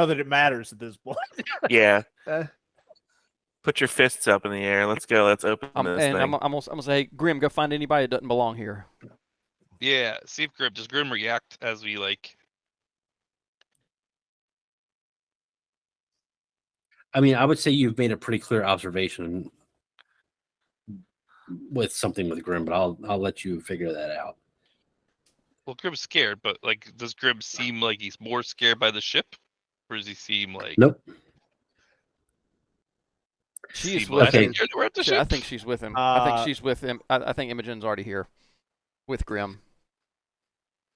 Speaker 3: that it matters at this point.
Speaker 4: yeah.
Speaker 3: Uh.
Speaker 4: Put your fists up in the air. Let's go. Let's open this
Speaker 2: And
Speaker 4: thing.
Speaker 2: I'm gonna say, hey, Grim, go find anybody that doesn't belong here.
Speaker 5: Yeah. See if does Grim react as we like.
Speaker 1: I mean, I would say you've made a pretty clear observation with something with Grim, but I'll let you figure that out.
Speaker 5: Well, Grim's scared, but like, does Grim seem like he's more scared by the ship, or does he seem like?
Speaker 1: Nope.
Speaker 2: She's
Speaker 5: seem
Speaker 2: with
Speaker 5: less
Speaker 1: him.
Speaker 5: scared that we're at the
Speaker 2: I
Speaker 5: ship?
Speaker 2: think she's with him. I think
Speaker 3: Uh,
Speaker 2: she's with him. I think Imogen's already here with Grim.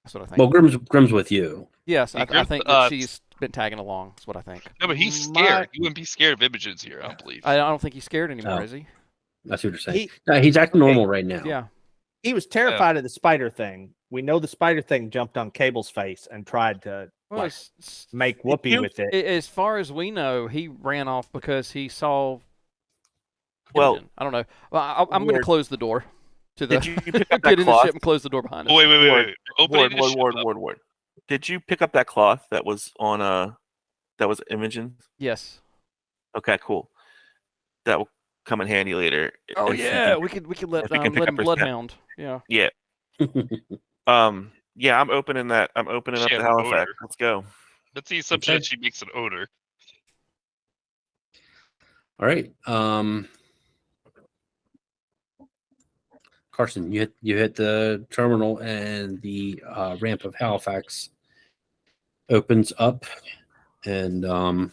Speaker 2: That's what I think.
Speaker 1: Well, Grim's with you.
Speaker 2: Yes,
Speaker 5: Yeah,
Speaker 2: I
Speaker 5: Grim's,
Speaker 2: think that she's been tagging along. That's what I think.
Speaker 5: No, but he's
Speaker 3: My-
Speaker 5: scared. He wouldn't be scared if Imogen's here. I don't believe.
Speaker 2: I don't think he's scared anymore,
Speaker 1: Oh.
Speaker 2: is he?
Speaker 1: That's what you're saying.
Speaker 3: He-
Speaker 1: No, he's acting normal right now.
Speaker 2: Yeah.
Speaker 3: He was terrified of the spider thing. We know the spider thing jumped on Cable's face and tried to
Speaker 2: Well,
Speaker 3: like, make whoopee
Speaker 4: you-
Speaker 3: with it.
Speaker 2: as far as we know, he ran off because he saw.
Speaker 4: Well,
Speaker 2: Imogen. I don't know. Well, I'm going to
Speaker 3: Weird.
Speaker 2: close the door to the
Speaker 4: did you pick up
Speaker 2: get
Speaker 4: that
Speaker 2: in the
Speaker 4: cloth?
Speaker 2: ship and close the door behind us.
Speaker 5: Oh, wait.
Speaker 4: Ward,
Speaker 5: Opening the ship up.
Speaker 4: Ward. Did you pick up that cloth that was on that was Imogen?
Speaker 2: Yes.
Speaker 4: Okay, cool. That will come in handy later.
Speaker 2: Oh
Speaker 4: if you
Speaker 2: yeah,
Speaker 4: can-
Speaker 2: we could let
Speaker 4: if you can pick
Speaker 2: let him
Speaker 4: up her
Speaker 2: bloodhound. Yeah.
Speaker 4: Yeah. Yeah, I'm opening that. I'm opening up
Speaker 5: She
Speaker 4: the
Speaker 5: has an
Speaker 4: Halifax.
Speaker 5: odor.
Speaker 4: Let's go.
Speaker 5: That's the assumption
Speaker 1: Okay.
Speaker 5: that she makes an odor.
Speaker 1: All right. Carson, you hit the terminal, and the ramp of Halifax opens up, and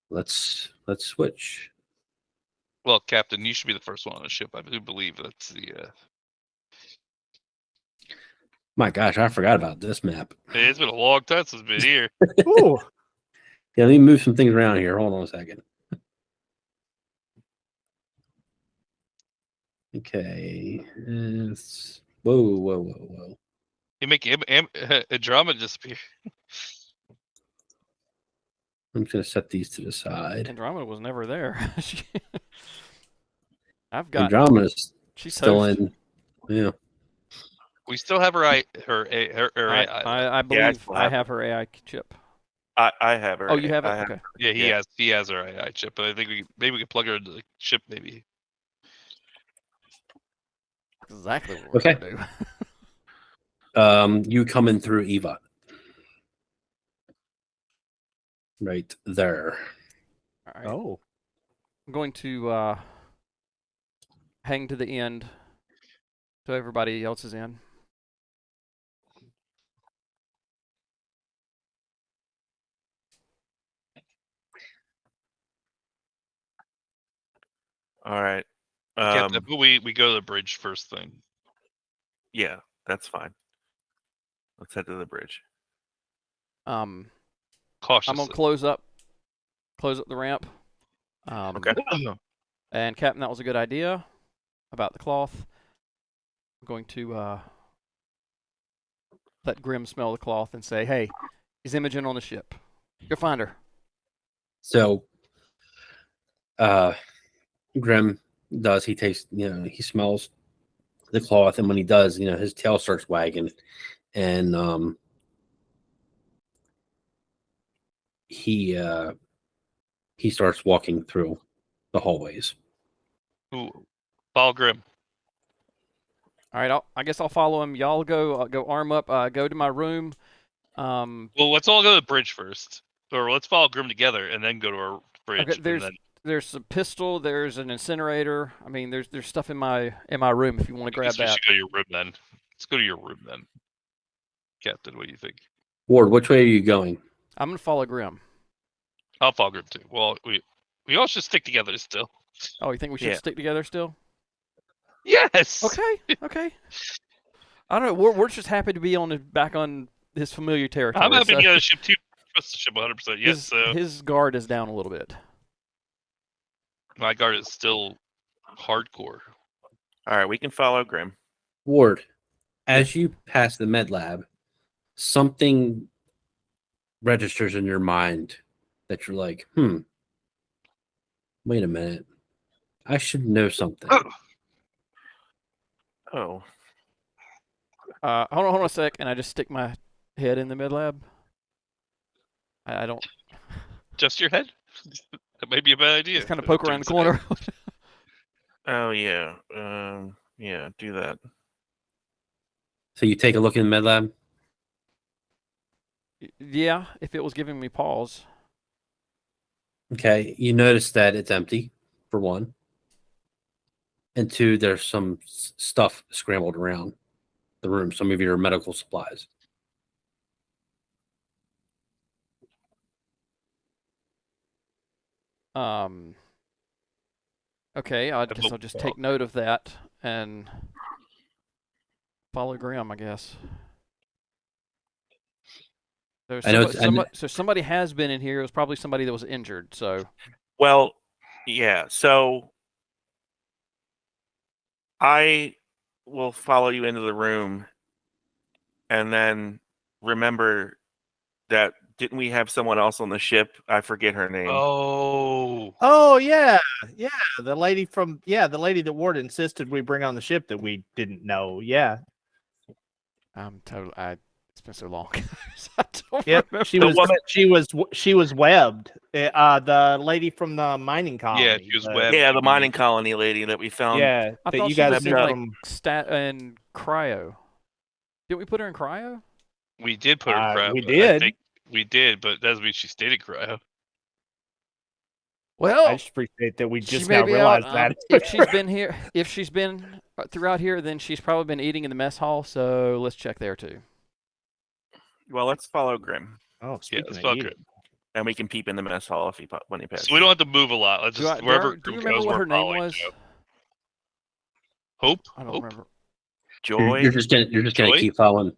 Speaker 1: let's switch.
Speaker 5: Well, Captain, you should be the first one on the ship. I do believe that's the.
Speaker 1: My gosh, I forgot about this map.
Speaker 5: It's been a long time since I've been here.
Speaker 3: Ooh.
Speaker 1: Yeah, let me move some things around here. Hold on a second. Okay. Whoa.
Speaker 5: You make Andromeda disappear.
Speaker 1: I'm just going to set these to the side.
Speaker 2: Andromeda was never there. I've got.
Speaker 1: Andromeda's
Speaker 2: She's
Speaker 1: still
Speaker 2: toast.
Speaker 1: in. Yeah.
Speaker 5: We still have her AI.
Speaker 2: I believe
Speaker 4: still
Speaker 2: I
Speaker 4: have
Speaker 2: have her AI chip.
Speaker 4: I have her.
Speaker 2: Oh, you have it?
Speaker 4: I
Speaker 2: Okay.
Speaker 5: Yeah, he
Speaker 4: Yeah.
Speaker 5: has her AI chip, but I think maybe we can plug her into the ship. Maybe.
Speaker 2: Exactly what we're
Speaker 1: Okay.
Speaker 2: gonna do.
Speaker 1: You come in through Eva. Right there.
Speaker 2: All right.
Speaker 3: Oh.
Speaker 2: I'm going to hang to the end so everybody else is in.
Speaker 4: All right.
Speaker 5: Captain, we go to the bridge first thing.
Speaker 4: Yeah, that's fine. Let's head to the bridge.
Speaker 2: I'm
Speaker 5: Cautiously.
Speaker 2: gonna close up the ramp.
Speaker 4: Okay.
Speaker 2: And Captain, that was a good idea about the cloth. I'm going to let Grim smell the cloth and say, "Hey, he's Imogen on the ship. Go find her."
Speaker 1: So, Grim does. He takes, he smells the cloth, and when he does, his tail starts wagging, and he starts walking through the hallways.
Speaker 5: Ooh, follow Grim.
Speaker 2: All right, I guess I'll follow him. Y'all go arm up. Go to my room.
Speaker 5: Well, let's all go to the bridge first, or let's follow Grim together and then go to our bridge.
Speaker 2: Okay,
Speaker 5: and then...
Speaker 2: there's a pistol. There's an incinerator. I mean, there's stuff in my room if you want to
Speaker 5: I
Speaker 2: grab
Speaker 5: guess we
Speaker 2: that.
Speaker 5: should go to your room then. Let's go to your room then, Captain. What do you think?
Speaker 1: Ward, which way are you going?
Speaker 2: I'm gonna follow Grim.
Speaker 5: I'll follow Grim too. Well, we all should stick together still.
Speaker 2: Oh, you think we should
Speaker 4: Yeah.
Speaker 2: stick together still?
Speaker 5: Yes.
Speaker 2: Okay. I don't know. We're just happy to be back on his familiar territory.
Speaker 5: I'm happy
Speaker 2: so
Speaker 5: to get on the ship too. Trust the ship 100%. Yes. So
Speaker 2: his guard is down a little bit.
Speaker 5: my guard is still hardcore.
Speaker 4: All right, we can follow Grim.
Speaker 1: Ward, as you pass the med lab, something registers in your mind that you're like, wait a minute. I should know something.
Speaker 4: Oh.
Speaker 2: Hold on a sec, and I just stick my head in the med lab. I don't.
Speaker 5: Just your head? That may be a bad idea.
Speaker 2: Just kind of poke around the corner.
Speaker 4: Oh yeah. Yeah, do that.
Speaker 1: So you take a look in the med lab?
Speaker 2: Yeah, if it was giving me pause.
Speaker 1: Okay. You notice that it's empty, for one. And two, there's some stuff scrambled around the room, some of your medical supplies.
Speaker 2: Okay, I guess I'll just take note of that and follow Graham, I guess. So somebody has been in here. It was probably somebody that was injured. So.
Speaker 4: Well, yeah. So I will follow you into the room, and then remember that didn't we have someone else on the ship? I forget her name.
Speaker 3: Oh yeah. The lady that Ward insisted we bring on the ship that we didn't know. Yeah.
Speaker 2: It's been so long. I don't
Speaker 3: Yep.
Speaker 2: remember.
Speaker 3: She was webbed. The lady from the mining colony.
Speaker 5: Yeah, she was webbed.
Speaker 4: Yeah, the mining colony lady that we found.
Speaker 3: Yeah,
Speaker 2: I
Speaker 3: that
Speaker 2: thought
Speaker 3: you
Speaker 2: she
Speaker 3: guys
Speaker 2: was in
Speaker 3: knew
Speaker 2: like
Speaker 3: from.
Speaker 2: stat and cryo. Didn't we put her in cryo?
Speaker 5: We did put her in cryo.
Speaker 3: We
Speaker 5: I
Speaker 3: did.
Speaker 5: think we did, but that doesn't mean she stayed in cryo.
Speaker 2: Well,
Speaker 3: I just appreciate that we
Speaker 2: she
Speaker 3: just
Speaker 2: may
Speaker 3: now
Speaker 2: be
Speaker 3: realized
Speaker 2: out.
Speaker 3: that.
Speaker 2: If she's been throughout here, then she's probably been eating in the mess hall. So let's check there too.
Speaker 4: Well, let's follow Grim.
Speaker 3: Oh,
Speaker 5: Yeah,
Speaker 3: speaking
Speaker 5: it's
Speaker 3: of
Speaker 5: not
Speaker 3: eating.
Speaker 5: good.
Speaker 4: and we can peep in the mess hall if when he passes.
Speaker 5: So we don't have to move a lot. Let's just wherever
Speaker 2: do you
Speaker 5: Grim
Speaker 2: remember
Speaker 5: goes,
Speaker 2: what
Speaker 5: we're
Speaker 2: her name
Speaker 5: following,
Speaker 2: was?
Speaker 5: Joe. Hope.
Speaker 2: I don't
Speaker 5: Hope?
Speaker 2: remember.
Speaker 4: Joy.
Speaker 1: You're just gonna
Speaker 5: Joy?
Speaker 1: keep following.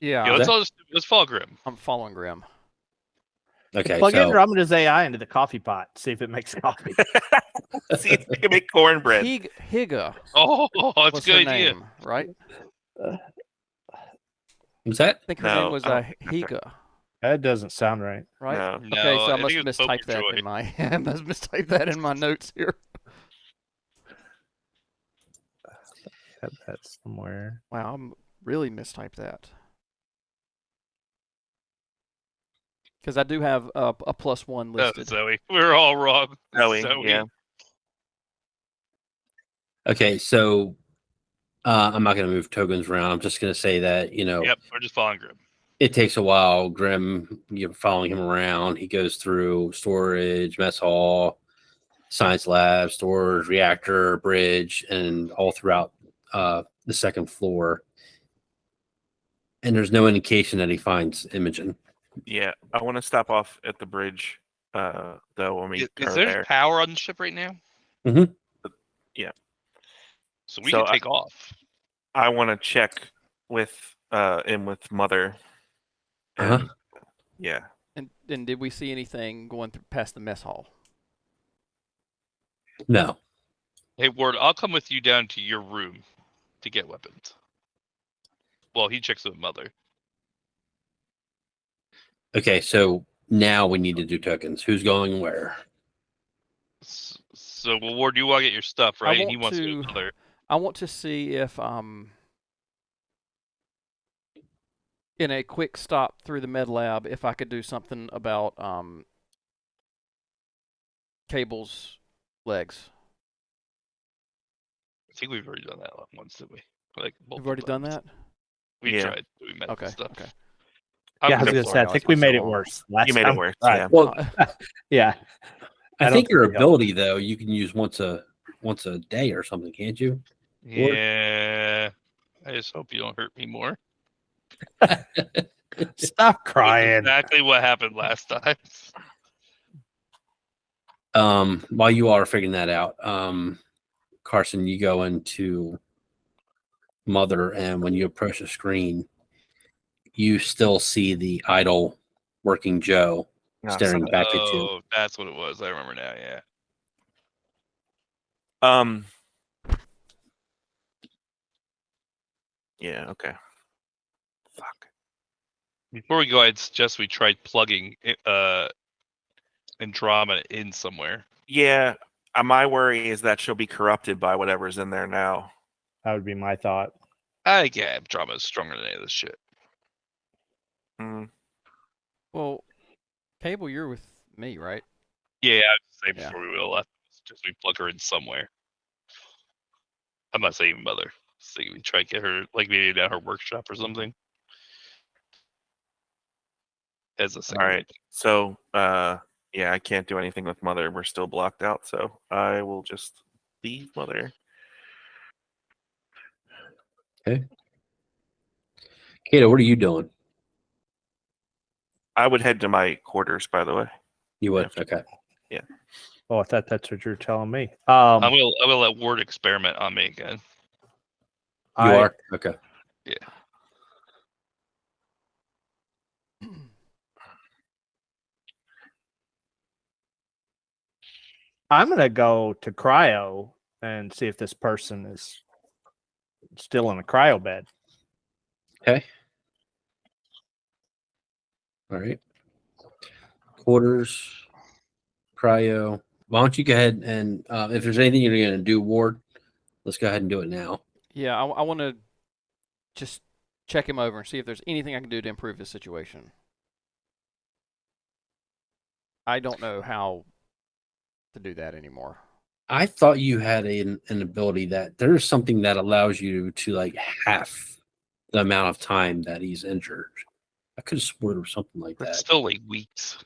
Speaker 2: Yeah,
Speaker 5: Yeah,
Speaker 1: that-
Speaker 5: let's follow Grim.
Speaker 2: I'm following Grim.
Speaker 1: Okay,
Speaker 3: Plug
Speaker 1: so
Speaker 3: Andromeda's AI into the coffee pot. See if it makes coffee.
Speaker 4: See if we can make cornbread.
Speaker 2: Higa
Speaker 5: Oh, that's
Speaker 2: was
Speaker 5: a
Speaker 2: her
Speaker 5: good idea.
Speaker 2: name, right?
Speaker 1: was that?
Speaker 2: I think her
Speaker 4: No,
Speaker 2: name was
Speaker 4: I don't think that's
Speaker 2: Higa,
Speaker 3: That doesn't sound right.
Speaker 2: right?
Speaker 4: No.
Speaker 2: Okay, so I
Speaker 5: think
Speaker 2: must
Speaker 5: it was Hope
Speaker 2: mistype
Speaker 5: or
Speaker 2: that
Speaker 5: Joy.
Speaker 2: in my I must mistype that in my notes here.
Speaker 3: That's somewhere.
Speaker 2: Wow, I'm really mistyped that. Because I do have a +1
Speaker 5: Oh,
Speaker 2: listed.
Speaker 5: Zoe. We're all wrong.
Speaker 4: Zoe, yeah.
Speaker 1: Okay, so I'm not gonna move tokens around. I'm just gonna say that
Speaker 5: Yep, we're just following Grim.
Speaker 1: it takes a while. Grim, you're following him around. He goes through storage, mess hall, science lab, storage, reactor, bridge, and all throughout the second floor. And there's no indication that he finds Imogen.
Speaker 4: Yeah, I want to stop off at the bridge, though, when we
Speaker 5: Is
Speaker 4: are
Speaker 5: there
Speaker 4: there.
Speaker 5: power on the ship right now?
Speaker 1: Mhm.
Speaker 4: Yeah.
Speaker 5: So we
Speaker 4: So
Speaker 5: can take off.
Speaker 4: I want to check with Mother.
Speaker 1: Uh-huh.
Speaker 4: And, yeah.
Speaker 2: And did we see anything going through past the mess hall?
Speaker 1: No.
Speaker 5: Hey, Ward, I'll come with you down to your room to get weapons. Well, he checks with Mother.
Speaker 1: Okay, so now we need to do tokens. Who's going where?
Speaker 5: So, well, Ward, you want to get your stuff, right? And he
Speaker 2: want
Speaker 5: wants to go
Speaker 2: to-
Speaker 5: with Mother.
Speaker 2: I want to see if in a quick stop through the med lab if I could do something about Cable's legs.
Speaker 5: I think we've already done that once, didn't we? Like
Speaker 2: We've already done that?
Speaker 5: We
Speaker 4: Yeah.
Speaker 5: tried doing medical
Speaker 2: Okay.
Speaker 5: stuff.
Speaker 2: Okay.
Speaker 3: Yeah, I was
Speaker 2: good
Speaker 3: gonna
Speaker 2: for
Speaker 3: say. I
Speaker 2: it.
Speaker 3: think we
Speaker 2: It's
Speaker 3: made
Speaker 2: so
Speaker 3: it
Speaker 2: long.
Speaker 3: worse. Last
Speaker 4: You made it
Speaker 3: time.
Speaker 4: worse,
Speaker 3: Right.
Speaker 4: yeah.
Speaker 1: Well,
Speaker 3: Yeah.
Speaker 1: I
Speaker 3: don't
Speaker 1: think your
Speaker 3: think we helped.
Speaker 1: ability though, you can use once a day or something, can't you? Ward?
Speaker 5: Yeah. I just hope you don't hurt me more.
Speaker 3: Stop
Speaker 5: That's
Speaker 3: crying.
Speaker 5: exactly what happened last time.
Speaker 1: While you all are figuring that out, Carson, you go into Mother, and when you approach the screen, you still see the idle working Joe
Speaker 4: No,
Speaker 1: staring back at you.
Speaker 5: Oh, that's what it was. I remember now. Yeah.
Speaker 4: Yeah. Okay. Fuck.
Speaker 5: Before we go, I'd suggest we try plugging Andromeda in somewhere.
Speaker 4: Yeah. My worry is that she'll be corrupted by whatever's in there now.
Speaker 3: That would be my thought.
Speaker 5: Yeah, Andromeda's stronger than any of this shit.
Speaker 4: Mm.
Speaker 2: Well, Cable, you're with me, right?
Speaker 5: Yeah, I'd say
Speaker 2: Yeah.
Speaker 5: before we left, just we plug her in somewhere. I'm not saying Mother. So we try to get her, like maybe down her workshop or something. As a
Speaker 4: All
Speaker 5: second.
Speaker 4: right. So, yeah, I can't do anything with Mother. We're still blocked out, so I will just leave Mother.
Speaker 1: Kato, what are you doing?
Speaker 4: I would head to my quarters, by the way.
Speaker 1: You would?
Speaker 4: After-
Speaker 1: Okay.
Speaker 3: Oh, I thought that's what you're telling me.
Speaker 5: I'm gonna let Ward experiment on me again.
Speaker 1: You are? Okay.
Speaker 3: I'm gonna go to cryo and see if this person is still in a cryo bed.
Speaker 1: Okay. All right. Quarters, cryo. Why don't you go ahead and if there's anything you're going to do, Ward, let's go ahead and do it now.
Speaker 2: Yeah, I want to just check him over and see if there's anything I can do to improve his situation. I don't know how to do that anymore.
Speaker 1: I thought you had an ability that there's something that allows you to like half the amount of time that he's injured. I could have sworn or something like
Speaker 5: That's
Speaker 1: that.
Speaker 5: still like weeks.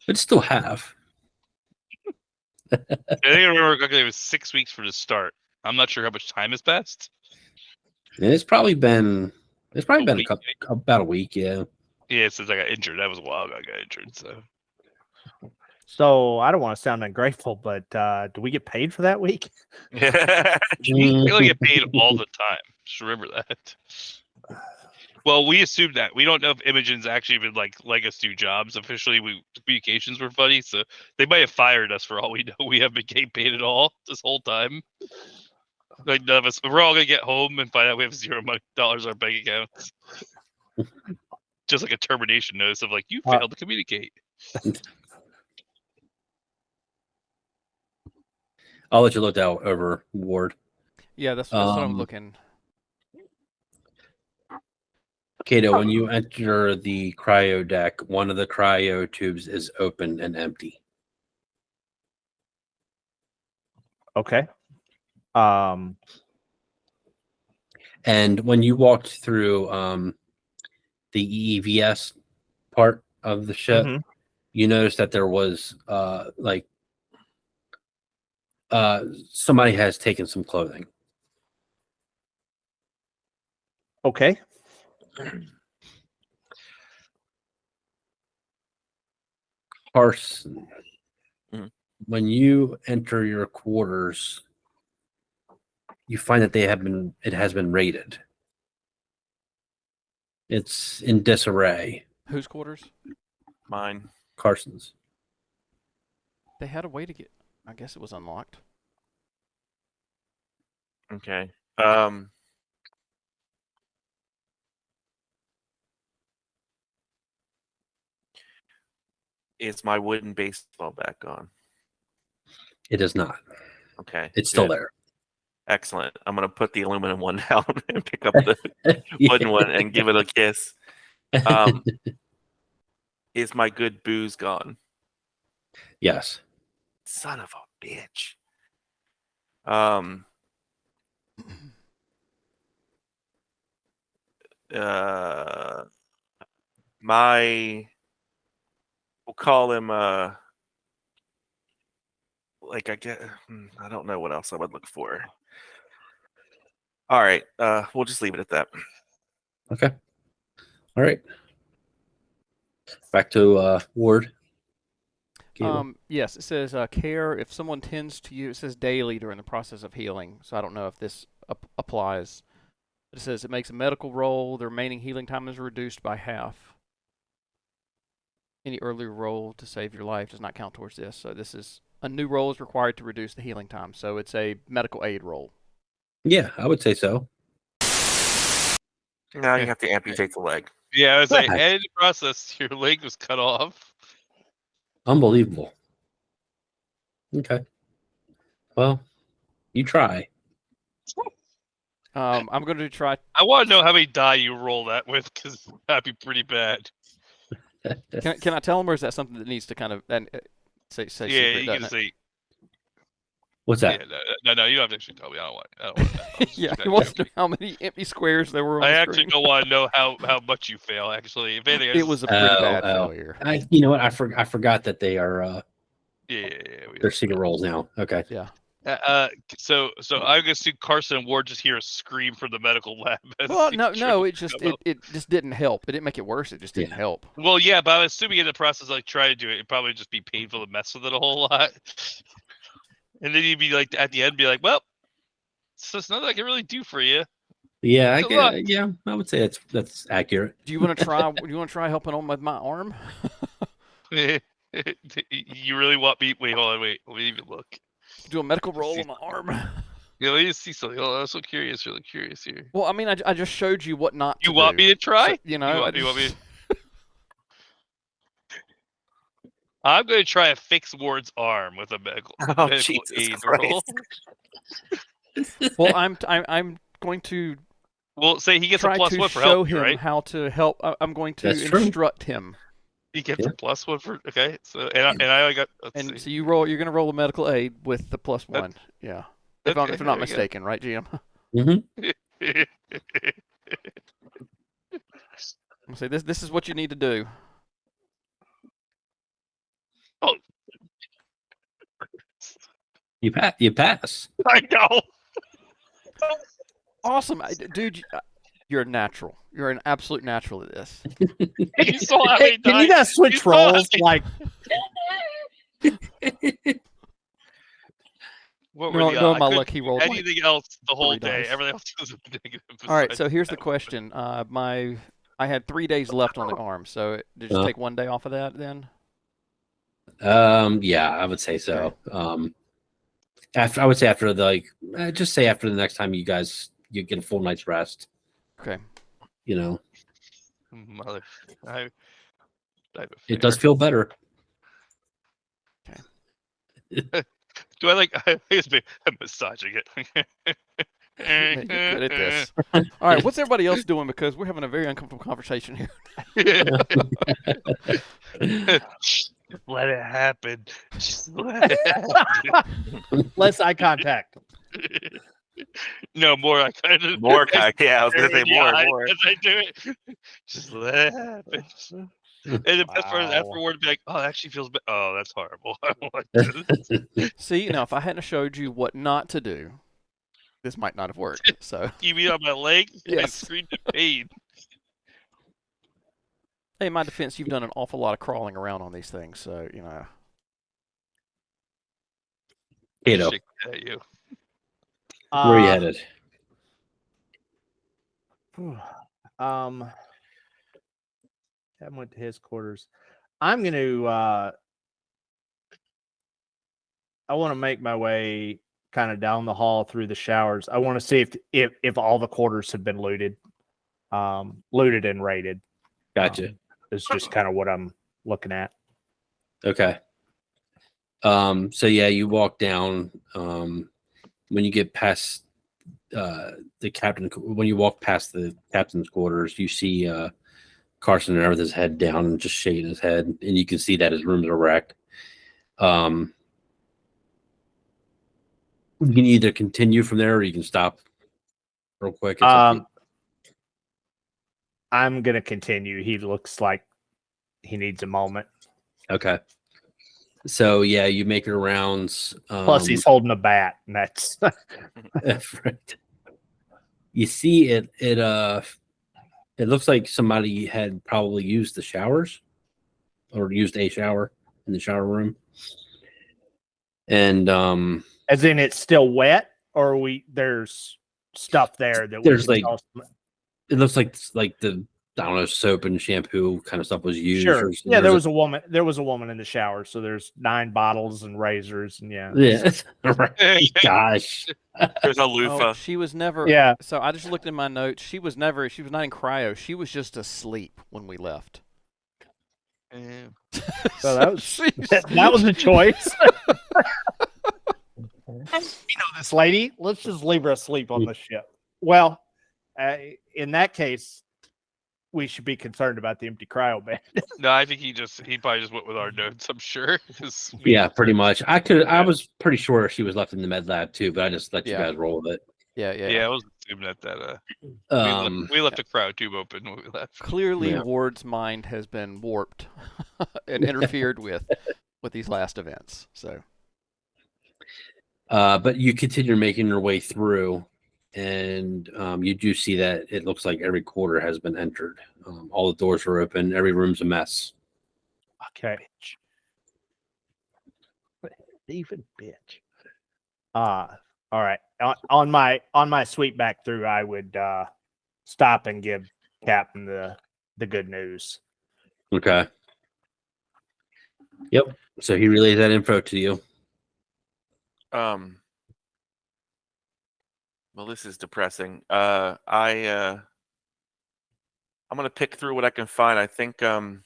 Speaker 1: But it's still half.
Speaker 5: I think I remember it was 6 weeks for the start. I'm not sure how much time has passed.
Speaker 1: And it's probably been
Speaker 5: A
Speaker 1: a
Speaker 5: week,
Speaker 1: couple, about a week, yeah.
Speaker 5: Yeah, since I got injured. That was a while ago I got injured, so.
Speaker 3: So I don't want to sound ungrateful, but do we get paid for that week?
Speaker 5: We only get paid all the time. Just remember that. Well, we assume that. We don't know if Imogen's actually been like let us do jobs. Officially, communications were funny, so they might have fired us for all we know. We haven't been getting paid at all this whole time. Like none of us. We're all gonna get home and find out we have $0 in our bank accounts. Just like a termination notice of like you failed to communicate.
Speaker 1: I'll let you look that over, Ward.
Speaker 2: Yeah, that's what I'm looking.
Speaker 1: Kato, when you enter the cryo deck, one of the cryo tubes is open and empty.
Speaker 3: Okay.
Speaker 1: And when you walked through the EEVS part of the ship, you noticed that there was somebody has taken some clothing.
Speaker 3: Okay.
Speaker 1: Carson, when you enter your quarters, you find that it has been raided. It's in disarray.
Speaker 2: Whose quarters?
Speaker 4: Mine.
Speaker 1: Carson's.
Speaker 2: They had a way to get. I guess it was unlocked.
Speaker 4: Okay. Is my wooden baseball bat gone?
Speaker 1: It is not.
Speaker 4: Okay.
Speaker 1: It's still
Speaker 4: good.
Speaker 1: there.
Speaker 4: Excellent. I'm gonna put the aluminum one down and pick up the wooden one and give it a kiss. Is my good booze gone?
Speaker 1: Yes.
Speaker 4: Son of a bitch. We'll call him like I get I don't know what else I would look for. All right, we'll just leave it at that.
Speaker 1: Okay. All right. Back to Ward.
Speaker 2: Yes, it says care if someone tends to you. It says daily during the process of healing. So I don't know if this applies. It says it makes a medical roll. The remaining healing time is reduced by half. Any earlier roll to save your life does not count towards this. So this is a new roll is required to reduce the healing time. So it's a medical aid roll.
Speaker 1: Yeah, I would say so.
Speaker 4: Now you have to amputate the leg.
Speaker 5: Yeah, I was like, and in the process, your leg was cut off.
Speaker 1: Unbelievable. Okay. Well, you try.
Speaker 2: I'm going to try.
Speaker 5: I want to know how many die you roll that with, because that'd be pretty bad.
Speaker 2: Can I tell him, or is that something that needs to kind of say
Speaker 5: Yeah,
Speaker 2: secret?
Speaker 5: you can say.
Speaker 1: What's that?
Speaker 5: Yeah, no, you don't have to actually tell me. I don't want that.
Speaker 2: Yeah, he wants to know how many empty squares there were on
Speaker 5: I
Speaker 2: the
Speaker 5: actually
Speaker 2: screen.
Speaker 5: don't want to know how much you fail. Actually, if anything,
Speaker 2: It was a pretty bad failure.
Speaker 1: You know what? I forgot that they are. They're secret rolls now. Okay.
Speaker 2: Yeah.
Speaker 5: So I'm gonna see Carson and Ward just hear a scream from the medical lab.
Speaker 2: Well, no, it just didn't help. It didn't make it worse. It just didn't help.
Speaker 5: Well, yeah, but I'm assuming in the process, like trying to do it, it'd probably just be painful to mess with it a whole lot. And then you'd be like, at the end, be like, well, so it's nothing I can really do for you.
Speaker 1: Yeah, I would say that's accurate.
Speaker 2: Do you want to try? Do you want to try helping him with my arm?
Speaker 5: You really want me? Wait, hold on, wait. Let me even look.
Speaker 2: Do a medical roll on my arm.
Speaker 5: Yeah, let me see something. I'm so curious, really curious here.
Speaker 2: Well, I mean, I just showed you what not to do.
Speaker 5: You want me to try?
Speaker 2: So, you know,
Speaker 5: you want me to... I'm going to try to fix Ward's arm with a medical aid roll.
Speaker 2: Well, I'm going to.
Speaker 5: Well, say he gets a +1 for
Speaker 2: show
Speaker 5: help,
Speaker 2: him
Speaker 5: right?
Speaker 2: how to help. I'm going to
Speaker 1: That's
Speaker 2: instruct him.
Speaker 5: He gets a +1 for So and I got.
Speaker 2: And so you roll. You're going to roll a medical aid with the +1. Yeah. If I'm not mistaken, right, GM?
Speaker 1: Mm-hmm.
Speaker 2: I'm say this is what you need to do.
Speaker 5: Oh.
Speaker 1: You pass.
Speaker 5: I know.
Speaker 2: Awesome, dude. You're a natural. You're an absolute natural at this.
Speaker 5: You saw how
Speaker 3: Hey,
Speaker 5: many
Speaker 3: can you
Speaker 5: times-
Speaker 3: guys switch
Speaker 5: you saw how
Speaker 3: roles?
Speaker 5: many-
Speaker 3: Like,
Speaker 5: What were
Speaker 2: No,
Speaker 5: the
Speaker 2: no,
Speaker 5: I
Speaker 2: my
Speaker 5: couldn't
Speaker 2: luck, he rolled like
Speaker 5: anything else the whole
Speaker 2: 3
Speaker 5: day.
Speaker 2: dice.
Speaker 5: Everything else was negative.
Speaker 2: All right,
Speaker 5: besides
Speaker 2: so here's the
Speaker 5: that.
Speaker 2: question. I had 3 days left on the arm, so did you take 1 day off of that then?
Speaker 1: Yeah, I would say so. I would say after the just say after the next time you get a full night's rest.
Speaker 2: Okay.
Speaker 1: You know,
Speaker 5: Mother, I
Speaker 1: it does feel better.
Speaker 5: Do I like? I'm massaging it.
Speaker 2: You're good at this. All right, what's everybody else doing? Because we're having a very uncomfortable conversation here.
Speaker 5: Just let it happen. Just let it happen.
Speaker 3: less eye contact.
Speaker 5: No, more. I kind of
Speaker 4: More guy. Yeah, I was gonna say more and more.
Speaker 5: as I do it. Just let it happen. And the best part is
Speaker 3: Wow.
Speaker 5: afterward, be like, "Oh, it actually feels bad. Oh, that's horrible. I don't like this."
Speaker 2: See, now if I hadn't showed you what not to do, this might not have worked. So,
Speaker 5: You mean on my leg? I
Speaker 2: Yes.
Speaker 5: screamed in pain.
Speaker 2: hey, in my defense, you've done an awful lot of crawling around on these things, so you know.
Speaker 1: Kato,
Speaker 5: Shake at you.
Speaker 1: where are you headed?
Speaker 3: That went to his quarters. I'm going to. I want to make my way kind of down the hall through the showers. I want to see if all the quarters have been looted and raided.
Speaker 1: Gotcha.
Speaker 3: It's just kind of what I'm looking at.
Speaker 1: Okay. So yeah, you walk down. When you get past the captain, when you walk past the captain's quarters, you see Carson there with his head down and just shaking his head, and you can see that his rooms are wrecked. You can either continue from there or you can stop real quick. It's up to you.
Speaker 3: I'm gonna continue. He looks like he needs a moment.
Speaker 1: Okay. So yeah, you make your rounds.
Speaker 3: Plus, he's holding a bat, and that's
Speaker 1: Right. You see it. It looks like somebody had probably used the showers, or used a shower in the shower room. And
Speaker 3: as in it's still wet, or there's stuff there that
Speaker 1: There's,
Speaker 3: we
Speaker 1: like,
Speaker 3: can tell-
Speaker 1: it looks like the I don't know, soap and shampoo kind of stuff was used.
Speaker 3: Sure.
Speaker 1: Or,
Speaker 3: Yeah, there
Speaker 1: there's
Speaker 3: was a woman. There was a woman in the shower, so there's 9 bottles and razors, and yeah.
Speaker 1: Yeah. Right. Gosh.
Speaker 4: There's a
Speaker 2: Oh,
Speaker 4: loofah.
Speaker 2: she was never.
Speaker 3: Yeah.
Speaker 2: So I just looked in my notes. She was not in cryo. She was just asleep when we left.
Speaker 3: So that was that was a choice. This lady, let's just leave her asleep on the ship. Well, in that case, we should be concerned about the empty cryo bed.
Speaker 5: No, I think he probably just went with our notes. I'm sure.
Speaker 1: Yeah, pretty much. I was pretty sure she was left in the med lab too, but I just let you
Speaker 2: Yeah.
Speaker 1: guys roll with it.
Speaker 5: Yeah, I was assuming that we left the cryo tube open when we left.
Speaker 2: Clearly,
Speaker 1: Yeah.
Speaker 2: Ward's mind has been warped and interfered with these last events. So
Speaker 1: But you continue making your way through, and you do see that it looks like every quarter has been entered. All the doors are open. Every room's a mess.
Speaker 3: Okay. Even bitch. All right. On my sweep back through, I would stop and give Captain the good news.
Speaker 1: Okay. Yep. So he relays that info to you.
Speaker 4: Well, this is depressing. I'm gonna pick through what I can find. I think it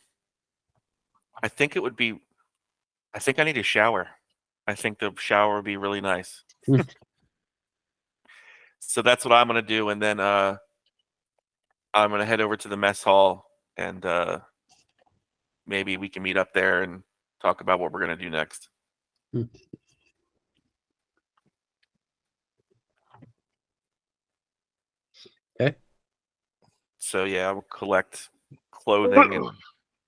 Speaker 4: would be. I think I need a shower. I think the shower would be really nice. So that's what I'm gonna do, and then I'm gonna head over to the mess hall, and maybe we can meet up there and talk about what we're gonna do next.
Speaker 1: Okay.
Speaker 4: So yeah, I will collect clothing and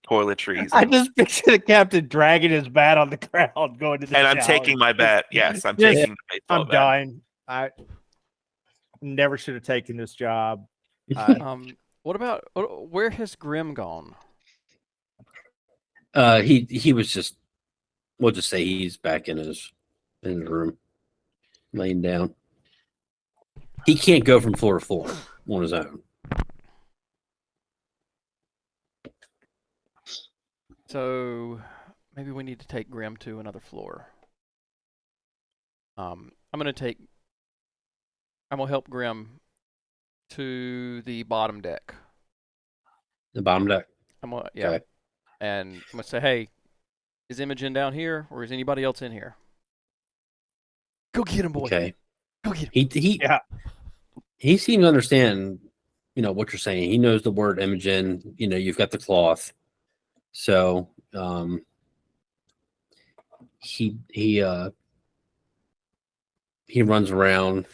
Speaker 4: toiletries.
Speaker 3: I just picture the captain dragging his bat on the ground, going to the
Speaker 4: And I'm
Speaker 3: shower.
Speaker 4: taking my bat. Yes, I'm
Speaker 3: Yes,
Speaker 4: taking the baseball
Speaker 3: I'm
Speaker 4: bat.
Speaker 3: dying. I never should have taken this job.
Speaker 2: What about where has Grim gone?
Speaker 1: He was just. We'll just say he's back in his room, laying down. He can't go from floor to floor on his own.
Speaker 2: So maybe we need to take Grim to another floor. I'm gonna help Grim to the bottom deck.
Speaker 1: The bottom deck.
Speaker 2: Yeah.
Speaker 1: Okay.
Speaker 2: And I'm gonna say, hey, is Imogen down here or is anybody else in here? Go get him, boy.
Speaker 1: Okay.
Speaker 2: Go get him.
Speaker 1: He seems to understand, what you're saying. He knows the word Imogen. You've got the cloth. So he runs around.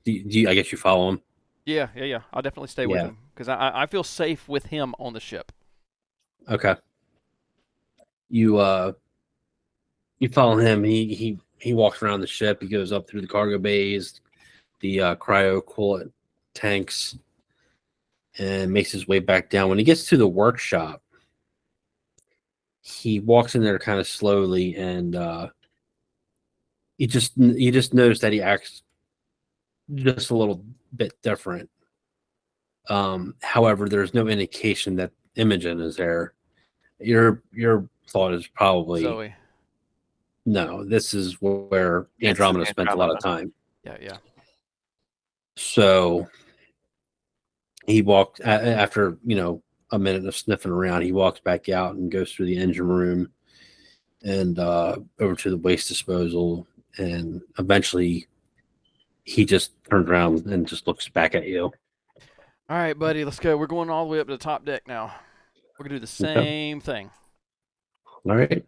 Speaker 1: I guess you follow him.
Speaker 2: Yeah. I'll definitely stay with him because I feel safe with him on the ship.
Speaker 1: Okay. You follow him. He walks around the ship. He goes up through the cargo bays, the cryo coolant tanks, and makes his way back down. When he gets to the workshop, he walks in there kind of slowly, and you just notice that he acts just a little bit different. However, there's no indication that Imogen is there. Your thought is probably
Speaker 2: Zoe.
Speaker 1: no. This is where Andromeda spent a lot of time.
Speaker 2: Yeah.
Speaker 1: So he walked after a minute of sniffing around. He walks back out and goes through the engine room and over to the waste disposal, and eventually he just turns around and just looks back at you.
Speaker 2: All right, buddy, let's go. We're going all the way up to the top deck now. We're gonna do the same thing.
Speaker 1: All right.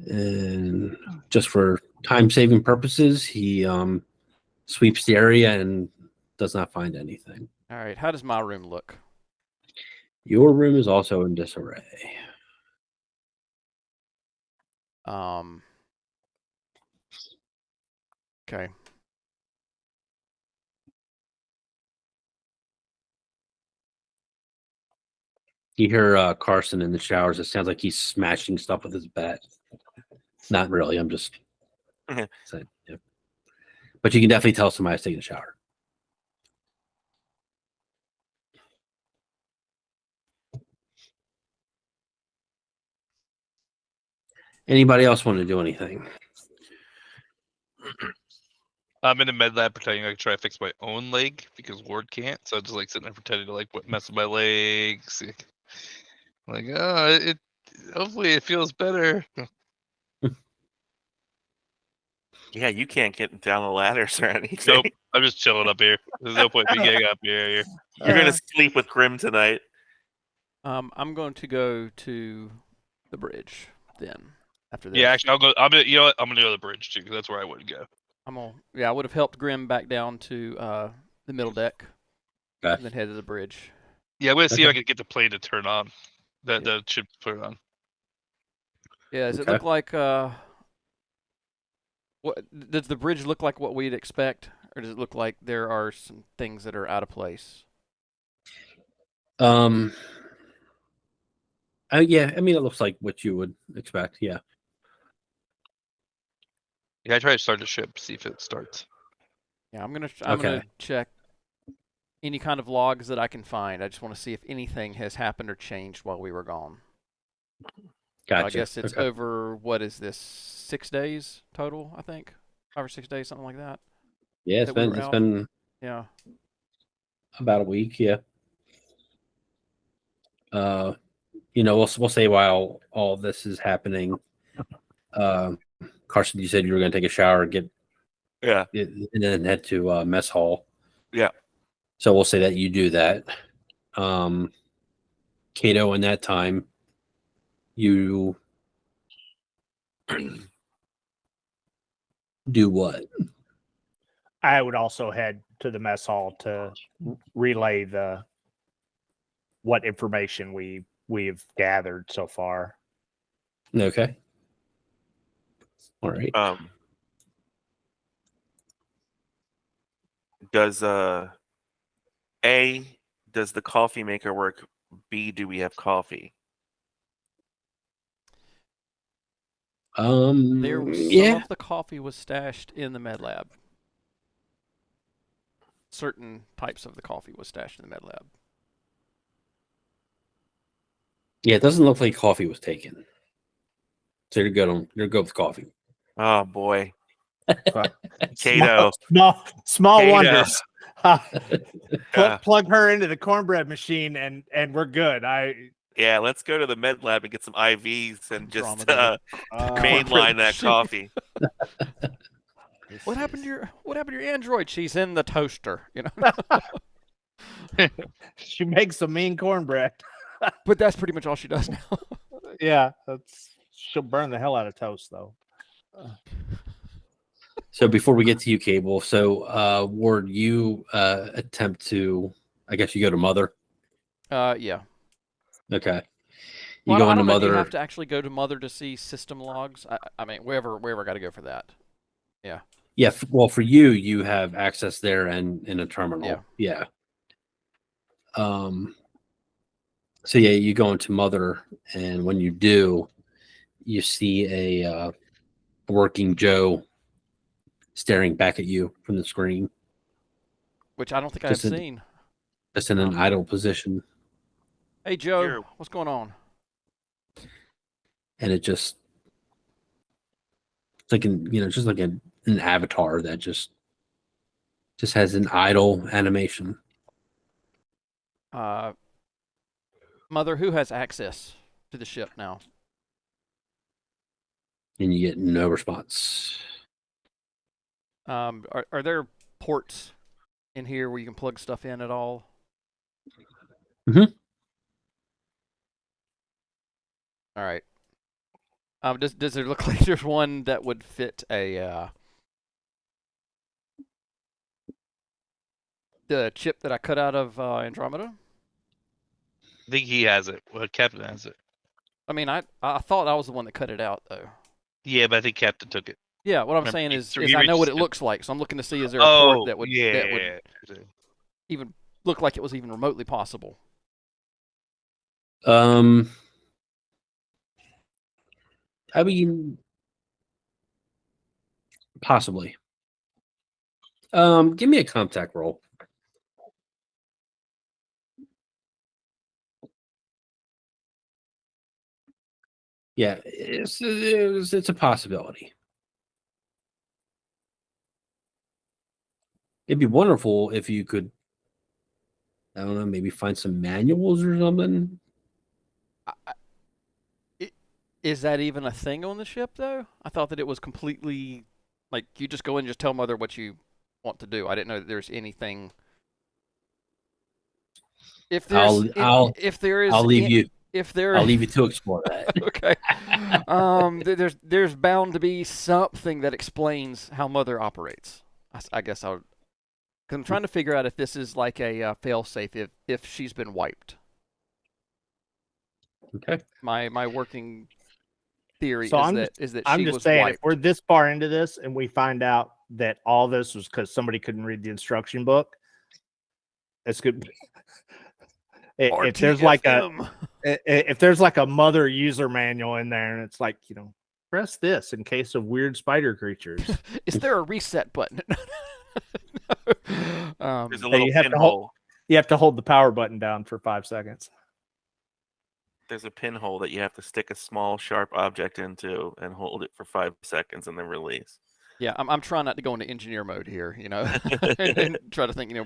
Speaker 1: And just for time-saving purposes, he sweeps the area and does not find anything.
Speaker 2: All right, how does my room look?
Speaker 1: Your room is also in disarray.
Speaker 2: Okay.
Speaker 1: You hear Carson in the showers. It sounds like he's smashing stuff with his bat. Not really. I'm just saying. Yeah. But you can definitely tell somebody's taking a shower. Anybody else want to do anything?
Speaker 5: I'm in the med lab pretending I can try to fix my own leg because Ward can't. So I'm just like sitting there pretending to like mess with my legs. Like, oh, it hopefully it feels better.
Speaker 4: Yeah, you can't get down the ladders or anything.
Speaker 5: Nope, I'm just chilling up here. There's no point me getting up here.
Speaker 4: You're gonna sleep with Grim tonight.
Speaker 2: I'm going to go to the bridge then. After this.
Speaker 5: Yeah, actually, I'll go. I'm gonna, you know what? I'm gonna go to the bridge too, because that's where I would go.
Speaker 2: I would have helped Grim back down to the middle deck, and then head to the bridge.
Speaker 5: Yeah, I'm gonna see if I can get the plane to turn on. That should put it on.
Speaker 2: Yeah, does it look like what does the bridge look like what we'd expect, or does it look like there are some things that are out of place?
Speaker 1: Yeah, I mean, it looks like what you would expect. Yeah.
Speaker 5: Yeah, I try to start the ship, see if it starts.
Speaker 2: Yeah, I'm gonna check any kind of logs that I can find. I just want to see if anything has happened or changed while we were gone.
Speaker 1: Gotcha.
Speaker 2: I guess it's over. What is this? 6 days total, I think. 5 or 6 days, something like that.
Speaker 1: Yeah, it's been
Speaker 2: yeah,
Speaker 1: about a week. Yeah. We'll say while all this is happening, Carson, you said you were going to take a shower, and then head to mess hall.
Speaker 4: Yeah.
Speaker 1: So we'll say that you do that. Cato, in that time, you do what?
Speaker 3: I would also head to the mess hall to relay what information we've gathered so far.
Speaker 1: Okay. All right.
Speaker 4: Does A, does the coffee maker work? B, do we have coffee?
Speaker 2: Some
Speaker 1: Yeah.
Speaker 2: of the coffee was stashed in the med lab. Certain types of the coffee was stashed in the med lab.
Speaker 1: Yeah, it doesn't look like coffee was taken. So you're good on you're good with coffee.
Speaker 4: Oh boy,
Speaker 3: Fuck.
Speaker 4: Kato.
Speaker 3: Small
Speaker 4: Kato.
Speaker 3: wonders.
Speaker 4: Yeah.
Speaker 3: Plug her into the cornbread machine and we're good.
Speaker 4: Yeah, let's go to the med lab and get some IVs and just
Speaker 2: Drama
Speaker 4: mainline that
Speaker 2: machine.
Speaker 4: coffee.
Speaker 2: What happened to your android? She's in the toaster, you know.
Speaker 3: She makes some mean cornbread.
Speaker 2: But that's pretty much all she does now.
Speaker 3: Yeah, she'll burn the hell out of toast though.
Speaker 1: So before we get to you, Cable, so Ward, you attempt to, I guess you go to Mother.
Speaker 2: Yeah.
Speaker 1: Okay. You
Speaker 2: Well,
Speaker 1: go
Speaker 2: I
Speaker 1: into
Speaker 2: don't know if you
Speaker 1: Mother.
Speaker 2: have to actually go to Mother to see system logs. I mean, wherever I got to go for that.
Speaker 1: Yeah. Well, for you, you have access there and in a terminal.
Speaker 2: Yeah.
Speaker 1: So yeah, you go into Mother, and when you do, you see a working Joe staring back at you from the screen,
Speaker 2: Which I don't think I've seen.
Speaker 1: just in an idle position,
Speaker 2: Hey, Joe,
Speaker 4: Here.
Speaker 2: what's going on?
Speaker 1: and it's like just like an avatar that just has an idle animation.
Speaker 2: Mother, who has access to the ship now?
Speaker 1: And you get no response.
Speaker 2: Are there ports in here where you can plug stuff in at all?
Speaker 1: Mhm.
Speaker 2: All right. Does it look like there's one that would fit the chip that I cut out of Andromeda?
Speaker 5: I think he has it. Well, Captain has it.
Speaker 2: I mean, I thought I was the one that cut it out though.
Speaker 5: Yeah, but I think Captain took it.
Speaker 2: Yeah, what I'm
Speaker 5: Remember,
Speaker 2: saying
Speaker 5: he-
Speaker 2: is,
Speaker 5: so
Speaker 2: is
Speaker 5: he
Speaker 2: I know what
Speaker 5: reached
Speaker 2: it
Speaker 5: it.
Speaker 2: looks like, so I'm looking to see is there a port that would even look like it was even remotely possible.
Speaker 1: I mean, possibly. Give me a contact roll. Yeah, it's a possibility. It'd be wonderful if you could, I don't know, maybe find some manuals or something.
Speaker 2: Is that even a thing on the ship, though? I thought that it was completely like you just go in and just tell Mother what you want to do. I didn't know that there's anything. If there's, if there is,
Speaker 1: I'll leave you.
Speaker 2: If there,
Speaker 1: I'll leave you to explore that.
Speaker 2: Okay. There's bound to be something that explains how Mother operates. I guess I would. Cause I'm trying to figure out if this is like a failsafe if she's been wiped.
Speaker 1: Okay.
Speaker 2: My working theory
Speaker 3: So
Speaker 2: is that
Speaker 3: I'm
Speaker 2: she
Speaker 3: just
Speaker 2: was
Speaker 3: saying,
Speaker 2: wiped.
Speaker 3: if we're this far into this and we find out that all this was because somebody couldn't read the instruction book, it's good. If there's like a Mother user manual in there, and it's like, press this in case of weird spider creatures.
Speaker 2: Is there a reset button?
Speaker 4: There's a little pinhole.
Speaker 3: You have to hold the power button down for 5 seconds.
Speaker 4: There's a pinhole that you have to stick a small sharp object into and hold it for 5 seconds and then release.
Speaker 2: Yeah, I'm trying not to go into engineer mode here, and try to think,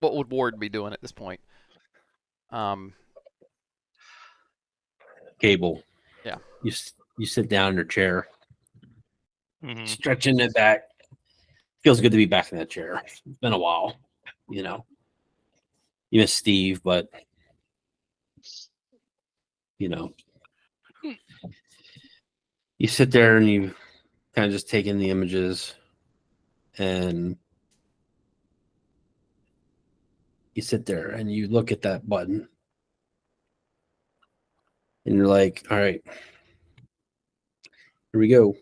Speaker 2: what would Ward be doing at this point?
Speaker 1: Cable.
Speaker 2: Yeah.
Speaker 1: You sit down in your chair,
Speaker 5: Mm-hmm.
Speaker 1: stretching it back. Feels good to be back in that chair. It's been a while, You miss Steve, but you sit there and you kind of just take in the images, and you sit there and you look at that button, and you're like, all right, here we go.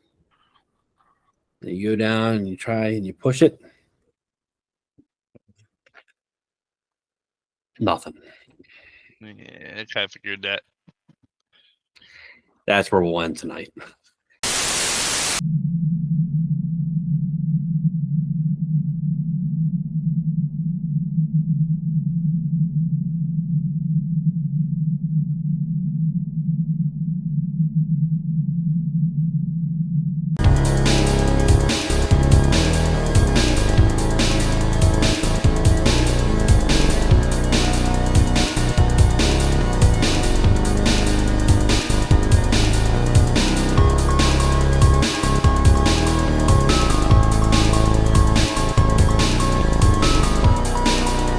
Speaker 1: And you go down and you try and you push it. Nothing.
Speaker 5: Yeah, I kind of figured that.
Speaker 1: That's where we'll end tonight.